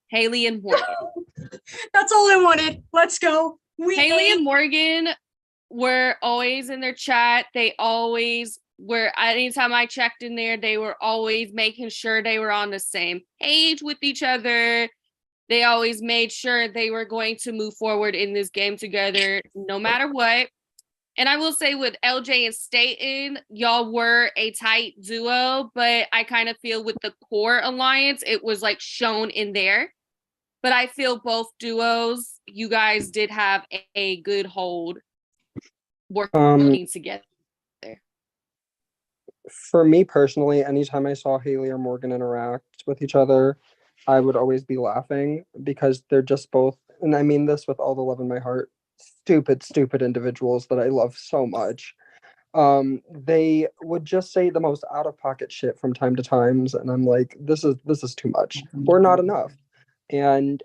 Speaker 4: Haley and Morgan.
Speaker 11: That's all I wanted. Let's go.
Speaker 4: Haley and Morgan were always in their chat. They always were, anytime I checked in there, they were always making sure they were on the same page with each other. They always made sure they were going to move forward in this game together, no matter what. And I will say with LJ and Staten, y'all were a tight duo, but I kind of feel with the core alliance, it was like shown in there. But I feel both duos, you guys did have a good hold working together.
Speaker 12: For me personally, anytime I saw Haley or Morgan interact with each other, I would always be laughing because they're just both, and I mean this with all the love in my heart, stupid individuals that I love so much. They would just say the most out of pocket shit from time to times, and I'm like, this is too much or not enough. And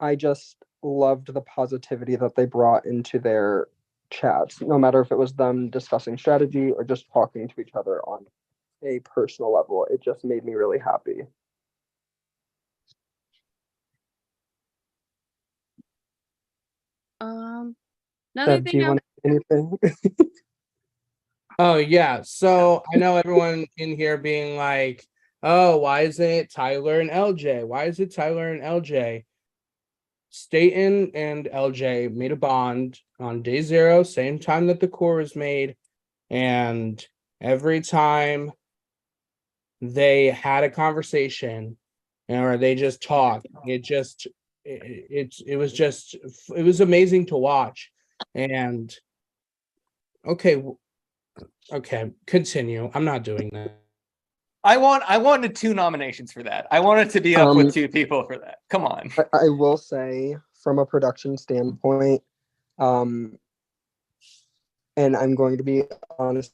Speaker 12: I just loved the positivity that they brought into their chats, no matter if it was them discussing strategy or just talking to each other on a personal level. It just made me really happy.
Speaker 4: Another
Speaker 12: Do
Speaker 4: thing
Speaker 12: you want anything?
Speaker 3: Oh yeah. So I know everyone in here being like, oh, why isn't it Tyler and LJ? Why is it Tyler and LJ? Staten and LJ made a bond on day 0, same time that the core was made. And every time they had a conversation or they just talked, it was amazing to watch. And okay, continue. I'm not doing that.
Speaker 2: I wanted 2 nominations for that. I wanted to be up with 2 people for that. Come on.
Speaker 12: I will say, from a production standpoint, and I'm going to be honest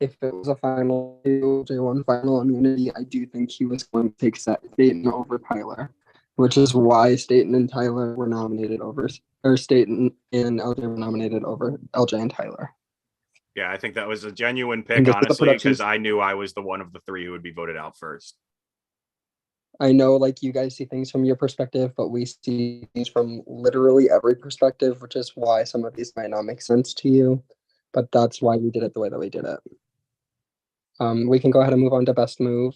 Speaker 12: if it was a final J1 final immunity, I do think he was going to take Staten over Tyler, which is why Staten and Tyler were nominated over, or Staten and LJ were nominated over LJ and Tyler.
Speaker 1: Yeah, I think that was a genuine pick,
Speaker 12: And this is the
Speaker 1: honestly,
Speaker 12: production-
Speaker 1: because I knew I was the one of the three who would be voted out first.
Speaker 12: I know like you guys see things from your perspective, but we see things from literally every perspective, which is why some of these might not make sense to you. But that's why we did it the way that we did it. We can go ahead and move on to best move.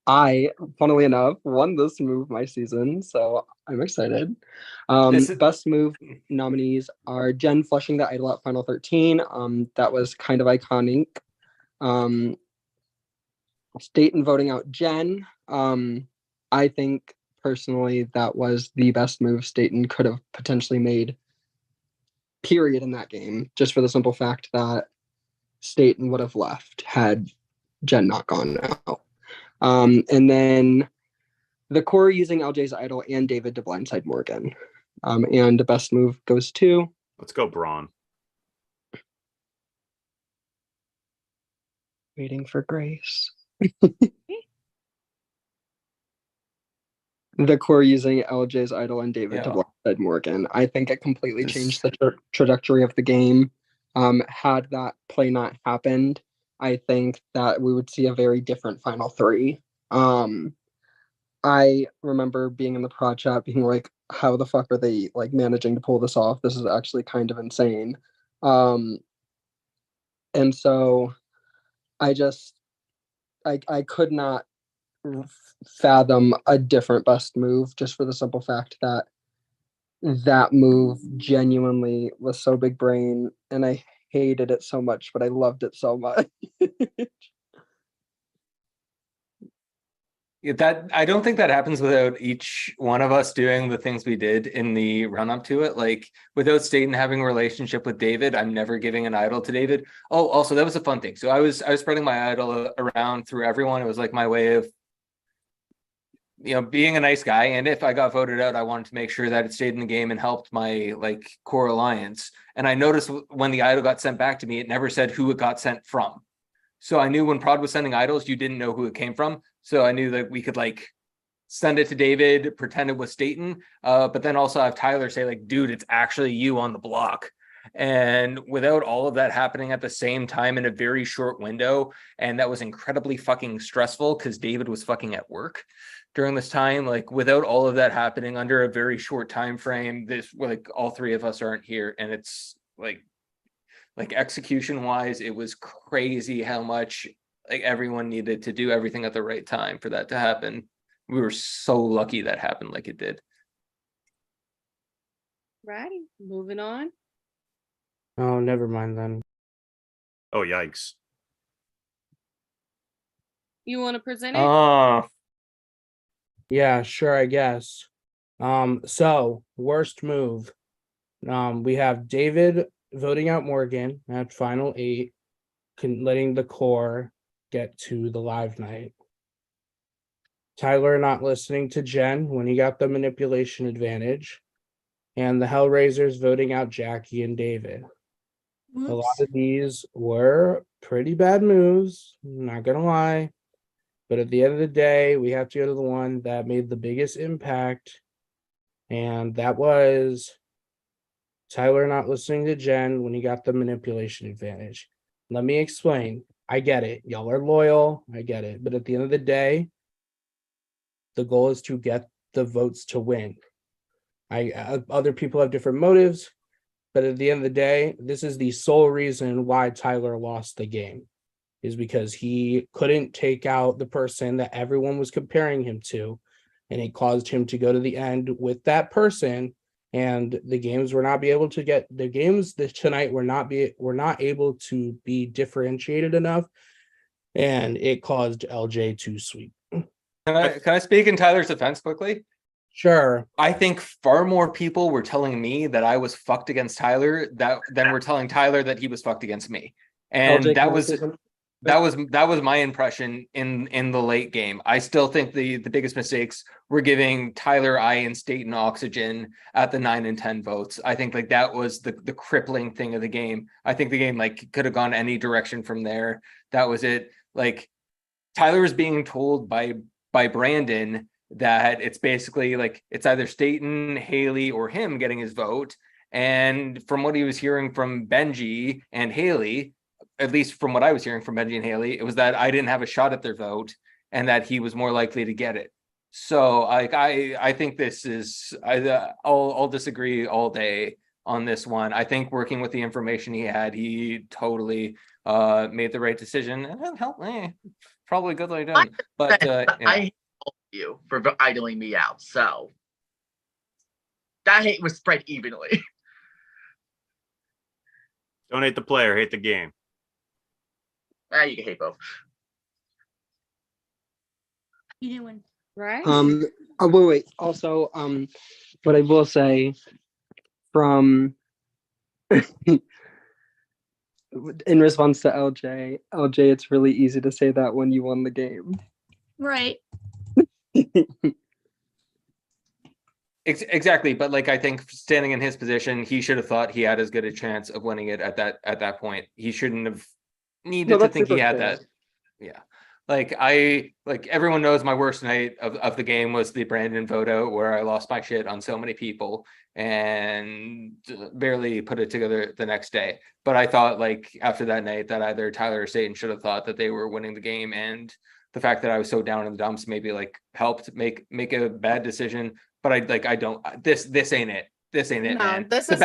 Speaker 12: I, funnily enough, won this move my season, so I'm excited. Best move nominees are Jen flushing the idol at Final 13. That was kind of iconic. Staten voting out Jen. I think personally that was the best move Staten could have potentially made, period, in that game, just for the simple fact that Staten would have left had Jen not gone out. And then the core using LJ's idol and David to blindside Morgan. And the best move goes to...
Speaker 1: Let's go Braun.
Speaker 12: Waiting for Grace. The core using LJ's idol and David to blindside Morgan. I think it completely changed the trajectory of the game. Had that play not happened, I think that we would see a very different final three. I remember being in the prod chat being like, how the fuck are they like managing to pull this off? This is actually kind of insane. And so I could not fathom a different best move, just for the simple fact that that move genuinely was so big brain, and I hated it so much, but I loved it so much.
Speaker 2: That I don't think that happens without each one of us doing the things we did in the run up to it. Like without Staten having a relationship with David, I'm never giving an idol to David. Oh, also that was a fun thing. So I was spreading my idol around through everyone. It was like my way of, you know, being a nice guy. And if I got voted out, I wanted to make sure that it stayed in the game and helped my like core alliance. And I noticed when the idol got sent back to me, it never said who it got sent from. So I knew when Prod was sending idols, you didn't know who it came from. So I knew that we could like send it to David, pretend it was Staten, but then also have Tyler say like, dude, it's actually you on the block. And without all of that happening at the same time in a very short window, and that was incredibly fucking stressful because David was fucking at work during this time, like without all of that happening under a very short time frame, this like all three of us aren't here. And it's like execution wise, it was crazy how much like everyone needed to do everything at the right time for that to happen. We were so lucky that happened like it did.
Speaker 4: Righty, moving on.
Speaker 3: Oh, never mind then.
Speaker 1: Oh, yikes.
Speaker 4: You want to present it?
Speaker 3: Yeah, sure, I guess. So worst move. We have David voting out Morgan at final 8, letting the core get to the live night. Tyler not listening to Jen when he got the manipulation advantage, and the Hellraisers voting out Jackie and David.
Speaker 11: Whoops.
Speaker 3: A lot of these were pretty bad moves, not gonna lie. But at the end of the day, we have to go to the one that made the biggest impact, and that was Tyler not listening to Jen when he got the manipulation advantage. Let me explain. I get it. Y'all are loyal. I get it. But at the end of the day, the goal is to get the votes to win. Other people have different motives, but at the end of the day, this is the sole reason why Tyler lost the game, is because he couldn't take out the person that everyone was comparing him to, and it caused him to go to the end with that person. And the games were not be able to get the games that tonight were not able to be differentiated enough, and it caused LJ to sweep.
Speaker 2: Can I speak in Tyler's defense quickly?
Speaker 3: Sure.
Speaker 2: I think far more people were telling me that I was fucked against Tyler than were telling Tyler that he was fucked against me. And
Speaker 12: LJ,
Speaker 2: that
Speaker 12: can I
Speaker 2: was
Speaker 12: say something?
Speaker 2: that was my impression in the late game. I still think the biggest mistakes were giving Tyler, I, and Staten oxygen at the 9 and 10 votes. I think like that was the crippling thing of the game. I think the game like could have gone any direction from there. That was it. Like Tyler was being told by Brandon that it's basically like it's either Staten, Haley, or him getting his vote. And from what he was hearing from Benji and Haley, at least from what I was hearing from Benji and Haley, it was that I didn't have a shot at their vote and that he was more likely to get it. So like I think this is I'll disagree all day on this one. I think working with the information he had, he totally made the right decision. And help me. Probably goodly done. But yeah.
Speaker 8: I hate all of you for idling me out. So that hate was spread evenly.
Speaker 1: Don't hate the player, hate the game.
Speaker 8: You can hate both.
Speaker 11: You didn't win.
Speaker 4: Right?
Speaker 12: Wait. Also, what I will say from in response to LJ, it's really easy to say that when you won the game.
Speaker 11: Right.
Speaker 2: Exactly, but like I think standing in his position, he should have thought he had as good a chance of winning it at that point. He shouldn't have needed to think he had that. Yeah. Like everyone knows my worst night of the game was the Brandon photo where I lost my shit on so many people and barely put it together the next day. But I thought like after that night that either Tyler or Satan should have thought that they were winning the game, and the fact that I was so down in the dumps maybe like helped make a bad decision. But I don't. This ain't it. This ain't it, man.
Speaker 10: This
Speaker 2: the
Speaker 10: is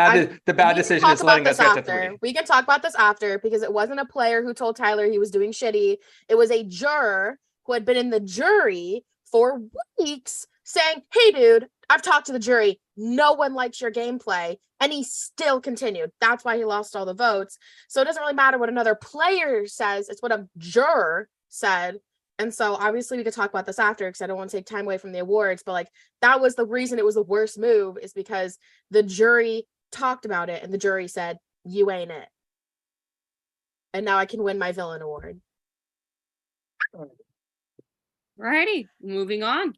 Speaker 2: bad decision is letting us get to 3.
Speaker 10: We can talk about this after because it wasn't a player who told Tyler he was doing shitty. It was a juror who had been in the jury for weeks saying, "Hey, dude, I've talked to the jury. No one likes your gameplay," and he still continued. That's why he lost all the votes. So it doesn't really matter what another player says. It's what a juror said. And so obviously we could talk about this after because I don't want to take time away from the awards, but like that was the reason it was the worst move, is because the jury talked about it and the jury said, "You ain't it." And now I can win my villain award.
Speaker 4: Righty, moving on.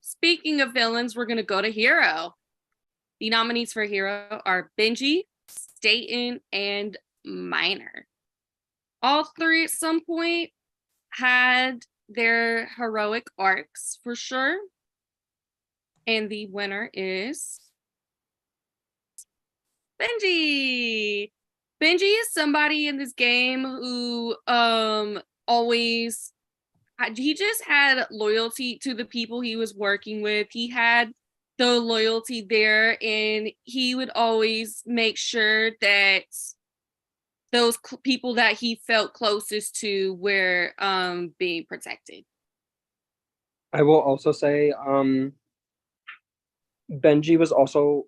Speaker 4: Speaking of villains, we're going to go to Hero. The nominees for Hero are Benji, Staten, and Minor. All 3 at some point had their heroic arcs for sure. And the winner is Benji. Benji is somebody in this game who always he just had loyalty to the people he was working with. He had the loyalty there, and he would always make sure that those people that he felt closest to were being protected.
Speaker 12: I will also say Benji was also,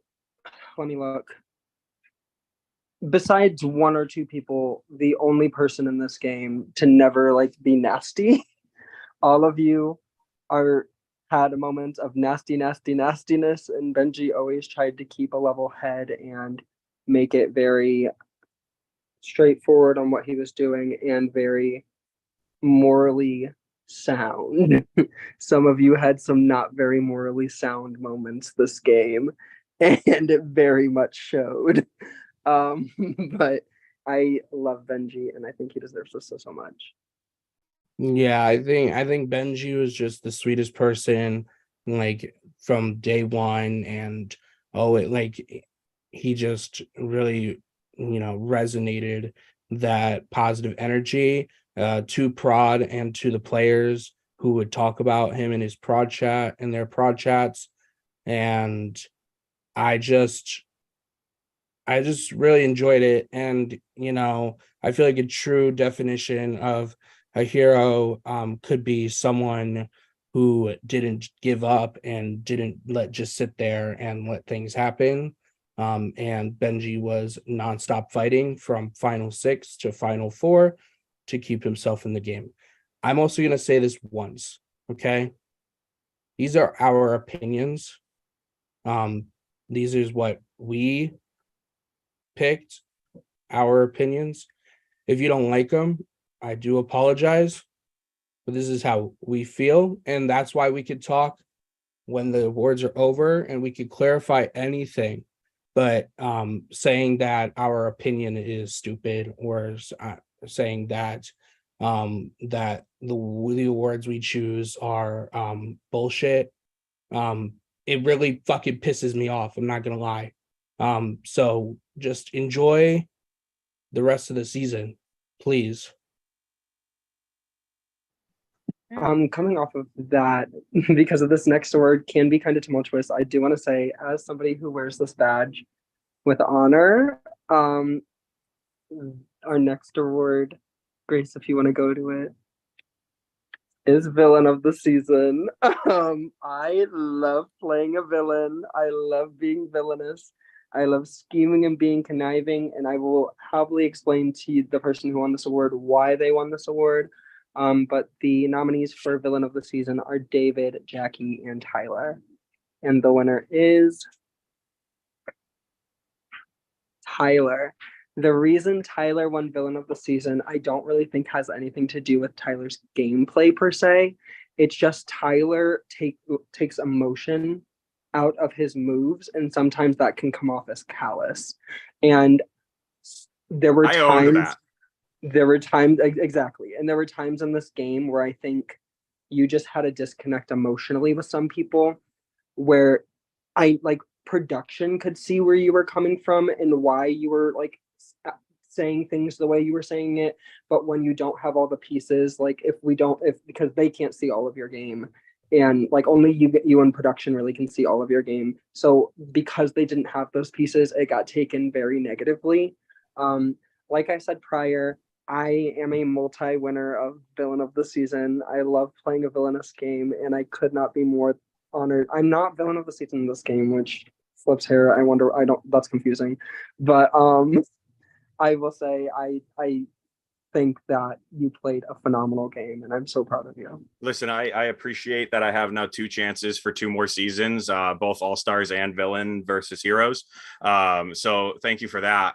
Speaker 12: let me look, besides 1 or 2 people, the only person in this game to never like be nasty. All of you had a moment of nastiness, and Benji always tried to keep a level head and make it very straightforward on what he was doing and very morally sound. Some of you had some not very morally sound moments this game, and it very much showed. But I love Benji, and I think he deserves this so much.
Speaker 3: Yeah, I think Benji was just the sweetest person, like from day one, and he just really, resonated that positive energy to prod and to the players who would talk about him in his prod chat in their prod chats, and I just really enjoyed it. And I feel like a true definition of a hero could be someone who didn't give up and didn't just sit there and let things happen. And Benji was nonstop fighting from Final 6 to Final 4 to keep himself in the game. I'm also going to say this once, okay? These are our opinions. These is what we picked, our opinions. If you don't like them, I do apologize, but this is how we feel, and that's why we could talk when the awards are over and we could clarify anything. But saying that our opinion is stupid, or saying that that the awards we choose are bullshit, it really fucking pisses me off. I'm not gonna lie. So just enjoy the rest of the season, please.
Speaker 12: Coming off of that, because of this next award can be kind of tumultuous, I do want to say, as somebody who wears this badge with honor, our next award, Grace, if you want to go to it, is Villain of the Season. I love playing a villain. I love being villainous. I love scheming and being conniving, and I will happily explain to the person who won this award why they won this award. But the nominees for Villain of the Season are David, Jackie, and Tyler. And the winner is Tyler. The reason Tyler won Villain of the Season, I don't really think has anything to do with Tyler's gameplay per se. It's just Tyler takes emotion out of his moves, and sometimes that can come off as callous. And there were times exactly, and there were times in this game where I think you just had a disconnect emotionally with some people, where I like production could see where you were coming from and why you were like saying things the way you were saying it, but when you don't have all the pieces, like if because they can't see all of your game, and like only you in production really can see all of your game, so because they didn't have those pieces, it got taken very negatively. Like I said prior, I am a multi-winner of Villain of the Season. I love playing a villainous game, and I could not be more honored. I'm not Villain of the Season in this game, which flips hair. That's confusing. But I will say I think that you played a phenomenal game, and I'm so proud of you.
Speaker 1: Listen, I appreciate that I have now 2 chances for 2 more seasons, both All-Stars and Villain versus Heroes. So thank you for that.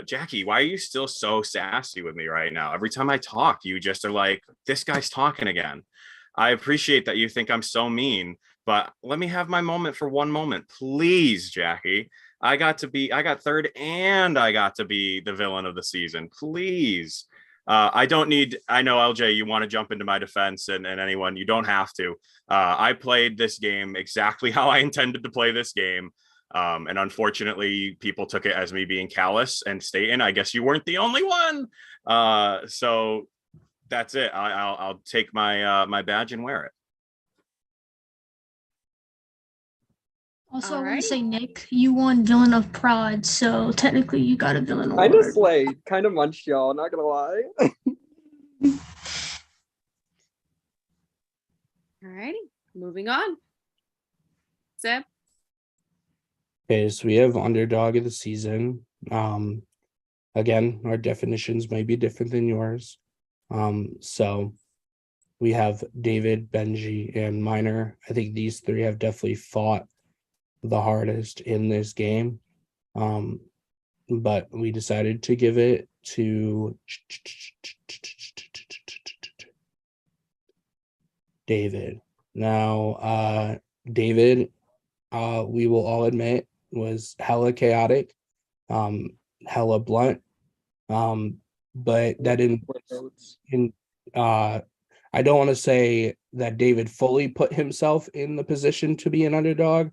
Speaker 1: Jackie, why are you still so sassy with me right now? Every time I talk, you just are like, this guy's talking again. I appreciate that you think I'm so mean, but let me have my moment for one moment, please, Jackie. I got third, and I got to be the villain of the season. Please. I don't need, I know LJ, you want to jump into my defense, and anyone, you don't have to. I played this game exactly how I intended to play this game. And unfortunately, people took it as me being callous and Staten. I guess you weren't the only one. So that's it. I'll take my badge and wear it.
Speaker 11: Also, I want to say, Nick, you won Villain of Prod, so technically you got a villain award.
Speaker 12: I just slayed, kind of munched y'all, not gonna lie.
Speaker 4: Alrighty, moving on. Seb?
Speaker 3: Okay, so we have underdog of the season. Again, our definitions may be different than yours. So we have David, Benji, and Minor. I think these 3 have definitely fought the hardest in this game. But we decided to give it to David. Now, David, we will all admit, was hella chaotic, hella blunt, but that I don't want to say that David fully put himself in the position to be an underdog,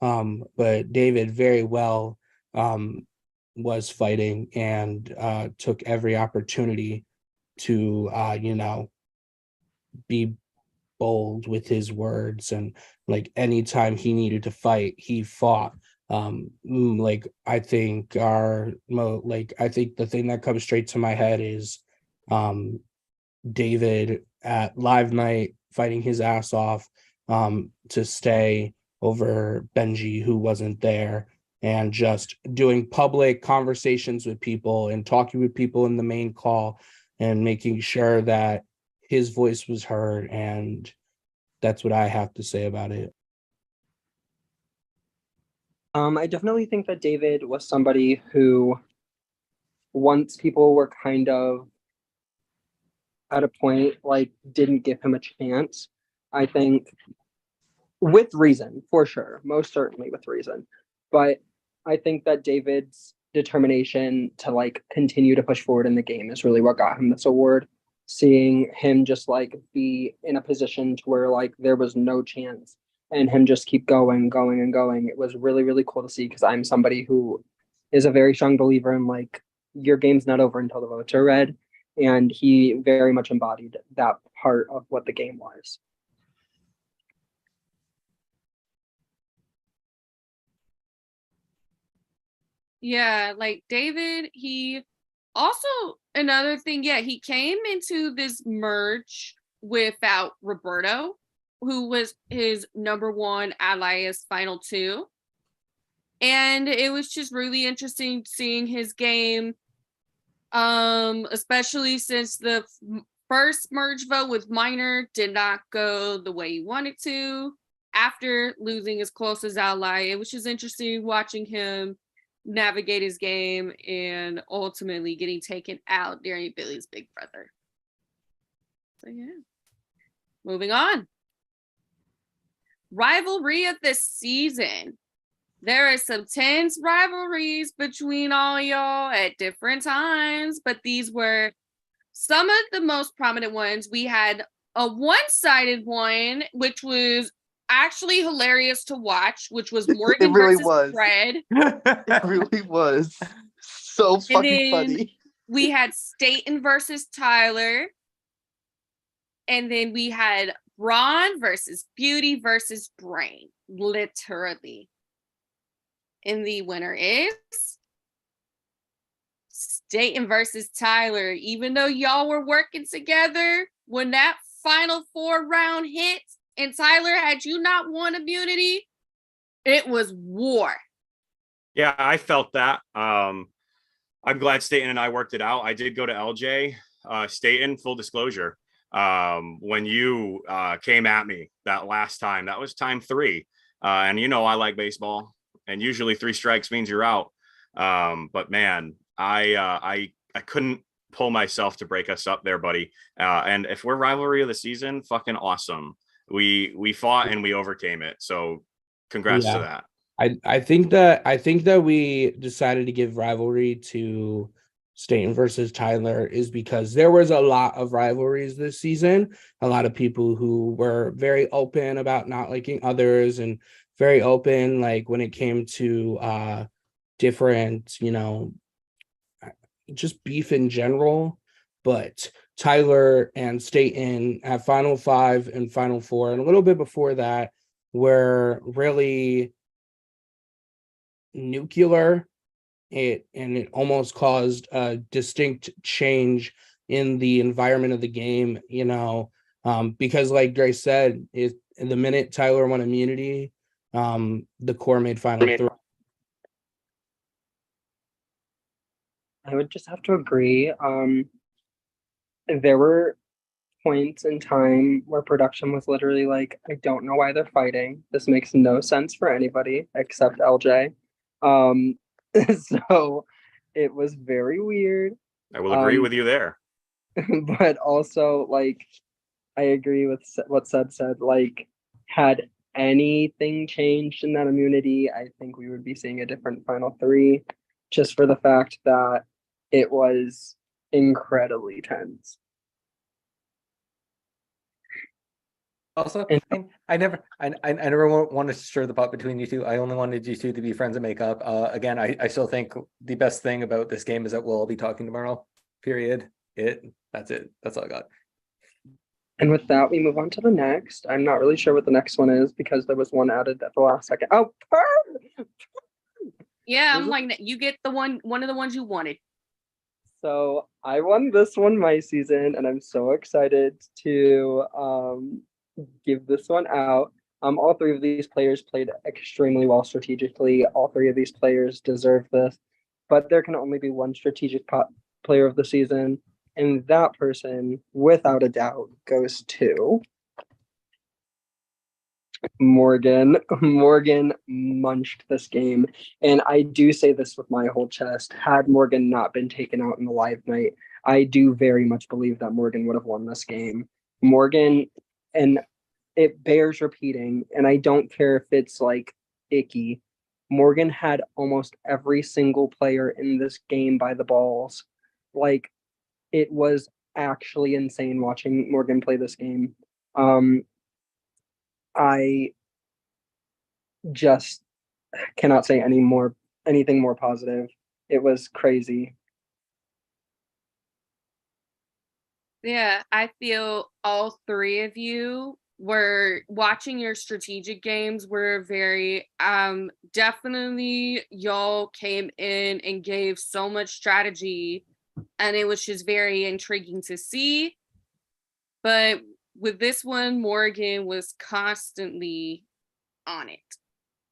Speaker 3: but David very well was fighting and took every opportunity to be bold with his words, and like anytime he needed to fight, he fought. Like I think I think the thing that comes straight to my head is David at live night fighting his ass off to stay over Benji, who wasn't there, and just doing public conversations with people and talking with people in the main call and making sure that his voice was heard. And that's what I have to say about it.
Speaker 12: I definitely think that David was somebody who, once people were kind of at a point like didn't give him a chance. I think with reason, for sure, most certainly with reason. But I think that David's determination to like continue to push forward in the game is really what got him this award. Seeing him just like be in a position to where like there was no chance and him just keep going and going. It was really, really cool to see because I'm somebody who is a very strong believer in like your game's not over until the votes are read. And he very much embodied that part of what the game was.
Speaker 4: Yeah, like David, he also another thing, yeah, he came into this merge without Roberto, who was his number one ally as final two. And it was just really interesting seeing his game, especially since the first merge vote with Minor did not go the way he wanted to. After losing his closest ally, it was just interesting watching him navigate his game and ultimately getting taken out during Billy's big brother. So yeah. Moving on. Rivalry of the season. There are some tense rivalries between all y'all at different times, but these were some of the most prominent ones. We had a one-sided one, which was actually hilarious to watch, which was Morgan
Speaker 14: really
Speaker 4: versus
Speaker 14: was.
Speaker 4: Fred.
Speaker 14: It really was so fucking funny.
Speaker 4: We had Staten versus Tyler. And then we had Braun versus Beauty versus Brain, literally. And the winner is Staten versus Tyler. Even though y'all were working together, when that final 4 round hit and Tyler had you not won immunity, it was war.
Speaker 1: Yeah, I felt that. I'm glad Staten and I worked it out. I did go to LJ. Staten, full disclosure, when you came at me that last time, that was time 3. And you know I like baseball, and usually 3 strikes means you're out. But man, I couldn't pull myself to break us up there, buddy. And if we're rivalry of the season, fucking awesome. We fought and we overcame it. So congrats to that.
Speaker 3: I think that we decided to give rivalry to Staten versus Tyler is because there was a lot of rivalries this season. A lot of people who were very open about not liking others and very open, like when it came to different, just beef in general. But Tyler and Staten at Final 5 and Final 4, and a little bit before that, were really nuclear. It almost caused a distinct change in the environment of the game, because like Grace said, the minute Tyler won immunity, the core made Final 3.
Speaker 12: I would just have to agree. There were points in time where production was literally like, I don't know why they're fighting. This makes no sense for anybody except LJ. So it was very weird.
Speaker 1: I will agree with you there.
Speaker 12: But also, like, I agree with what Seb said. Like, had anything changed in that immunity, I think we would be seeing a different Final 3, just for the fact that it was incredibly tense.
Speaker 2: Also, I never wanted to stir the pot between you two. I only wanted you two to be friends and make up. Again, I still think the best thing about this game is that we'll all be talking tomorrow. Period. That's it. That's all I got.
Speaker 12: And with that, we move on to the next. I'm not really sure what the next one is because there was one added at the last second. Oh,
Speaker 4: yeah, I'm like, you get one of the ones you wanted.
Speaker 12: So I won this one my season, and I'm so excited to give this one out. All 3 of these players played extremely well strategically. All 3 of these players deserve this, but there can only be one strategic player of the season, and that person, without a doubt, goes to Morgan. Morgan munched this game, and I do say this with my whole chest. Had Morgan not been taken out in the live night, I do very much believe that Morgan would have won this game. Morgan, and it bears repeating, and I don't care if it's like icky. Morgan had almost every single player in this game by the balls. Like, it was actually insane watching Morgan play this game. I just cannot say anything more positive. It was crazy.
Speaker 4: Yeah, I feel all three of you were watching your strategic games were very definitely y'all came in and gave so much strategy, and it was just very intriguing to see. But with this one, Morgan was constantly on it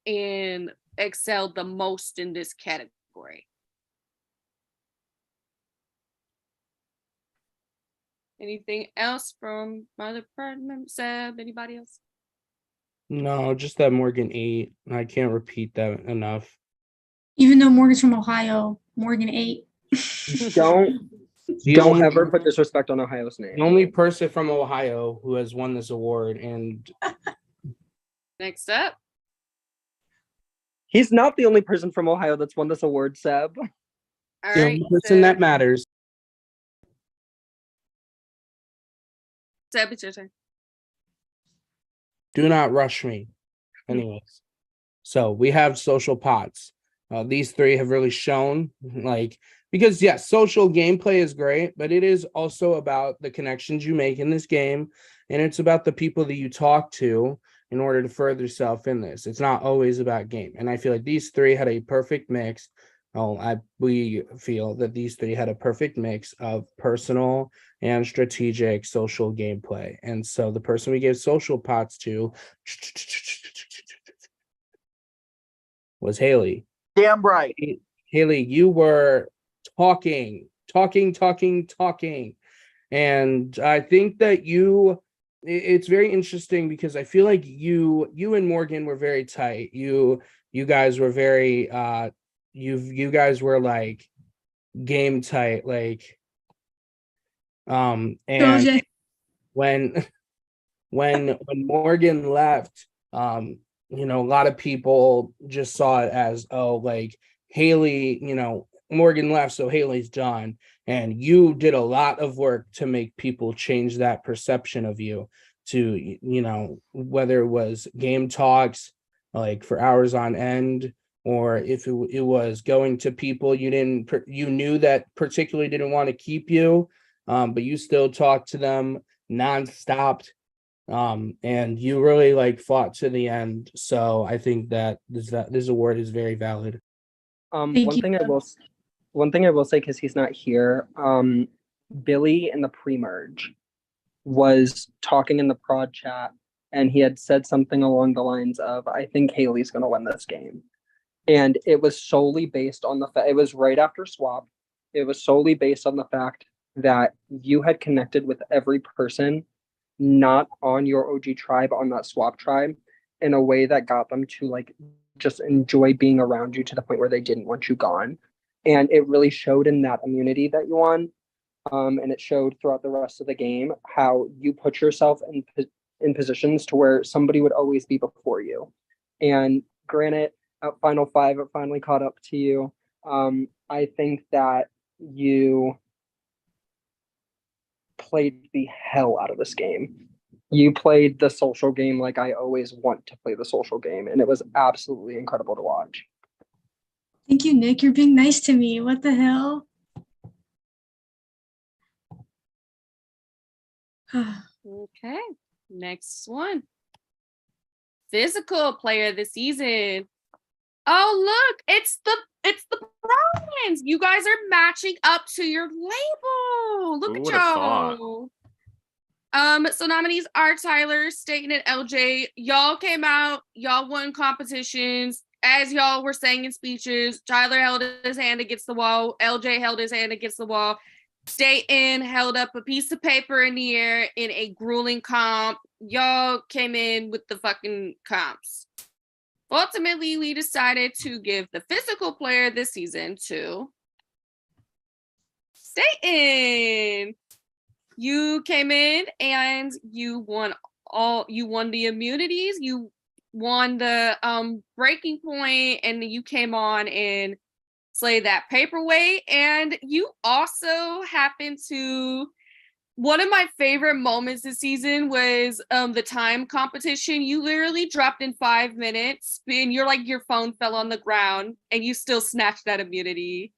Speaker 4: and excelled the most in this category. Anything else from my other department? Seb, anybody else?
Speaker 3: No, just that Morgan ate. I can't repeat that enough.
Speaker 11: Even though Morgan's from Ohio, Morgan ate.
Speaker 12: Don't ever put disrespect on Ohio's name.
Speaker 3: The only person from Ohio who has won this award, and
Speaker 4: Next up.
Speaker 12: He's not the only person from Ohio that's won this award, Seb.
Speaker 4: All
Speaker 3: the
Speaker 4: right,
Speaker 3: only person that matters.
Speaker 4: Seb, it's your turn.
Speaker 3: Do not rush me. Anyways, so we have social pots. These three have really shown, like, because yes, social gameplay is great, but it is also about the connections you make in this game, and it's about the people that you talk to in order to further yourself in this. It's not always about game, and I feel like these three had a perfect mix. We feel that these three had a perfect mix of personal and strategic social gameplay. And so the person we gave social pots to was Haley.
Speaker 8: Damn right.
Speaker 3: Haley, you were talking. And I think that it's very interesting because I feel like you and Morgan were very tight. You guys were very you guys were like game tight, like and when Morgan left, a lot of people just saw it as, oh, like Haley, Morgan left, so Haley's done. And you did a lot of work to make people change that perception of you to, whether it was game talks, like for hours on end, or if it was going to people you knew that particularly didn't want to keep you, but you still talked to them nonstop. And you really like fought to the end. So I think that this award is very valid.
Speaker 12: One thing I will say, because he's not here, Billy in the pre-merge was talking in the prod chat, and he had said something along the lines of, I think Haley's going to win this game. And it was solely based on the fact, it was right after swap. It was solely based on the fact that you had connected with every person not on your OG tribe, on that swap tribe, in a way that got them to like just enjoy being around you to the point where they didn't want you gone. And it really showed in that immunity that you won. And it showed throughout the rest of the game how you put yourself in positions to where somebody would always be before you. And granted, at Final Five, it finally caught up to you. I think that you played the hell out of this game. You played the social game like I always want to play the social game, and it was absolutely incredible to watch.
Speaker 11: Thank you, Nick. You're being nice to me. What the hell?
Speaker 4: Okay, next one. Physical player of the season. Oh, look, it's the Browns. You guys are matching up to your label. Look at y'all. So nominees are Tyler, Staten, and LJ. Y'all came out, y'all won competitions. As y'all were saying in speeches, Tyler held his hand against the wall. LJ held his hand against the wall. Staten held up a piece of paper in the air in a grueling comp. Y'all came in with the fucking comps. Ultimately, we decided to give the physical player this season to Staten. You came in and you won the immunities, you won the breaking point, and you came on and slayed that paperweight. And you also happened to, one of my favorite moments this season was the time competition. You literally dropped in 5 minutes and you're like, your phone fell on the ground and you still snatched that immunity.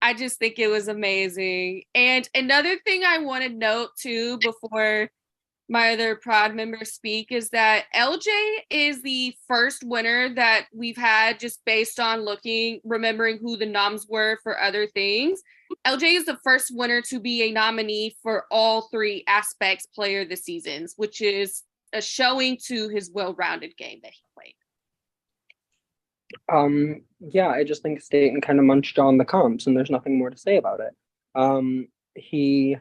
Speaker 4: I just think it was amazing. And another thing I want to note too, before my other prod members speak, is that LJ is the first winner that we've had just based on remembering who the noms were for other things. LJ is the first winner to be a nominee for all 3 aspects player of the seasons, which is a showing to his well-rounded game that he played.
Speaker 12: Yeah, I just think Staten kind of munched on the comps, and there's nothing more to say about it. He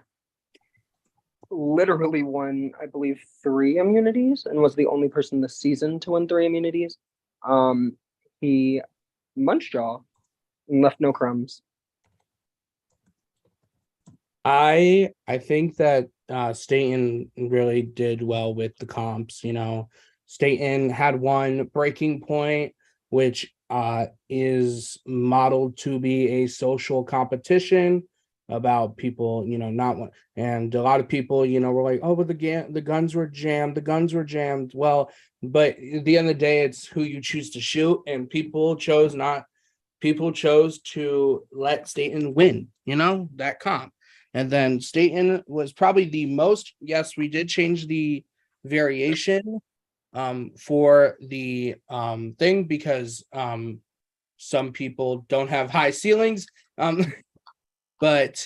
Speaker 12: literally won, I believe, 3 immunities and was the only person this season to win 3 immunities. He munched jaw and left no crumbs.
Speaker 3: I think that Staten really did well with the comps. Staten had one breaking point, which is modeled to be a social competition about people, not one. And a lot of people, were like, oh, but the guns were jammed. Well, but at the end of the day, it's who you choose to shoot, and people chose to let Staten win, that comp. And then Staten was probably the most, yes, we did change the variation for the thing because some people don't have high ceilings. But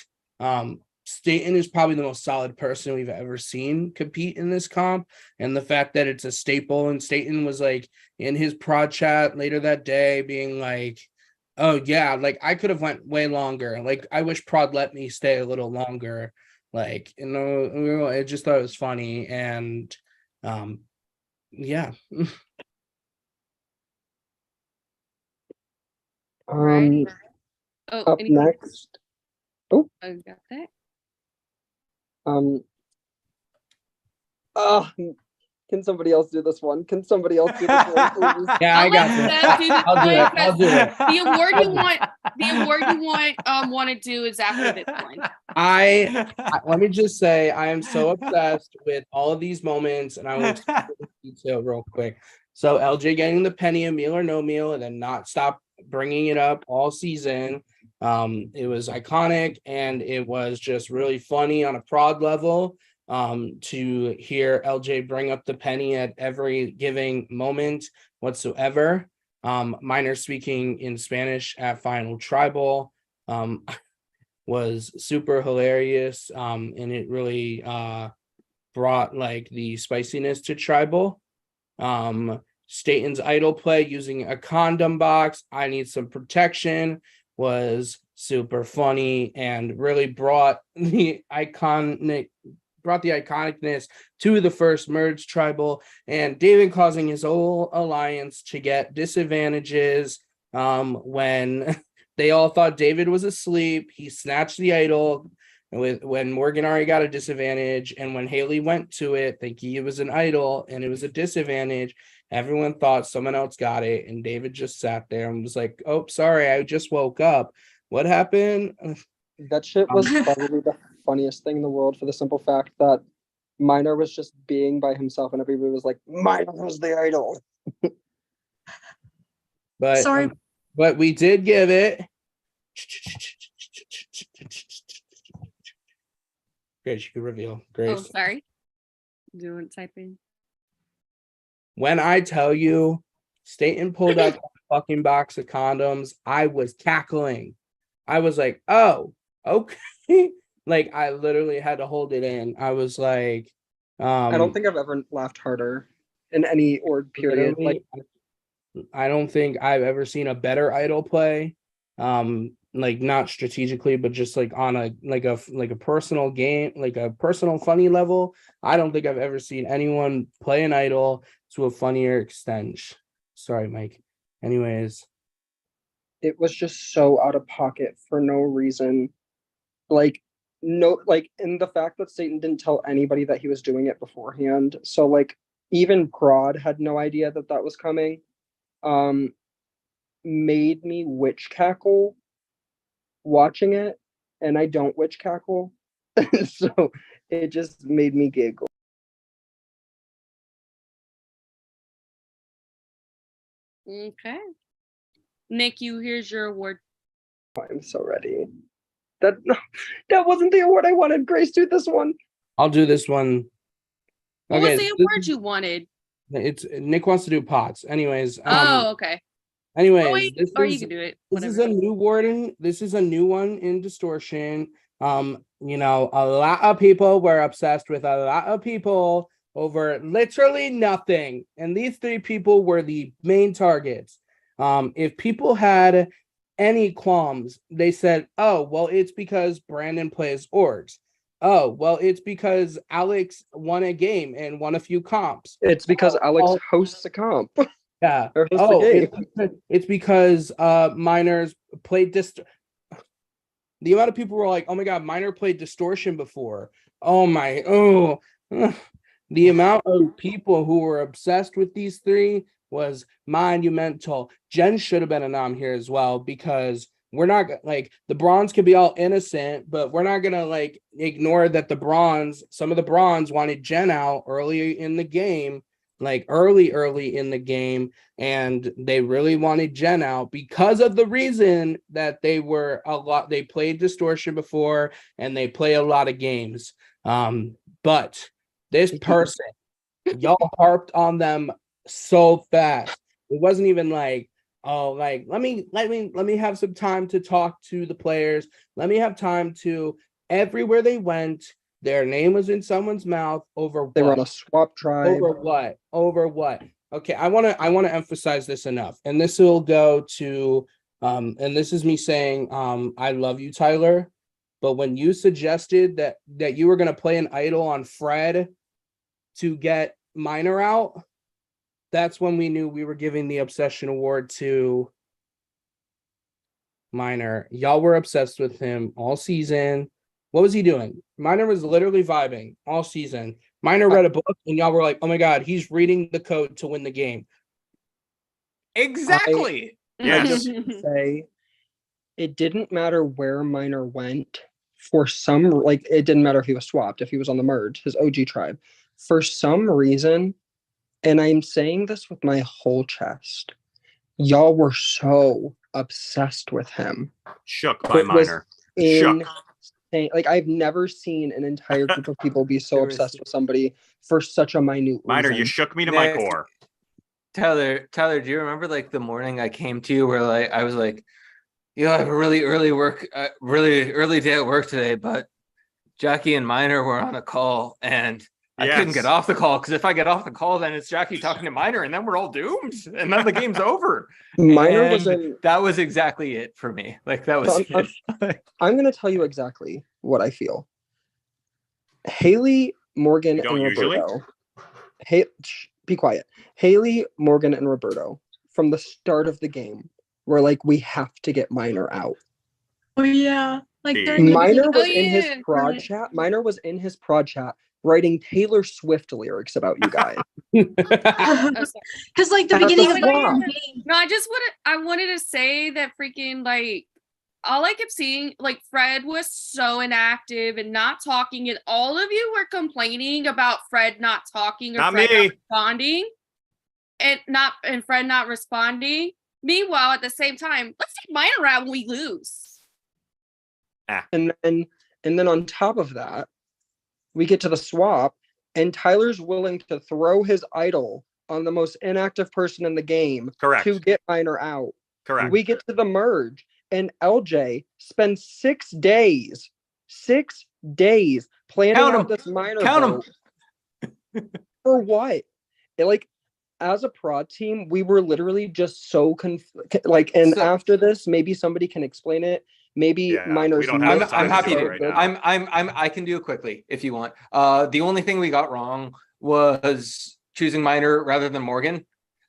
Speaker 3: Staten is probably the most solid person we've ever seen compete in this comp. And the fact that it's a staple, and Staten was like in his prod chat later that day being like, oh yeah, like I could have went way longer. Like I wish prod let me stay a little longer. Like, I just thought it was funny. And yeah.
Speaker 4: Right.
Speaker 12: Up next. Oh,
Speaker 4: I got that.
Speaker 12: Can somebody else do this one? Please?
Speaker 3: Yeah, I got this. I'll do it.
Speaker 4: The award you want to do is after this one.
Speaker 3: Let me just say, I am so obsessed with all of these moments, and I will explain the detail real quick. So LJ getting the penny of meal or no meal, and then not stop bringing it up all season. It was iconic, and it was just really funny on a prod level. To hear LJ bring up the penny at every giving moment whatsoever. Minor speaking in Spanish at Final Tribal was super hilarious, and it really brought like the spiciness to Tribal. Staten's idol play using a condom box, I need some protection, was super funny and really brought the iconicness to the first merge Tribal, and David causing his whole alliance to get disadvantages when they all thought David was asleep. He snatched the idol when Morgan already got a disadvantage, and when Haley went to it thinking it was an idol and it was a disadvantage, everyone thought someone else got it, and David just sat there and was like, oh, sorry, I just woke up. What happened?
Speaker 12: That shit was probably the funniest thing in the world, for the simple fact that Minor was just being by himself and everybody was like, Minor was the idol.
Speaker 3: But
Speaker 11: Sorry.
Speaker 3: But we did give it. Grace, you can reveal. Grace.
Speaker 4: Oh, sorry. Doing typing.
Speaker 3: When I tell you, Staten pulled out a fucking box of condoms, I was cackling. I was like, oh, okay. Like I literally had to hold it in. I was like,
Speaker 12: I don't think I've ever laughed harder in any org period. Like,
Speaker 3: I don't think I've ever seen a better idol play. Like not strategically, but just like on a personal game, like a personal funny level. I don't think I've ever seen anyone play an idol to a funnier extent. Sorry, Mike. Anyways,
Speaker 12: it was just so out of pocket for no reason. like no, like in the fact that Satan didn't tell anybody that he was doing it beforehand. So like even Prod had no idea that that was coming. Made me witch cackle watching it, and I don't witch cackle. So it just made me giggle.
Speaker 4: Okay. Nick, here's your award.
Speaker 12: I'm so ready. That wasn't the award I wanted. Grace, do this one.
Speaker 3: I'll do this one.
Speaker 4: What
Speaker 3: Okay,
Speaker 4: was the award you wanted?
Speaker 3: It's Nick wants to do pots. Anyways,
Speaker 4: Oh, okay.
Speaker 3: anyways,
Speaker 4: Oh, wait,
Speaker 3: this
Speaker 4: or
Speaker 3: is
Speaker 4: you can do it.
Speaker 3: this is
Speaker 4: Whatever.
Speaker 3: a new warden. This is a new one in distortion. You know, a lot of people were obsessed with a lot of people over literally nothing, and these three people were the main targets. If people had any qualms, they said, "Oh, well, it's because Brandon plays orcs." Oh, well, it's because Alex won a game and won a few comps.
Speaker 12: It's because Alex hosts a comp.
Speaker 3: Yeah.
Speaker 12: Or hosts a
Speaker 3: Oh,
Speaker 12: game.
Speaker 3: it's because miners played the amount of people were like, "Oh my god, Miner played distortion before." The amount of people who were obsessed with these three was monumental. Jen should have been a nom here as well, because we're not like the bronze could be all innocent, but we're not gonna like ignore that some of the bronze wanted Jen out early in the game, like early in the game, and they really wanted Jen out because of the reason that they played distortion before and they play a lot of games. But this person, y'all harped on them so fast. It wasn't even like, oh, like let me have some time to talk to the players. Let me have time to everywhere they went, their name was in someone's mouth over
Speaker 12: They
Speaker 3: what?
Speaker 12: were on a swap tribe.
Speaker 3: Over what? Okay, I want to emphasize this enough. And this will go to and this is me saying I love you, Tyler. But when you suggested that you were going to play an idol on Fred to get Miner out, that's when we knew we were giving the obsession award to Miner. Y'all were obsessed with him all season. What was he doing? Miner was literally vibing all season. Miner read a book and y'all were like, "Oh my god, he's reading the code to win the game."
Speaker 2: Exactly.
Speaker 12: I just say it didn't matter where Miner went. For some, like, it didn't matter if he was swapped, if he was on the merge, his OG tribe. For some reason, and I'm saying this with my whole chest, y'all were so obsessed with him.
Speaker 1: Shook by Miner.
Speaker 12: Shook. Like, I've never seen an entire group of people be so obsessed with somebody for such a minute
Speaker 1: Miner,
Speaker 12: reason.
Speaker 1: you shook me to my core.
Speaker 2: Tyler, do you remember like the morning I came to you where like I was like, you know, I have a really early day at work today, but Jackie and Miner were on a call and I couldn't get off the call, because if I get off the call, then it's Jackie talking to Miner and then we're all doomed and then the game's over.
Speaker 12: Miner
Speaker 2: that was exactly it for me. Like that was
Speaker 12: I'm gonna tell you exactly what I feel. Haley, Morgan, and Roberto. Be quiet. Haley, Morgan, and Roberto, from the start of the game, were like, we have to get Miner out.
Speaker 11: Oh yeah. Like
Speaker 12: Miner was in his prod chat. Miner was in his prod chat writing Taylor Swift lyrics about you guys.
Speaker 11: Because like the beginning of the game.
Speaker 4: No, I wanted to say that freaking like all I kept seeing, like Fred was so inactive and not talking, and all of you were complaining about Fred not talking or Fred not responding, and Fred not responding. Meanwhile, at the same time, let's take Miner out when we lose.
Speaker 12: And then on top of that, we get to the swap, and Tyler's willing to throw his idol on the most inactive person in the game to get Miner out.
Speaker 1: Correct.
Speaker 12: We get to the merge, and LJ spends 6 days planning out this Miner vote. For what? As a prod team, we were literally just so after this, maybe somebody can explain it. Maybe Miner's.
Speaker 2: I'm happy to. I can do it quickly if you want. The only thing we got wrong was choosing Miner rather than Morgan.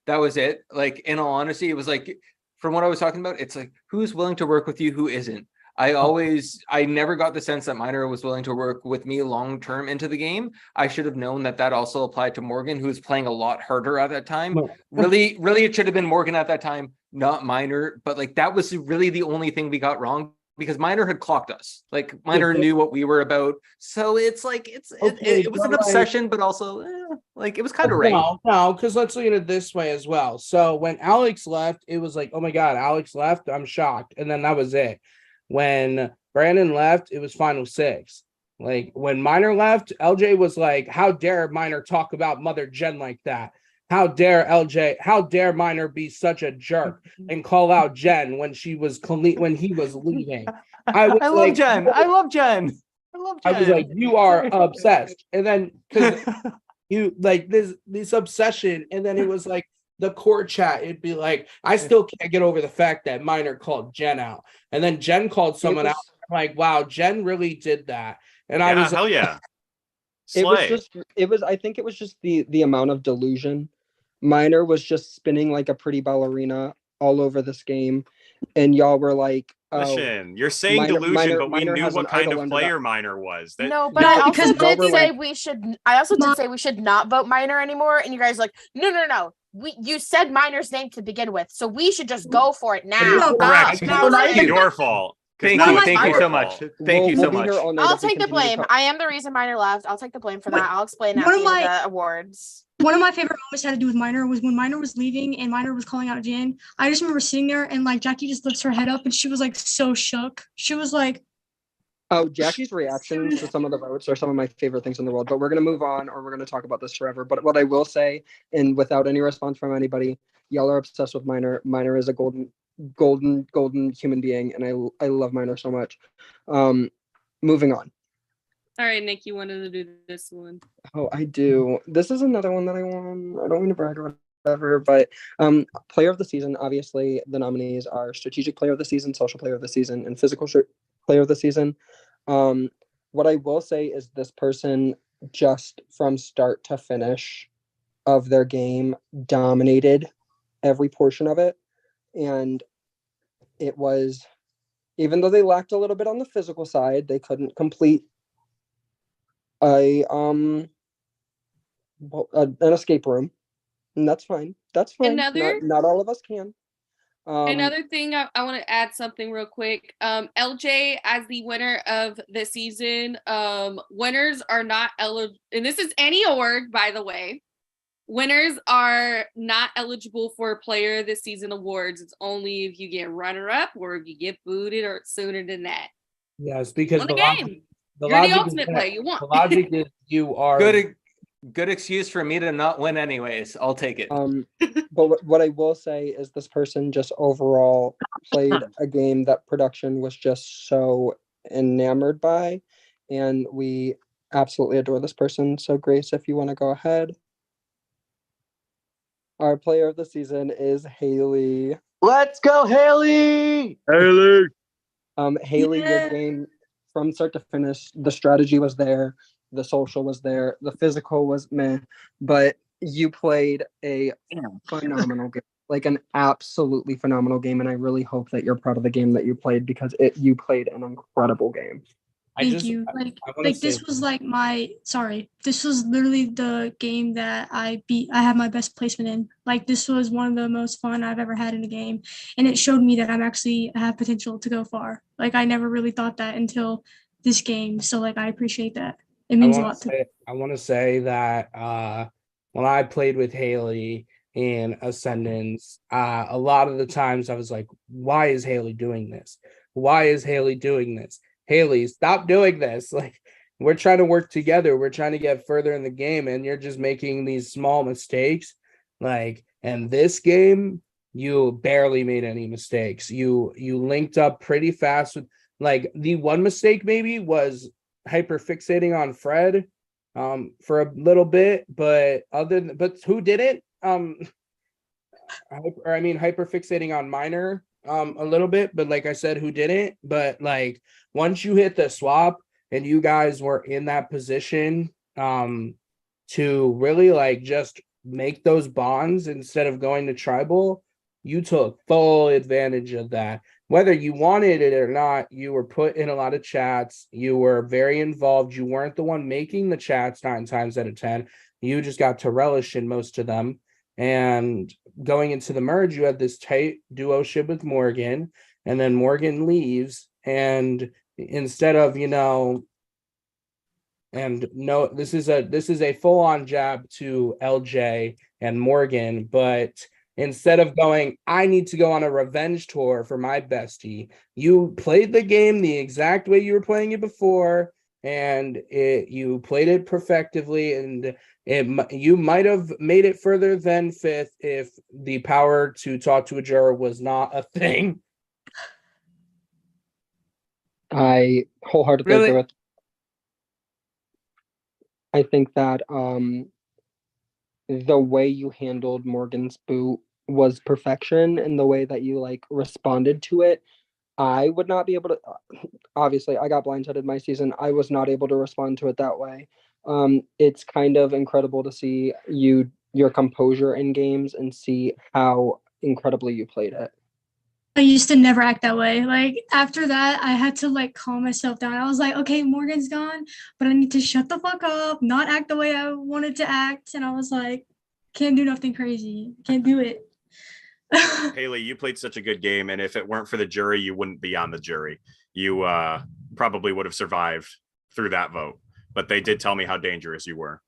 Speaker 2: That was it. Like, in all honesty, it was like, from what I was talking about, it's like, who's willing to work with you, who isn't. I never got the sense that Minor was willing to work with me long term into the game. I should have known that also applied to Morgan, who was playing a lot harder at that time. Really, it should have been Morgan at that time, not Minor. But like that was really the only thing we got wrong, because Minor had clocked us. Like Minor knew what we were about. So it's like it was an obsession, but also like it was kind of right.
Speaker 3: No, because let's look at it this way as well. So when Alex left, it was like, oh my God, Alex left. I'm shocked. And then that was it. When Brandon left, it was final 6. Like when Minor left, LJ was like, how dare Minor talk about Mother Jen like that? How dare Minor be such a jerk and call out Jen when he was leaving? I love
Speaker 2: Jen. I love Jen.
Speaker 3: I was like, you are obsessed. And then because you like this obsession, and then it was like the core chat, it'd be like, I still can't get over the fact that Minor called Jen out. And then Jen called someone out. I'm like, wow, Jen really did that. And I was
Speaker 1: hell yeah.
Speaker 12: I think it was just the amount of delusion. Minor was just spinning like a pretty ballerina all over this game. And y'all were like,
Speaker 1: listen, you're saying delusion, but we knew what kind of player Minor was.
Speaker 10: No, but I also did say we should. I also did say we should not vote Minor anymore. And you guys were like, no. You said Minor's name to begin with, so we should just go for it now.
Speaker 1: Correct. It's your fault.
Speaker 2: Thank you so much. Thank you so much.
Speaker 10: I'll take the blame. I am the reason Minor left. I'll take the blame for that. I'll explain at the end of the awards.
Speaker 11: One of my favorite moments had to do with Minor was when Minor was leaving and Minor was calling out Jan. I just remember sitting there and like Jackie just lifts her head up and she was like so shook. She was like,
Speaker 12: oh, Jackie's reactions to some of the votes are some of my favorite things in the world, but we're going to move on, or we're going to talk about this forever. But what I will say, and without any response from anybody, y'all are obsessed with Minor. Minor is a golden human being, and I love Minor so much. Moving on.
Speaker 4: All right, Nick, you wanted to do this one.
Speaker 12: Oh, I do. This is another one that I won. I don't mean to brag or whatever, but player of the season, obviously the nominees are strategic player of the season, social player of the season, and physical player of the season. What I will say is this person, just from start to finish of their game, dominated every portion of it. And it was, even though they lacked a little bit on the physical side, they couldn't complete an escape room, and that's fine. Not all of us can.
Speaker 4: Another thing, I want to add something real quick. LJ, as the winner of the season, winners are not eligible, and this is any award, by the way. Winners are not eligible for player of the season awards. It's only if you get runner-up or if you get booted or sooner than that.
Speaker 3: Yes, because
Speaker 4: the game. You're the ultimate player. You want.
Speaker 3: The logic is you are
Speaker 2: good excuse for me to not win anyways. I'll take it.
Speaker 12: But what I will say is this person just overall played a game that production was just so enamored by, and we absolutely adore this person. So Grace, if you want to go ahead. Our player of the season is Haley.
Speaker 14: Let's go, Haley!
Speaker 1: Haley!
Speaker 12: Haley, your game from start to finish, the strategy was there, the social was there, the physical was meh, but you played a phenomenal game, like an absolutely phenomenal game, and I really hope that you're proud of the game that you played, because you played an incredible game.
Speaker 11: Thank you. This was literally the game that I had my best placement in. Like, this was one of the most fun I've ever had in a game, and it showed me that I have potential to go far. Like, I never really thought that until this game. So like, I appreciate that. It means a lot to me.
Speaker 3: I want to say that when I played with Haley in Ascendance, a lot of the times I was like, why is Haley doing this? Why is Haley doing this? Haley, stop doing this. Like, we're trying to work together. We're trying to get further in the game, and you're just making these small mistakes. Like, and this game, you barely made any mistakes. You linked up pretty fast with, like, the one mistake maybe was hyper fixating on Fred for a little bit, but who didn't? Hyper fixating on Minor a little bit, but like I said, who didn't? But like, once you hit the swap and you guys were in that position to really like just make those bonds instead of going to tribal, you took full advantage of that. whether you wanted it or not, you were put in a lot of chats. You were very involved. You weren't the one making the chats 9 times out of 10. You just got to relish in most of them. And going into the merge, you had this tight duo-ship with Morgan, and then Morgan leaves. And instead of, and no, this is a full-on jab to LJ and Morgan, but instead of going, I need to go on a revenge tour for my bestie, you played the game the exact way you were playing it before, and you played it perfectively, and you might have made it further than 5th if the power to talk to a juror was not a thing.
Speaker 12: I wholeheartedly
Speaker 3: Really?
Speaker 12: agree with. I think that the way you handled Morgan's boot was perfection, and the way that you like responded to it, I would not be able to. Obviously, I got blindsided my season. I was not able to respond to it that way. It's kind of incredible to see your composure in games and see how incredibly you played it.
Speaker 11: I used to never act that way. Like after that, I had to like calm myself down. I was like, okay, Morgan's gone, but I need to shut the fuck up, not act the way I wanted to act. And I was like, can't do nothing crazy. Can't do it.
Speaker 1: Haley, you played such a good game, and if it weren't for the jury, you wouldn't be on the jury. You probably would have survived through that vote. But they did tell me how dangerous you were.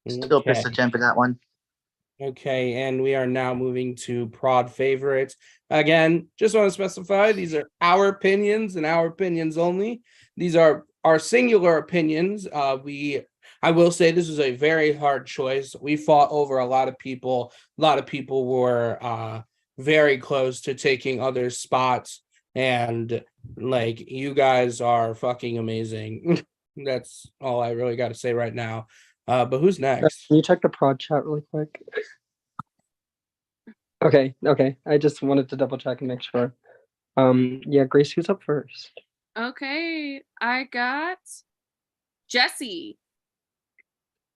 Speaker 8: Still pissed at Jen for that one.
Speaker 3: Okay, and we are now moving to prod favorites. Again, just want to specify these are our opinions and our opinions only. These are our singular opinions. I will say this was a very hard choice. We fought over a lot of people. A lot of people were very close to taking other spots, and like you guys are fucking amazing. That's all I really got to say right now. But who's next?
Speaker 12: Can you check the prod chat really quick? Okay. I just wanted to double check and make sure. Yeah, Grace, who's up first?
Speaker 4: Okay, I got Jesse.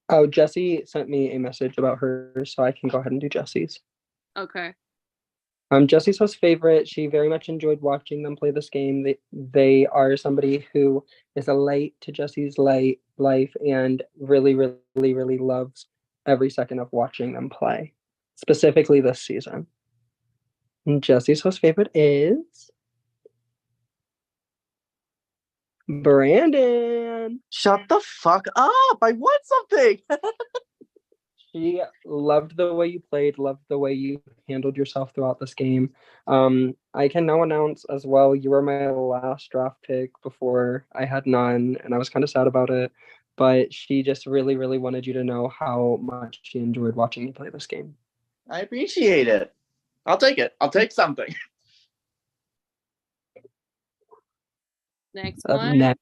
Speaker 12: Oh, Jesse sent me a message about hers, so I can go ahead and do Jesse's.
Speaker 4: Okay.
Speaker 12: Jesse's most favorite. She very much enjoyed watching them play this game. They are somebody who is a light to Jesse's life and really, really, really loves every second of watching them play, specifically this season. And Jesse's most favorite is Brandon.
Speaker 8: Shut the fuck up! I want something.
Speaker 12: She loved the way you played, loved the way you handled yourself throughout this game. I can now announce as well, you were my last draft pick before I had none, and I was kind of sad about it. But she just really, really wanted you to know how much she enjoyed watching you play this game.
Speaker 8: I appreciate it. I'll take it. I'll take something.
Speaker 4: Next one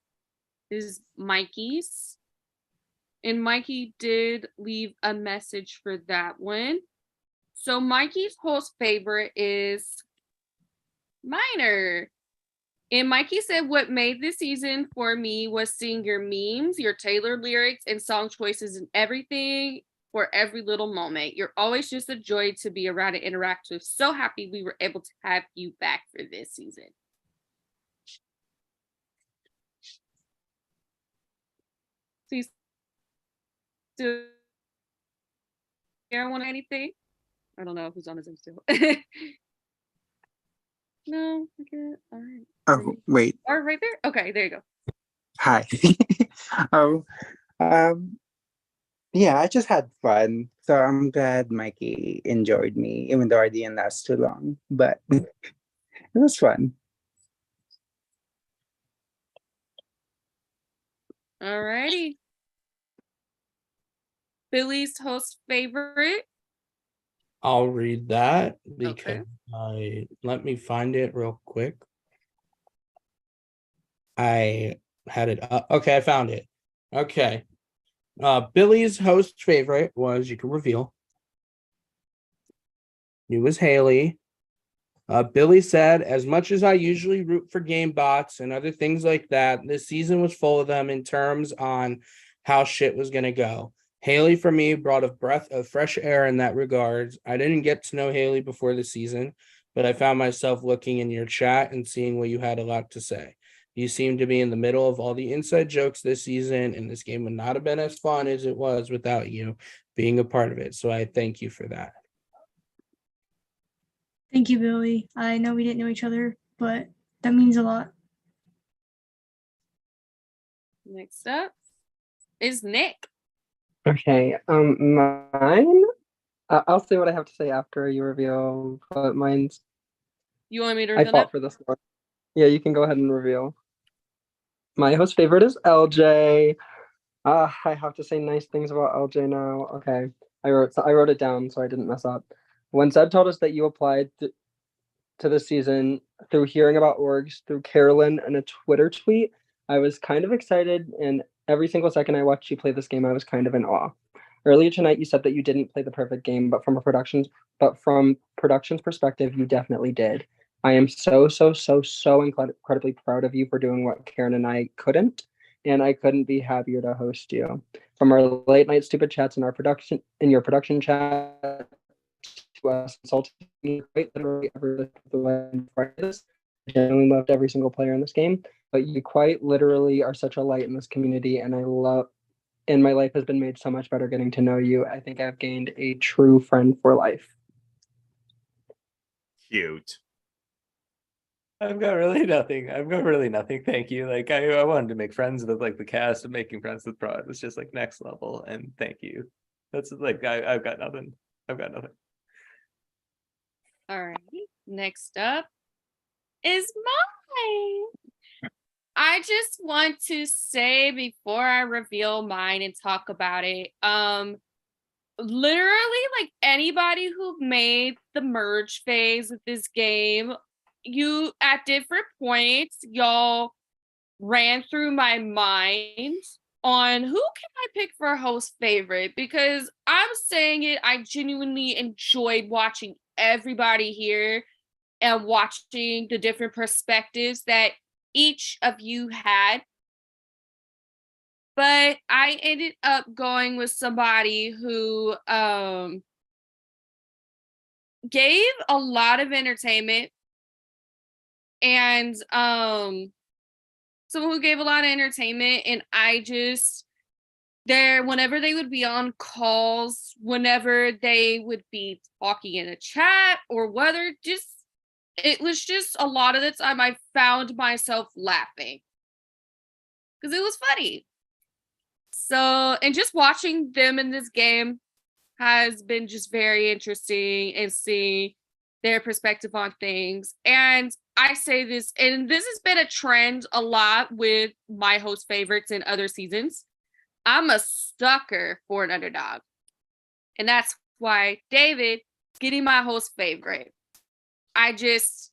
Speaker 4: is Mikey's. And Mikey did leave a message for that one. So Mikey's host favorite is Minor. And Mikey said, what made this season for me was seeing your memes, your tailored lyrics, and song choices and everything for every little moment. You're always just a joy to be around and interact with. So happy we were able to have you back for this season. Please do you want anything? I don't know who's on the Zoom still. No, okay. All right.
Speaker 6: Oh, wait.
Speaker 4: Or right there? Okay, there you go.
Speaker 6: Hi. Yeah, I just had fun. So I'm glad Mikey enjoyed me, even though I didn't last too long. But it was fun.
Speaker 4: All righty. Billy's host favorite.
Speaker 3: I'll read that
Speaker 4: Okay.
Speaker 3: because let me find it real quick. I had it up. Okay, I found it. Okay. Billy's host favorite was, you can reveal. It was Haley. Billy said, as much as I usually root for game bots and other things like that, this season was full of them in terms on how shit was going to go. Haley, for me, brought a breath of fresh air in that regards. I didn't get to know Haley before the season, but I found myself looking in your chat and seeing what you had a lot to say. You seem to be in the middle of all the inside jokes this season, and this game would not have been as fun as it was without you being a part of it. So I thank you for that.
Speaker 11: Thank you, Billy. I know we didn't know each other, but that means a lot.
Speaker 4: Next up is Nick.
Speaker 12: Okay, mine. I'll say what I have to say after you reveal, but mine's.
Speaker 4: You want me to
Speaker 12: I
Speaker 4: reveal
Speaker 12: fought
Speaker 4: that?
Speaker 12: for this one. Yeah, you can go ahead and reveal. My host favorite is LJ. I have to say nice things about LJ now. Okay, I wrote it down so I didn't mess up. When Zed told us that you applied to the season through hearing about orgs through Carolyn and a Twitter tweet, I was kind of excited, and every single second I watched you play this game, I was kind of in awe. Earlier tonight, you said that you didn't play the perfect game, but from production's perspective, you definitely did. I am so incredibly proud of you for doing what Karen and I couldn't, and I couldn't be happier to host you. From our late night stupid chats in your production chat to us insulting me quite literally every practice. I genuinely loved every single player in this game, but you quite literally are such a light in this community, and my life has been made so much better getting to know you. I think I've gained a true friend for life.
Speaker 1: Cute.
Speaker 2: I've got really nothing. Thank you. Like I wanted to make friends with like the cast, and making friends with Prod was just like next level. And thank you. That's like I've got nothing.
Speaker 4: All right. Next up is mine. I just want to say before I reveal mine and talk about it, literally like anybody who made the merge phase of this game, you at different points, y'all ran through my mind on who can I pick for a host favorite, because I'm saying it, I genuinely enjoyed watching everybody here and watching the different perspectives that each of you had. But I ended up going with somebody who gave a lot of entertainment, and someone who gave a lot of entertainment, and whenever they would be on calls, whenever they would be talking in a chat, or whether it was just a lot of the time I found myself laughing because it was funny. So, and just watching them in this game has been just very interesting, and seeing their perspective on things. And I say this, and this has been a trend a lot with my host favorites in other seasons. I'm a sucker for an underdog. And that's why David getting my host favorite.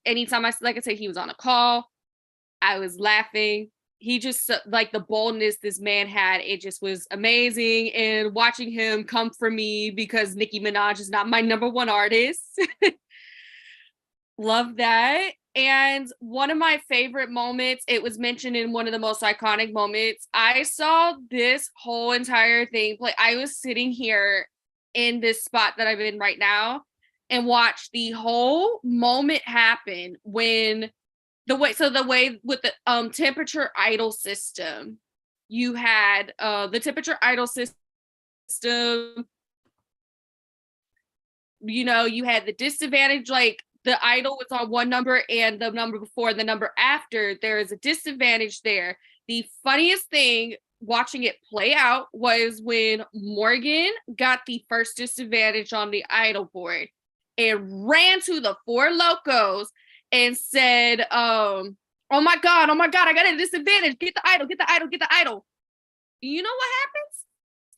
Speaker 4: Anytime like I said, he was on a call, I was laughing. He just, like the boldness this man had, it just was amazing. And watching him come for me because Nicki Minaj is not my number one artist. Love that. And one of my favorite moments, it was mentioned in one of the most iconic moments. I saw this whole entire thing play. I was sitting here in this spot that I'm in right now and watched the whole moment happen when the way with the temperature idle system, you had the temperature idle system, you had the disadvantage, like the idle was on one number and the number before and the number after, there is a disadvantage there. The funniest thing watching it play out was when Morgan got the first disadvantage on the idle board and ran to the four locos and said, oh my God, I got a disadvantage. Get the idol. You know what happens?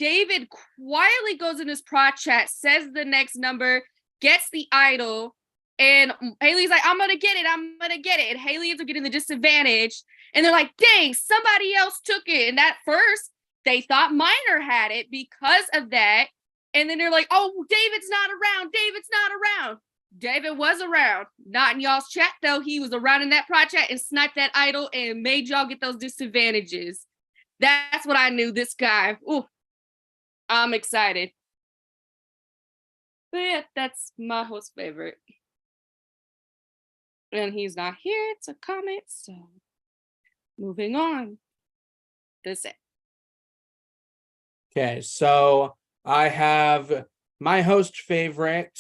Speaker 4: David quietly goes in his prod chat, says the next number, gets the idol, and Haley's like, I'm gonna get it. And Haley ends up getting the disadvantage. And they're like, dang, somebody else took it. And at first, they thought Minor had it because of that. And then they're like, oh, David's not around. David was around. Not in y'all's chat, though. He was around in that prod chat and sniped that idol and made y'all get those disadvantages. That's what I knew. This guy. Ooh, I'm excited. But yeah, that's my host favorite. and he's not here to comment. So moving on. That's it.
Speaker 3: Okay, so I have my host favorite.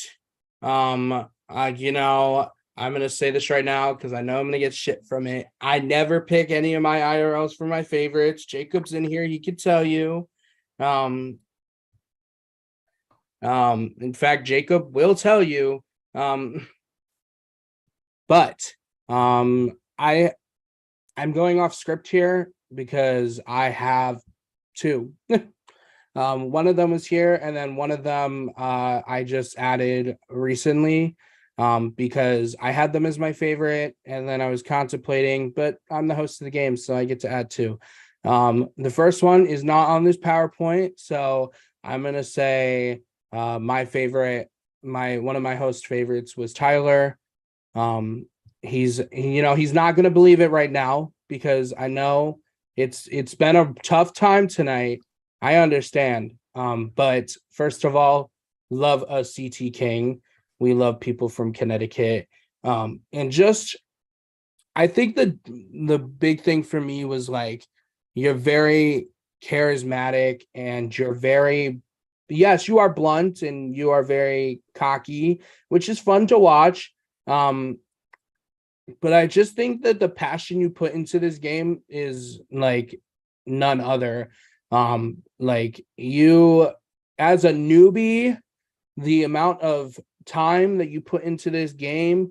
Speaker 3: You know, I'm gonna say this right now because I know I'm gonna get shit from it. I never pick any of my IRLs for my favorites. Jacob's in here, he could tell you. In fact, Jacob will tell you. But I'm going off script here because I have two. One of them was here, and then one of them I just added recently because I had them as my favorite, and then I was contemplating, but I'm the host of the game, so I get to add two. The first one is not on this PowerPoint, so I'm gonna say my favorite, one of my host favorites was Tyler. He's not gonna believe it right now because I know it's been a tough time tonight. I understand. But first of all, love a CT King. We love people from Connecticut. And just I think the big thing for me was like you're very charismatic and you're very yes, you are blunt and you are very cocky, which is fun to watch. But I just think that the passion you put into this game is like none other. Like you as a newbie, the amount of time that you put into this game,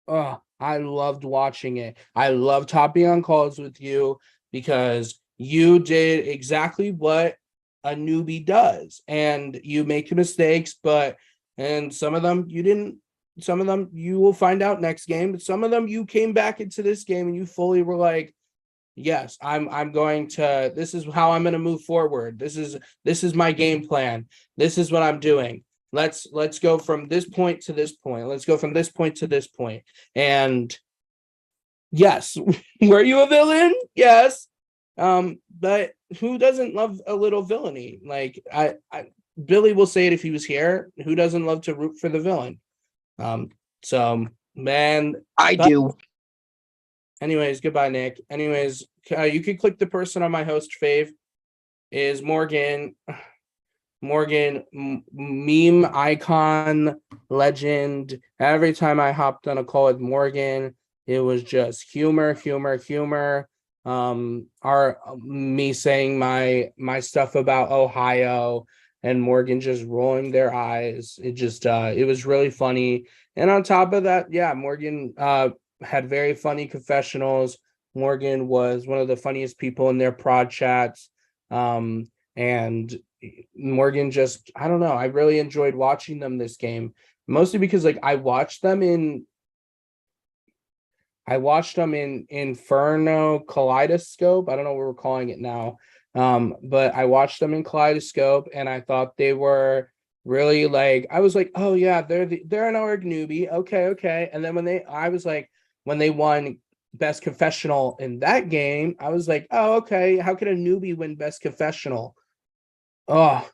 Speaker 3: oh, I loved watching it. I loved hopping on calls with you because you did exactly what a newbie does, and you make mistakes, and some of them you didn't. Some of them you will find out next game, but some of them you came back into this game and you fully were like, yes, I'm going to, this is how I'm going to move forward. This is my game plan. This is what I'm doing. Let's go from this point to this point. Let's go from this point to this point. And yes, were you a villain? Yes. But who doesn't love a little villainy? Like Billy will say it if he was here. Who doesn't love to root for the villain? So man,
Speaker 12: I do.
Speaker 3: Anyways, goodbye, Nick. Anyways, you can click the person on my host fave is Morgan. Morgan, meme icon, legend. Every time I hopped on a call with Morgan, it was just humor. Me saying my stuff about Ohio and Morgan just rolling their eyes. It was really funny. And on top of that, yeah, Morgan had very funny confessionals. Morgan was one of the funniest people in their prod chats. And Morgan just, I don't know, I really enjoyed watching them this game, mostly because like I watched them in Inferno Kaleidoscope. I don't know what we're calling it now. But I watched them in Kaleidoscope and I thought they were really like, I was like, oh yeah, they're an org newbie. Okay. And then when they won Best Confessional in that game, I was like, oh, okay, how can a newbie win Best Confessional? Oh,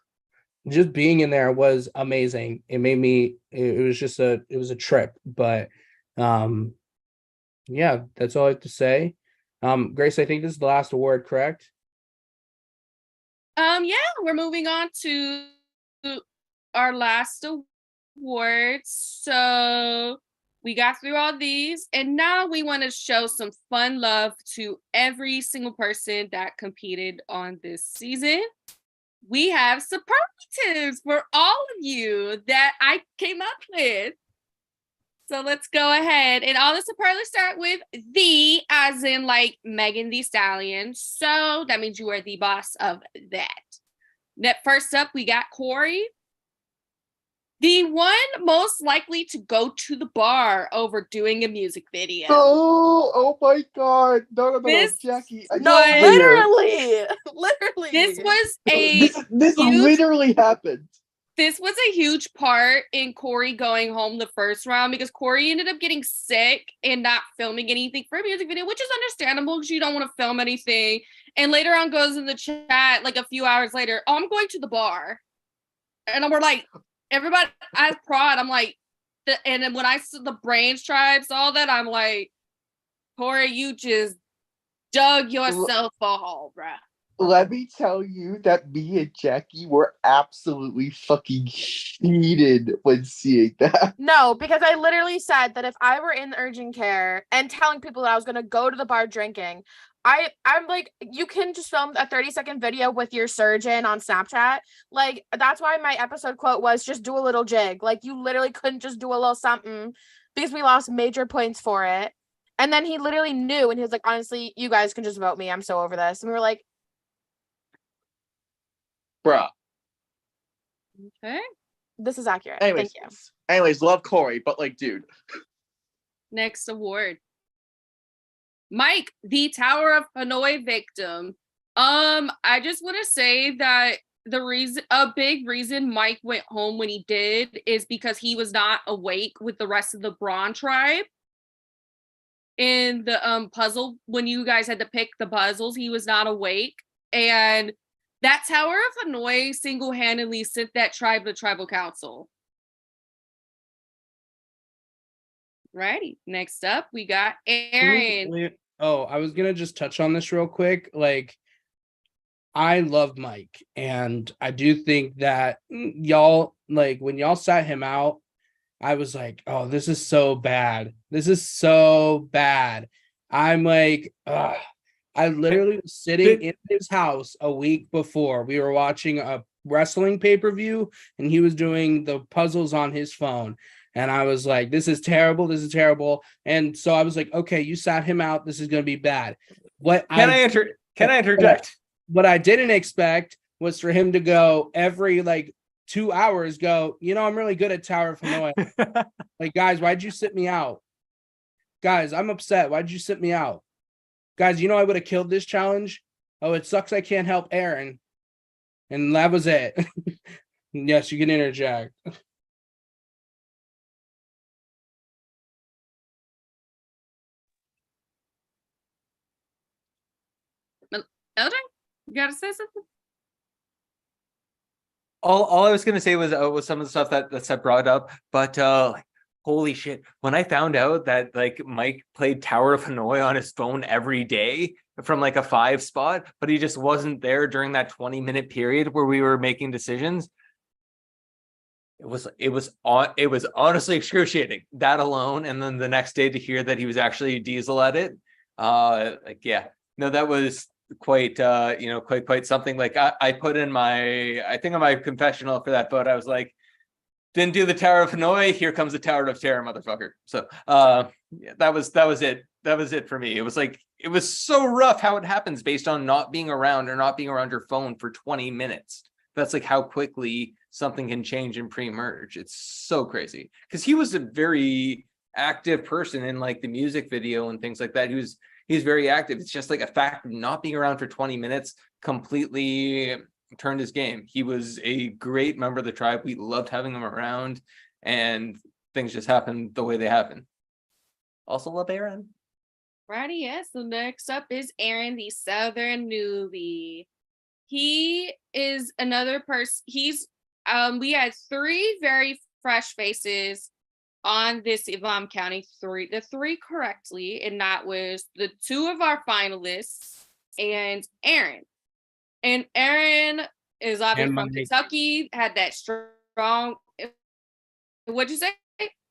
Speaker 3: just being in there was amazing. It was a trip, but yeah, that's all I have to say. Grace, I think this is the last award, correct?
Speaker 4: Yeah, we're moving on to our last awards. So we got through all these, and now we want to show some fun love to every single person that competed on this season. We have superlatives for all of you that I came up with. So let's go ahead. And all the superlatives start with the, as in like Megan Thee Stallion. So that means you are the boss of that. First up, we got Corey. The one most likely to go to the bar over doing a music video.
Speaker 14: Oh my God. No,
Speaker 4: This
Speaker 14: Jackie.
Speaker 10: Literally.
Speaker 4: This was
Speaker 14: This literally happened.
Speaker 4: This was a huge part in Corey going home the first round because Corey ended up getting sick and not filming anything for a music video, which is understandable because you don't want to film anything. And later on goes in the chat, like a few hours later, oh, I'm going to the bar. And we're like, everybody, as prod, I'm like, and then when I saw the Brains Tribe saw that, I'm like, Corey, you just dug yourself a hole, bruh.
Speaker 14: Let me tell you that me and Jackie were absolutely fucking heated when seeing that.
Speaker 10: No, because I literally said that if I were in urgent care and telling people that I was gonna go to the bar drinking, I'm like, you can just film a 30-second video with your surgeon on Snapchat. Like, that's why my episode quote was just do a little jig. Like, you literally couldn't just do a little something because we lost major points for it. And then he literally knew, and he was like, honestly, you guys can just vote me. I'm so over this. And we were like,
Speaker 14: Bruh.
Speaker 4: Okay.
Speaker 10: this is accurate.
Speaker 14: Anyways,
Speaker 10: Thank you.
Speaker 14: anyways, love Corey, but like, dude.
Speaker 4: Next award. Mike, the Tower of Hanoi victim. I just want to say that a big reason Mike went home when he did is because he was not awake with the rest of the Braun tribe. In the puzzle, when you guys had to pick the puzzles, he was not awake. And that Tower of Hanoi single-handedly sent that tribe to tribal council. Righty. Next up, we got Aaron.
Speaker 3: Oh, I was gonna just touch on this real quick. Like, I love Mike, and I do think that y'all, like, when y'all sat him out, I was like, oh, this is so bad. This is so bad. I'm like, ugh. I literally was sitting in his house a week before. We were watching a wrestling pay-per-view, and he was doing the puzzles on his phone. And I was like, this is terrible. This is terrible. And so I was like, okay, you sat him out. This is going to be bad.
Speaker 2: Can I interject?
Speaker 3: What I didn't expect was for him to go every like 2 hours, go, I'm really good at Tower of Hanoi. Like, guys, why'd you sit me out? Guys, I'm upset. Why'd you sit me out? Guys, I would have killed this challenge. Oh, it sucks I can't help Aaron. And that was it. Yes, you can interject.
Speaker 4: Elder, you gotta say something?
Speaker 2: All I was gonna say was some of the stuff that Seth brought up, but holy shit, when I found out that like Mike played Tower of Hanoi on his phone every day from like a 5 spot, but he just wasn't there during that 20-minute period where we were making decisions. It was honestly excruciating, that alone, and then the next day to hear that he was actually Diesel at it. That was quite quite something. Like I put in my confessional for that vote. I was like, didn't do the Tower of Hanoi, here comes the Tower of Terror, motherfucker. So that was it for me. It was like, it was so rough how it happens based on not being around your phone for 20 minutes. That's like how quickly something can change in pre-merge. It's so crazy because he was a very active person in like the music video and things like that. He's very active. It's just like a fact of not being around for 20 minutes completely turned his game. He was a great member of the tribe. We loved having him around, and things just happened the way they happened. Also love Aaron.
Speaker 4: Righty, yes. So next up is Aaron, the Southern newbie. He is another person. We had 3 very fresh faces on this Evam County, the 3 correctly, and that was the 2 of our finalists and Aaron. And Aaron is obviously from Kentucky, had that strong. What'd you say?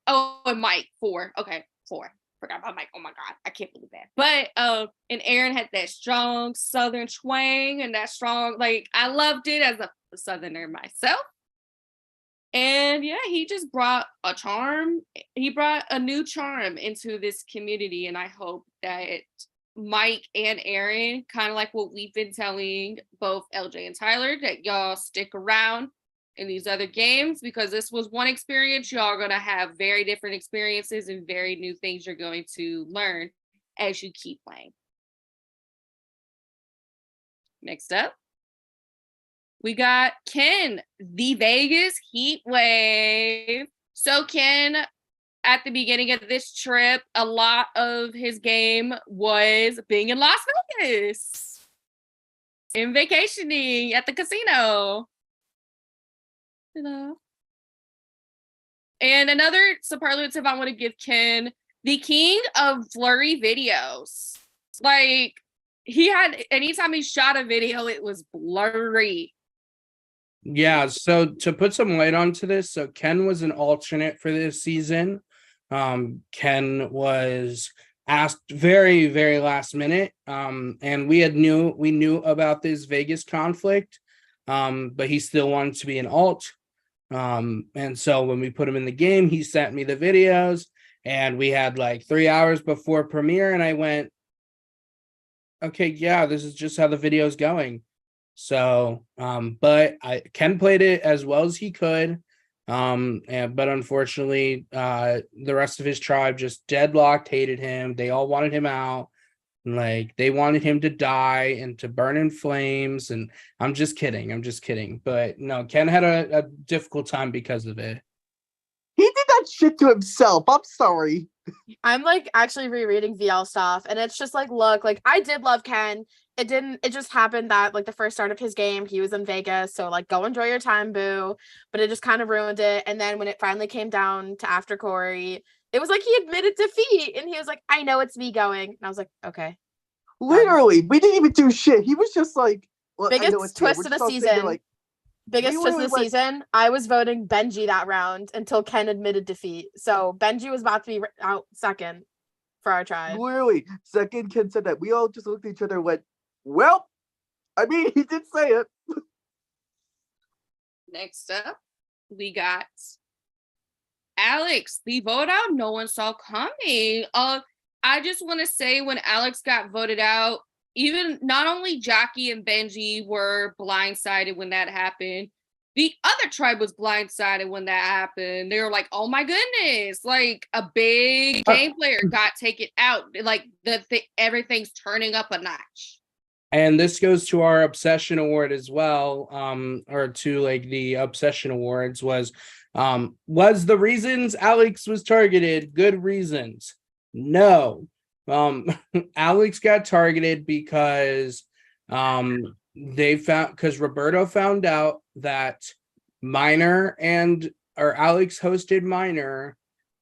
Speaker 4: Oh, and Mike, 4. Okay, 4. Forgot about Mike. Oh my God, I can't believe that. But and Aaron had that strong Southern twang and that strong, like, I loved it as a Southerner myself. And yeah, he just brought a charm. He brought a new charm into this community, and I hope that Mike and Aaron, kind of like what we've been telling both LJ and Tyler, that y'all stick around in these other games, because this was one experience. Y'all are going to have very different experiences and very new things you're going to learn as you keep playing. Next up, we got Ken, the Vegas Heat Wave. So Ken, at the beginning of this trip, a lot of his game was being in Las Vegas and vacationing at the casino. And another superlative I want to give Ken, the king of blurry videos. Like, he had, anytime he shot a video, it was blurry.
Speaker 3: Yeah, so to put some light onto this, so Ken was an alternate for this season. Ken was asked very, very last minute. And we knew about this Vegas conflict, but he still wanted to be an alt. And so when we put him in the game, he sent me the videos, and we had like 3 hours before premiere, and I went, okay, yeah, this is just how the video is going. So, but Ken played it as well as he could. But unfortunately, the rest of his tribe just deadlocked, hated him. They all wanted him out. Like, they wanted him to die and to burn in flames. And I'm just kidding. But no, Ken had a difficult time because of it.
Speaker 14: He did that shit to himself. I'm sorry.
Speaker 10: I'm like actually rereading VL stuff, and it's just like, look, like I did love Ken. It just happened that like the first start of his game, he was in Vegas. So like, go enjoy your time, boo. But it just kind of ruined it. And then when it finally came down to after Corey, it was like he admitted defeat, and he was like, I know it's me going. And I was like, okay.
Speaker 14: Literally, we didn't even do shit. He was just like, well, I know
Speaker 10: Biggest
Speaker 14: it's me. We're
Speaker 10: twist of
Speaker 14: just
Speaker 10: the
Speaker 14: all sitting there
Speaker 10: season.
Speaker 14: like,
Speaker 10: Biggest
Speaker 14: we
Speaker 10: twist of the
Speaker 14: literally went-
Speaker 10: season. I was voting Benji that round until Ken admitted defeat. So Benji was about to be out second for our tribe.
Speaker 14: literally, second Ken said that. We all just looked at each other and went, well, I mean, he did say it.
Speaker 4: Next up, we got Alex, the vote out no one saw coming. I just want to say, when Alex got voted out, even not only Jackie and Benji were blindsided when that happened, the other tribe was blindsided when that happened. They were like, oh my goodness, like a big game player got taken out. Like everything's turning up a notch.
Speaker 3: And this goes to our obsession award as well, or to like the obsession awards was the reasons Alex was targeted good reasons? No. Alex got targeted because Roberto found out that Alex hosted Minor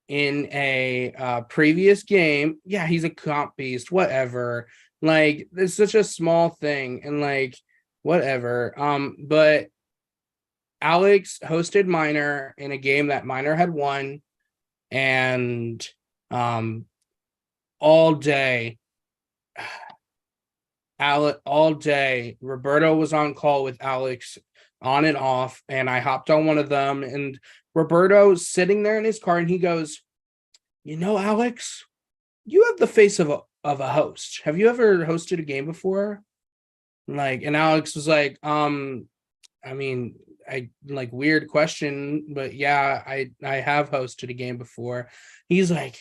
Speaker 3: in a previous game. Yeah, he's a comp beast, whatever. Like, it's such a small thing, and like, whatever. But Alex hosted Minor in a game that Minor had won, and all day, Roberto was on call with Alex on and off, and I hopped on one of them, and Roberto's sitting there in his car, and he goes, Alex, you have the face of a host. Have you ever hosted a game before? Like, and Alex was like, I mean, I like, weird question, but yeah, I have hosted a game before. He's like,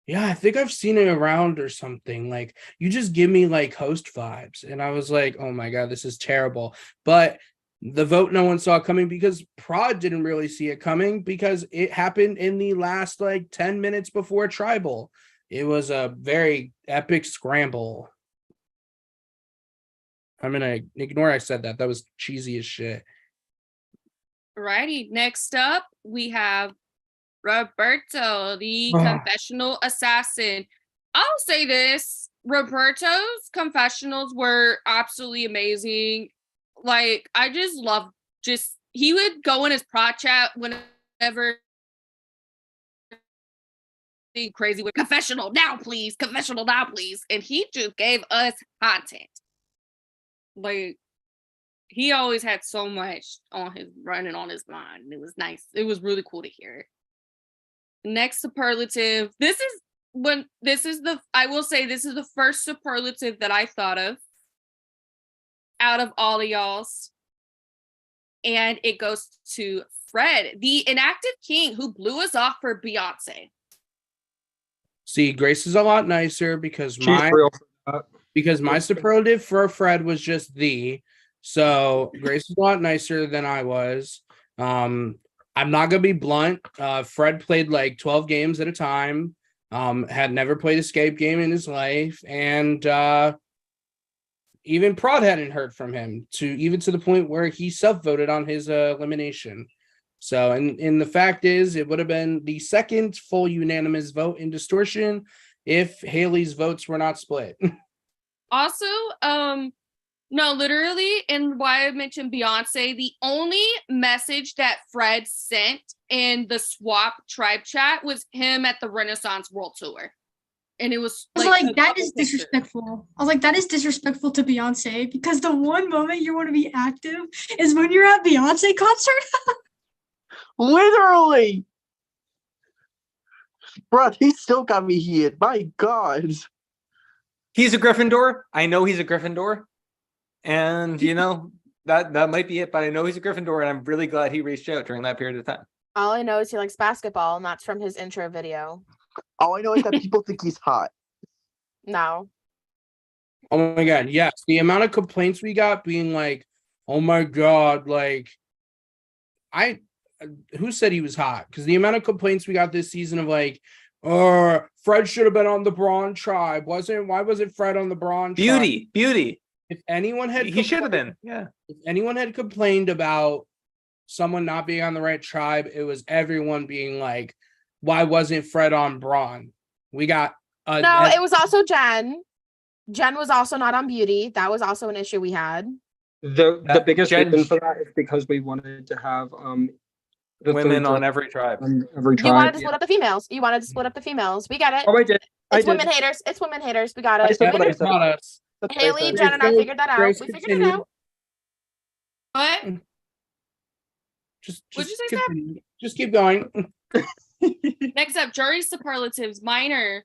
Speaker 3: yeah, I think I've seen it around or something. Like, you just give me like host vibes. And I was like, oh my God, this is terrible. But the vote no one saw coming because Prod didn't really see it coming because it happened in the last like 10 minutes before Tribal. It was a very epic scramble. I'm gonna ignore I said that. That was cheesy as shit.
Speaker 4: Alrighty, next up we have Roberto, the confessional assassin. I'll say this, Roberto's confessionals were absolutely amazing. Like, I just love, he would go in his prod chat whenever crazy with confessional now please, and he just gave us content. Like, he always had so much running on his mind, and it was nice. It was really cool to hear. Next superlative. I will say this is the first superlative that I thought of out of all of y'all's. And it goes to Fred, the inactive king who blew us off for Beyonce.
Speaker 3: See, Grace is a lot nicer because my superlative for Fred was just the. So Grace is a lot nicer than I was. I'm not gonna be blunt. Fred played like 12 games at a time. Had never played escape game in his life, and even Prod hadn't heard from him to the point where he self-voted on his elimination. So, and the fact is, it would have been the second full unanimous vote in distortion if Haley's votes were not split.
Speaker 4: Also, no, literally, and why I mentioned Beyonce, the only message that Fred sent in the swap tribe chat was him at the Renaissance World Tour. And it was
Speaker 11: I was
Speaker 4: like,
Speaker 11: like, that is disrespectful. I was like, that is disrespectful to Beyonce because the one moment you want to be active is when you're at Beyonce concert.
Speaker 14: Literally. Bro, he still got me here. My God.
Speaker 2: He's a Gryffindor. I know he's a Gryffindor. And, you know, that might be it. But I know he's a Gryffindor, and I'm really glad he reached out during that period of time.
Speaker 10: All I know is he likes basketball, and that's from his intro video.
Speaker 14: All I know is that people think he's hot.
Speaker 10: No.
Speaker 3: Oh my God, yes. The amount of complaints we got being like, oh my God, like, who said he was hot? Because the amount of complaints we got this season of like, Fred should have been on the Braun tribe. Why wasn't Fred on the Braun tribe?
Speaker 2: Beauty.
Speaker 3: If anyone had
Speaker 2: He should have been. Yeah.
Speaker 3: If anyone had complained about someone not being on the right tribe, it was everyone being like, why wasn't Fred on Braun? We got
Speaker 10: no, it was also Jen. Jen was also not on Beauty. That was also an issue we had.
Speaker 12: The biggest reason for that is because we wanted to have the
Speaker 2: women
Speaker 12: food
Speaker 2: on every tribe.
Speaker 12: on every tribe.
Speaker 10: You wanted to split up the females. You wanted to split up the females. We get it.
Speaker 12: Oh, I did.
Speaker 10: It's women haters. It's women haters. We got it.
Speaker 12: I said what I said.
Speaker 3: Not us.
Speaker 12: That's what I
Speaker 10: Haley,
Speaker 12: said.
Speaker 10: Jen, and I figured that out.
Speaker 3: Grace,
Speaker 10: We figured it
Speaker 3: continue.
Speaker 10: out.
Speaker 4: what?
Speaker 3: Just
Speaker 4: What'd you say, Sam?
Speaker 3: continue. Just keep going.
Speaker 4: Next up, jury superlatives. Minor.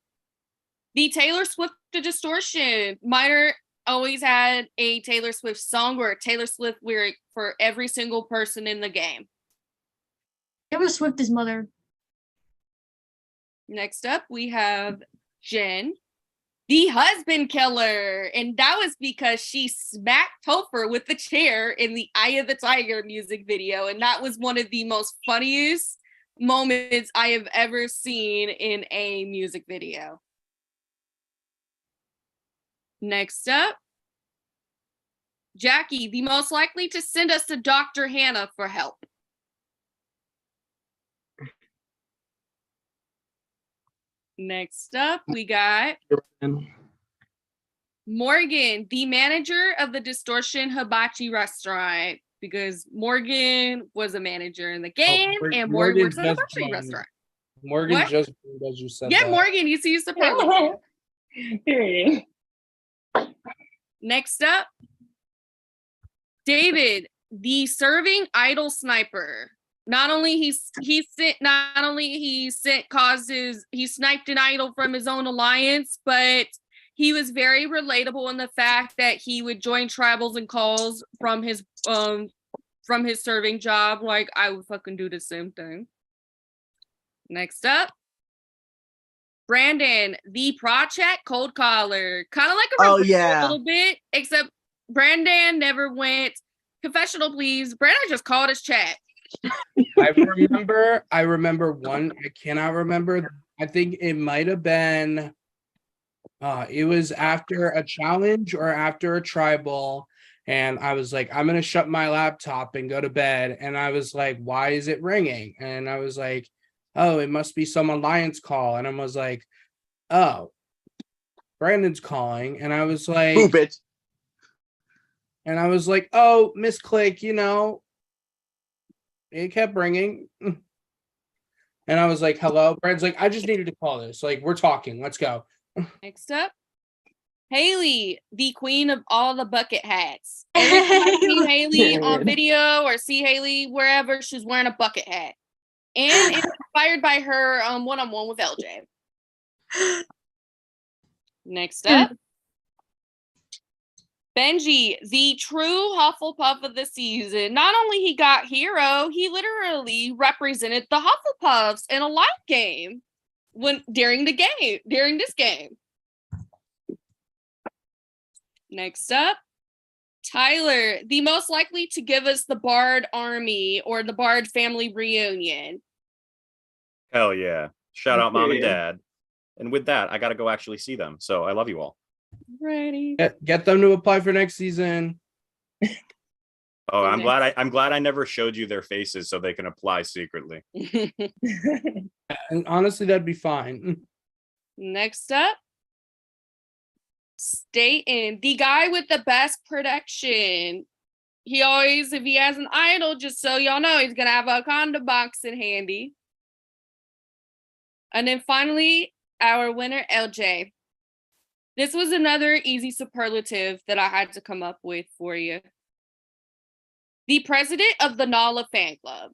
Speaker 4: The Taylor Swift to Distortion. Minor always had a Taylor Swift song or a Taylor Swift lyric for every single person in the game.
Speaker 11: Taylor Swift is mother.
Speaker 4: Next up, we have Jen, the husband killer. And that was because she smacked Topher with the chair in the Eye of the Tiger music video. And that was one of the most funniest moments I have ever seen in a music video. Next up, Jackie, the most likely to send us to Dr. Hannah for help. Next up, we got Morgan, the manager of the Distortion Hibachi restaurant, because Morgan was a manager in the game and Morgan works at a hibachi restaurant.
Speaker 3: Morgan
Speaker 4: What?
Speaker 3: just as you said.
Speaker 4: Yeah,
Speaker 3: that.
Speaker 4: Morgan, you see superlative. Next up, David, the serving idol sniper. Not only he sniped an idol from his own alliance, but he was very relatable in the fact that he would join tribals and calls from his serving job. Like, I would fucking do the same thing. Next up, Brandon, the project cold caller. Kind of like a a little bit, except Brandon never went confessional, please. Brandon just called his chat.
Speaker 3: I remember one. I cannot remember. I think it might have been. It was after a challenge or after a tribal, and I was like, I'm gonna shut my laptop and go to bed. And I was like, why is it ringing? And I was like, oh, it must be some alliance call. And I was like, oh, Brandon's calling. And I was like,
Speaker 14: Ooh, bitch.
Speaker 3: And I was like, oh, misclick, you know. It kept ringing. And I was like, hello. Brandon's like, I just needed to call this. Like, we're talking. Let's go.
Speaker 4: Next up, Haley, the queen of all the bucket hats. Every time I see Haley on video or see Haley wherever, she's wearing a bucket hat. And it's inspired by her one-on-one with LJ. Next up, Benji, the true Hufflepuff of the season. Not only he got hero, he literally represented the Hufflepuffs in a live game during this game. Next up, Tyler, the most likely to give us the Bard army or the Bard family reunion.
Speaker 1: Hell yeah. Shout out mom and dad. And with that, I got to go actually see them. So I love you all.
Speaker 4: Ready.
Speaker 3: Get them to apply for next season.
Speaker 1: Oh, I'm glad I never showed you their faces so they can apply secretly.
Speaker 3: And honestly, that'd be fine.
Speaker 4: Next up, Staten, the guy with the best production. He always, if he has an idol, just so y'all know, he's gonna have a condom box in handy. And then finally, our winner, LJ. This was another easy superlative that I had to come up with for you. The president of the Nala fan club.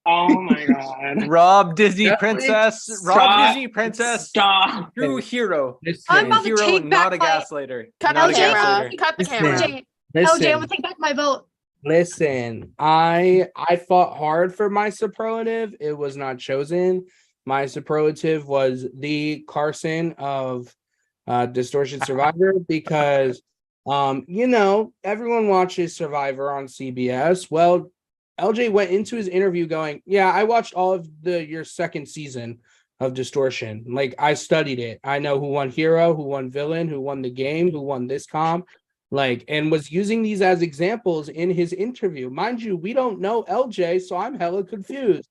Speaker 15: Oh my god.
Speaker 2: Rob Disney
Speaker 3: Stop.
Speaker 2: Princess. Rob
Speaker 15: Stop.
Speaker 2: Disney Princess.
Speaker 15: Stop.
Speaker 2: True hero.
Speaker 11: I'm about to
Speaker 2: Hero,
Speaker 11: take
Speaker 2: not a
Speaker 11: back my
Speaker 2: gaslighter.
Speaker 10: Cut
Speaker 2: Not
Speaker 10: the
Speaker 2: a
Speaker 10: camera.
Speaker 2: gaslighter.
Speaker 10: Cut the camera.
Speaker 11: LJ,
Speaker 3: Listen,
Speaker 11: LJ, I'm gonna take back my vote.
Speaker 3: listen. I fought hard for my superlative. It was not chosen. My superlative was the Carson of Distortion Survivor because everyone watches Survivor on CBS. Well, LJ went into his interview going, yeah, I watched all of your second season of Distortion. Like, I studied it. I know who won hero, who won villain, who won the game, who won this comp, like, and was using these as examples in his interview. Mind you, we don't know LJ, so I'm hella confused.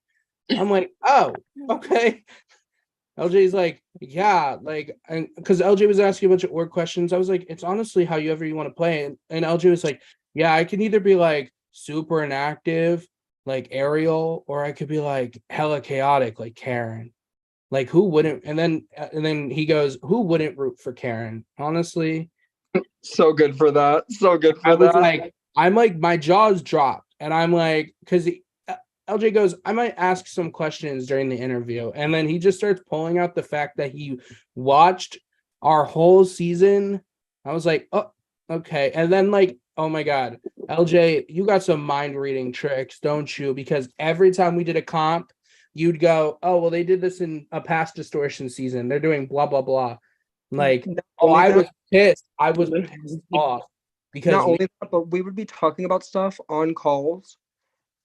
Speaker 3: I'm like, oh, okay. LJ's like, yeah, like, and because LJ was asking a bunch of org questions, I was like, it's honestly however you want to play. And LJ was like, yeah, I can either be like super inactive, like Ariel, or I could be like hella chaotic, like Karen. Like, who wouldn't? And then he goes, who wouldn't root for Karen? Honestly,
Speaker 12: So good for that. So good for
Speaker 3: I was
Speaker 12: that.
Speaker 3: like, I'm like, my jaws dropped, and I'm like, because LJ goes, I might ask some questions during the interview. And then he just starts pulling out the fact that he watched our whole season. I was like, oh, okay. And then, like, oh my God, LJ, you got some mind reading tricks, don't you? Because every time we did a comp, you'd go, oh, well, they did this in a past Distortion season. They're doing blah, blah, blah. Like, oh, I was pissed. I was pissed off because
Speaker 12: not only that, but we would be talking about stuff on calls,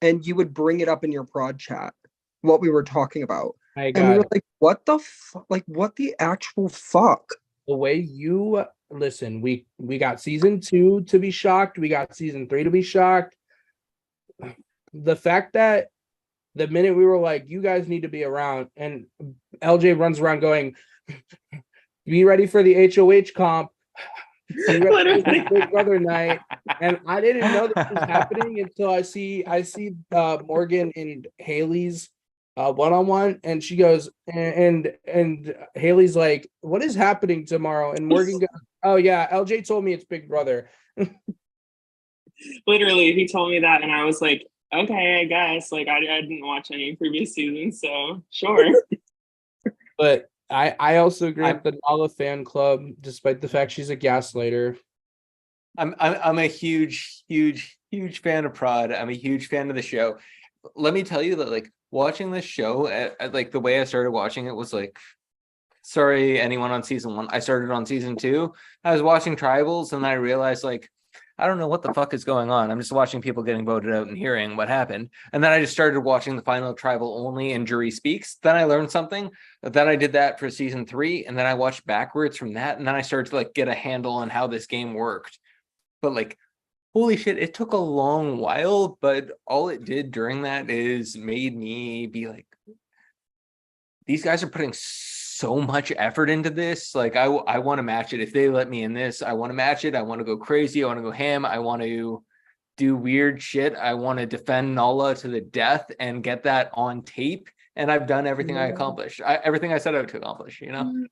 Speaker 12: and you would bring it up in your prod chat, what we were talking about. And we were like, what the fuck? Like, what the actual fuck?
Speaker 3: The way you listen, we got season 2 to be shocked. We got season 3 to be shocked. The fact that the minute we were like, you guys need to be around, and LJ runs around going, be ready for the HOH comp. Be ready for the Big Brother night. And I didn't know this was happening until I see Morgan and Haley's one-on-one, and she goes, and Haley's like, what is happening tomorrow? And Morgan goes, oh yeah, LJ told me it's Big Brother.
Speaker 15: Literally, he told me that, and I was like, okay, I guess. Like, I didn't watch any previous seasons, so sure.
Speaker 3: But I also agree with the Nala fan club, despite the fact she's a gaslighter.
Speaker 2: I'm a huge fan of Prod. I'm a huge fan of the show. Let me tell you that, like, watching this show, like, the way I started watching it was like, sorry, anyone on season 1. I started on season 2. I was watching Tribals, and I realized, like, I don't know what the fuck is going on. I'm just watching people getting voted out and hearing what happened. And then I just started watching the final Tribal only and Jury Speaks. Then I learned something. Then I did that for season 3. And then I watched backwards from that. And then I started to, like, get a handle on how this game worked. But, like, holy shit, it took a long while. But all it did during that is made me be like, these guys are putting so much effort into this. Like, I want to match it. If they let me in this, I want to match it. I want to go crazy. I want to go ham. I want to do weird shit. I want to defend Nala to the death and get that on tape. And I've done everything I accomplished. Everything I set out to accomplish, you know?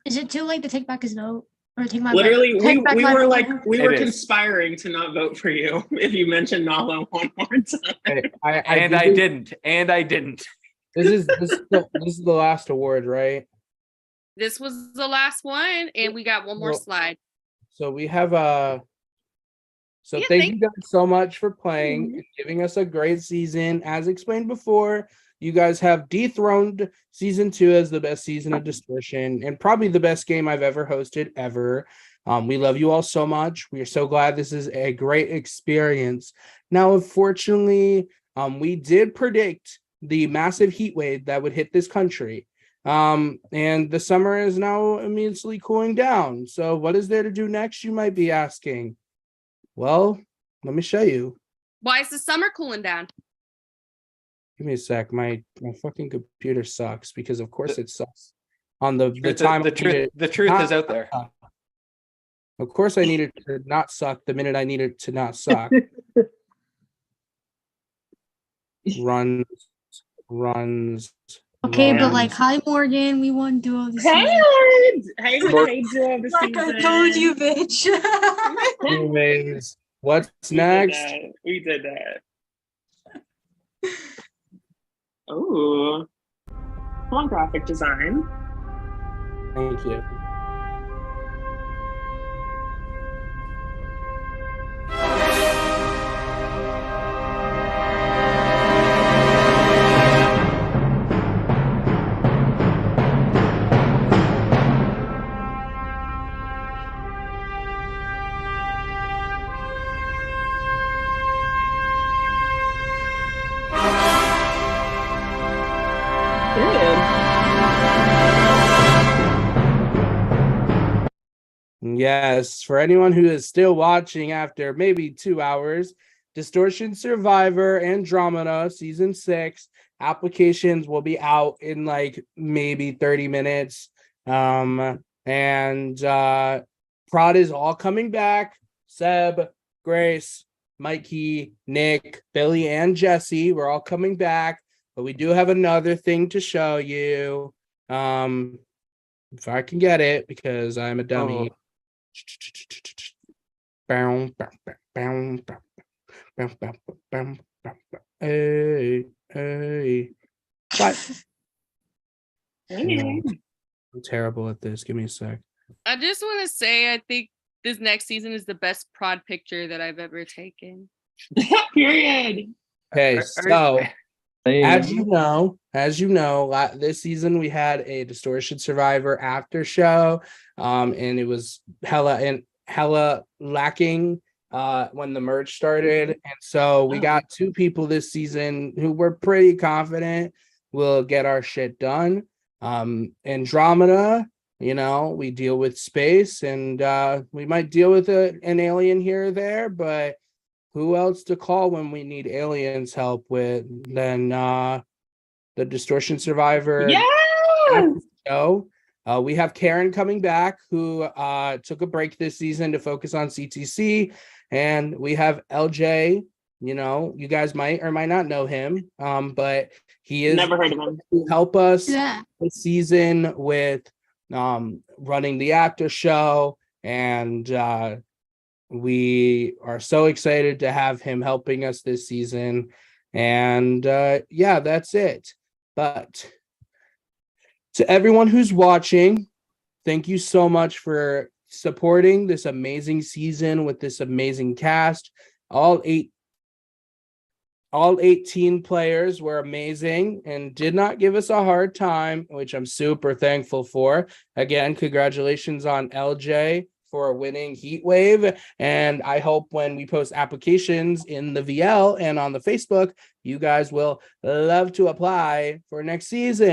Speaker 11: Is it too late to take back his vote? Or take my
Speaker 15: Literally,
Speaker 11: vote? Take back
Speaker 15: we
Speaker 11: my
Speaker 15: were
Speaker 11: vote
Speaker 15: like,
Speaker 11: now?
Speaker 15: we were conspiring to not vote for you if you mentioned Nala one more time.
Speaker 2: I didn't.
Speaker 3: This is the last award, right?
Speaker 4: This was the last one, and we got one more slide.
Speaker 3: So we have so
Speaker 4: Yeah,
Speaker 3: thank you guys so much for playing and giving us a great season. As explained before, you guys have dethroned season 2 as the best season of Distortion and probably the best game I've ever hosted ever. We love you all so much. We are so glad this is a great experience. Now, unfortunately, we did predict the massive heat wave that would hit this country. And the summer is now immensely cooling down. So what is there to do next, you might be asking? Well, let me show you.
Speaker 4: Why is the summer cooling down?
Speaker 3: Give me a sec. My fucking computer sucks because of course it sucks. On the
Speaker 2: The
Speaker 3: time
Speaker 2: the truth is out there.
Speaker 3: Of course I need it to not suck the minute I need it to not suck. runs.
Speaker 11: Okay, but like,
Speaker 3: runs.
Speaker 11: hi Morgan, we won duo this
Speaker 15: Hey,
Speaker 11: season.
Speaker 15: hey, duo this
Speaker 11: Like I
Speaker 15: season.
Speaker 11: told you, bitch.
Speaker 3: Anyways, what's
Speaker 15: We
Speaker 3: next?
Speaker 15: We did that. Oh, come on, graphic design.
Speaker 3: Thank you. Yes, for anyone who is still watching after maybe 2 hours, Distortion Survivor Andromeda Season 6 applications will be out in like maybe 30 minutes. And Prod is all coming back. Seb, Grace, Mikey, Nick, Billy, and Jesse, we're all coming back. But we do have another thing to show you. If I can get it, because I'm a dummy. Hey, hey. I'm terrible at this. Give me a sec.
Speaker 4: I just want to say, I think this next season is the best prod picture that I've ever taken.
Speaker 15: Period.
Speaker 3: Okay, so as you know, this season we had a Distortion Survivor after show, and it was hella lacking when the merge started, and so we got 2 people this season who were pretty confident will get our shit done. Andromeda, we deal with space, and we might deal with an alien here or there, but who else to call when we need aliens help with than the Distortion Survivor show? We have Karen coming back, who took a break this season to focus on CTC, and we have LJ. You guys might or might not know him, but he is
Speaker 15: Never heard of him.
Speaker 3: To help us this season with running the after show, and we are so excited to have him helping us this season. And yeah, that's it. But to everyone who's watching, thank you so much for supporting this amazing season with this amazing cast. All 18 players were amazing and did not give us a hard time, which I'm super thankful for. Again, congratulations on LJ for winning Heat Wave. And I hope when we post applications in the VL and on the Facebook, you guys will love to apply for next season.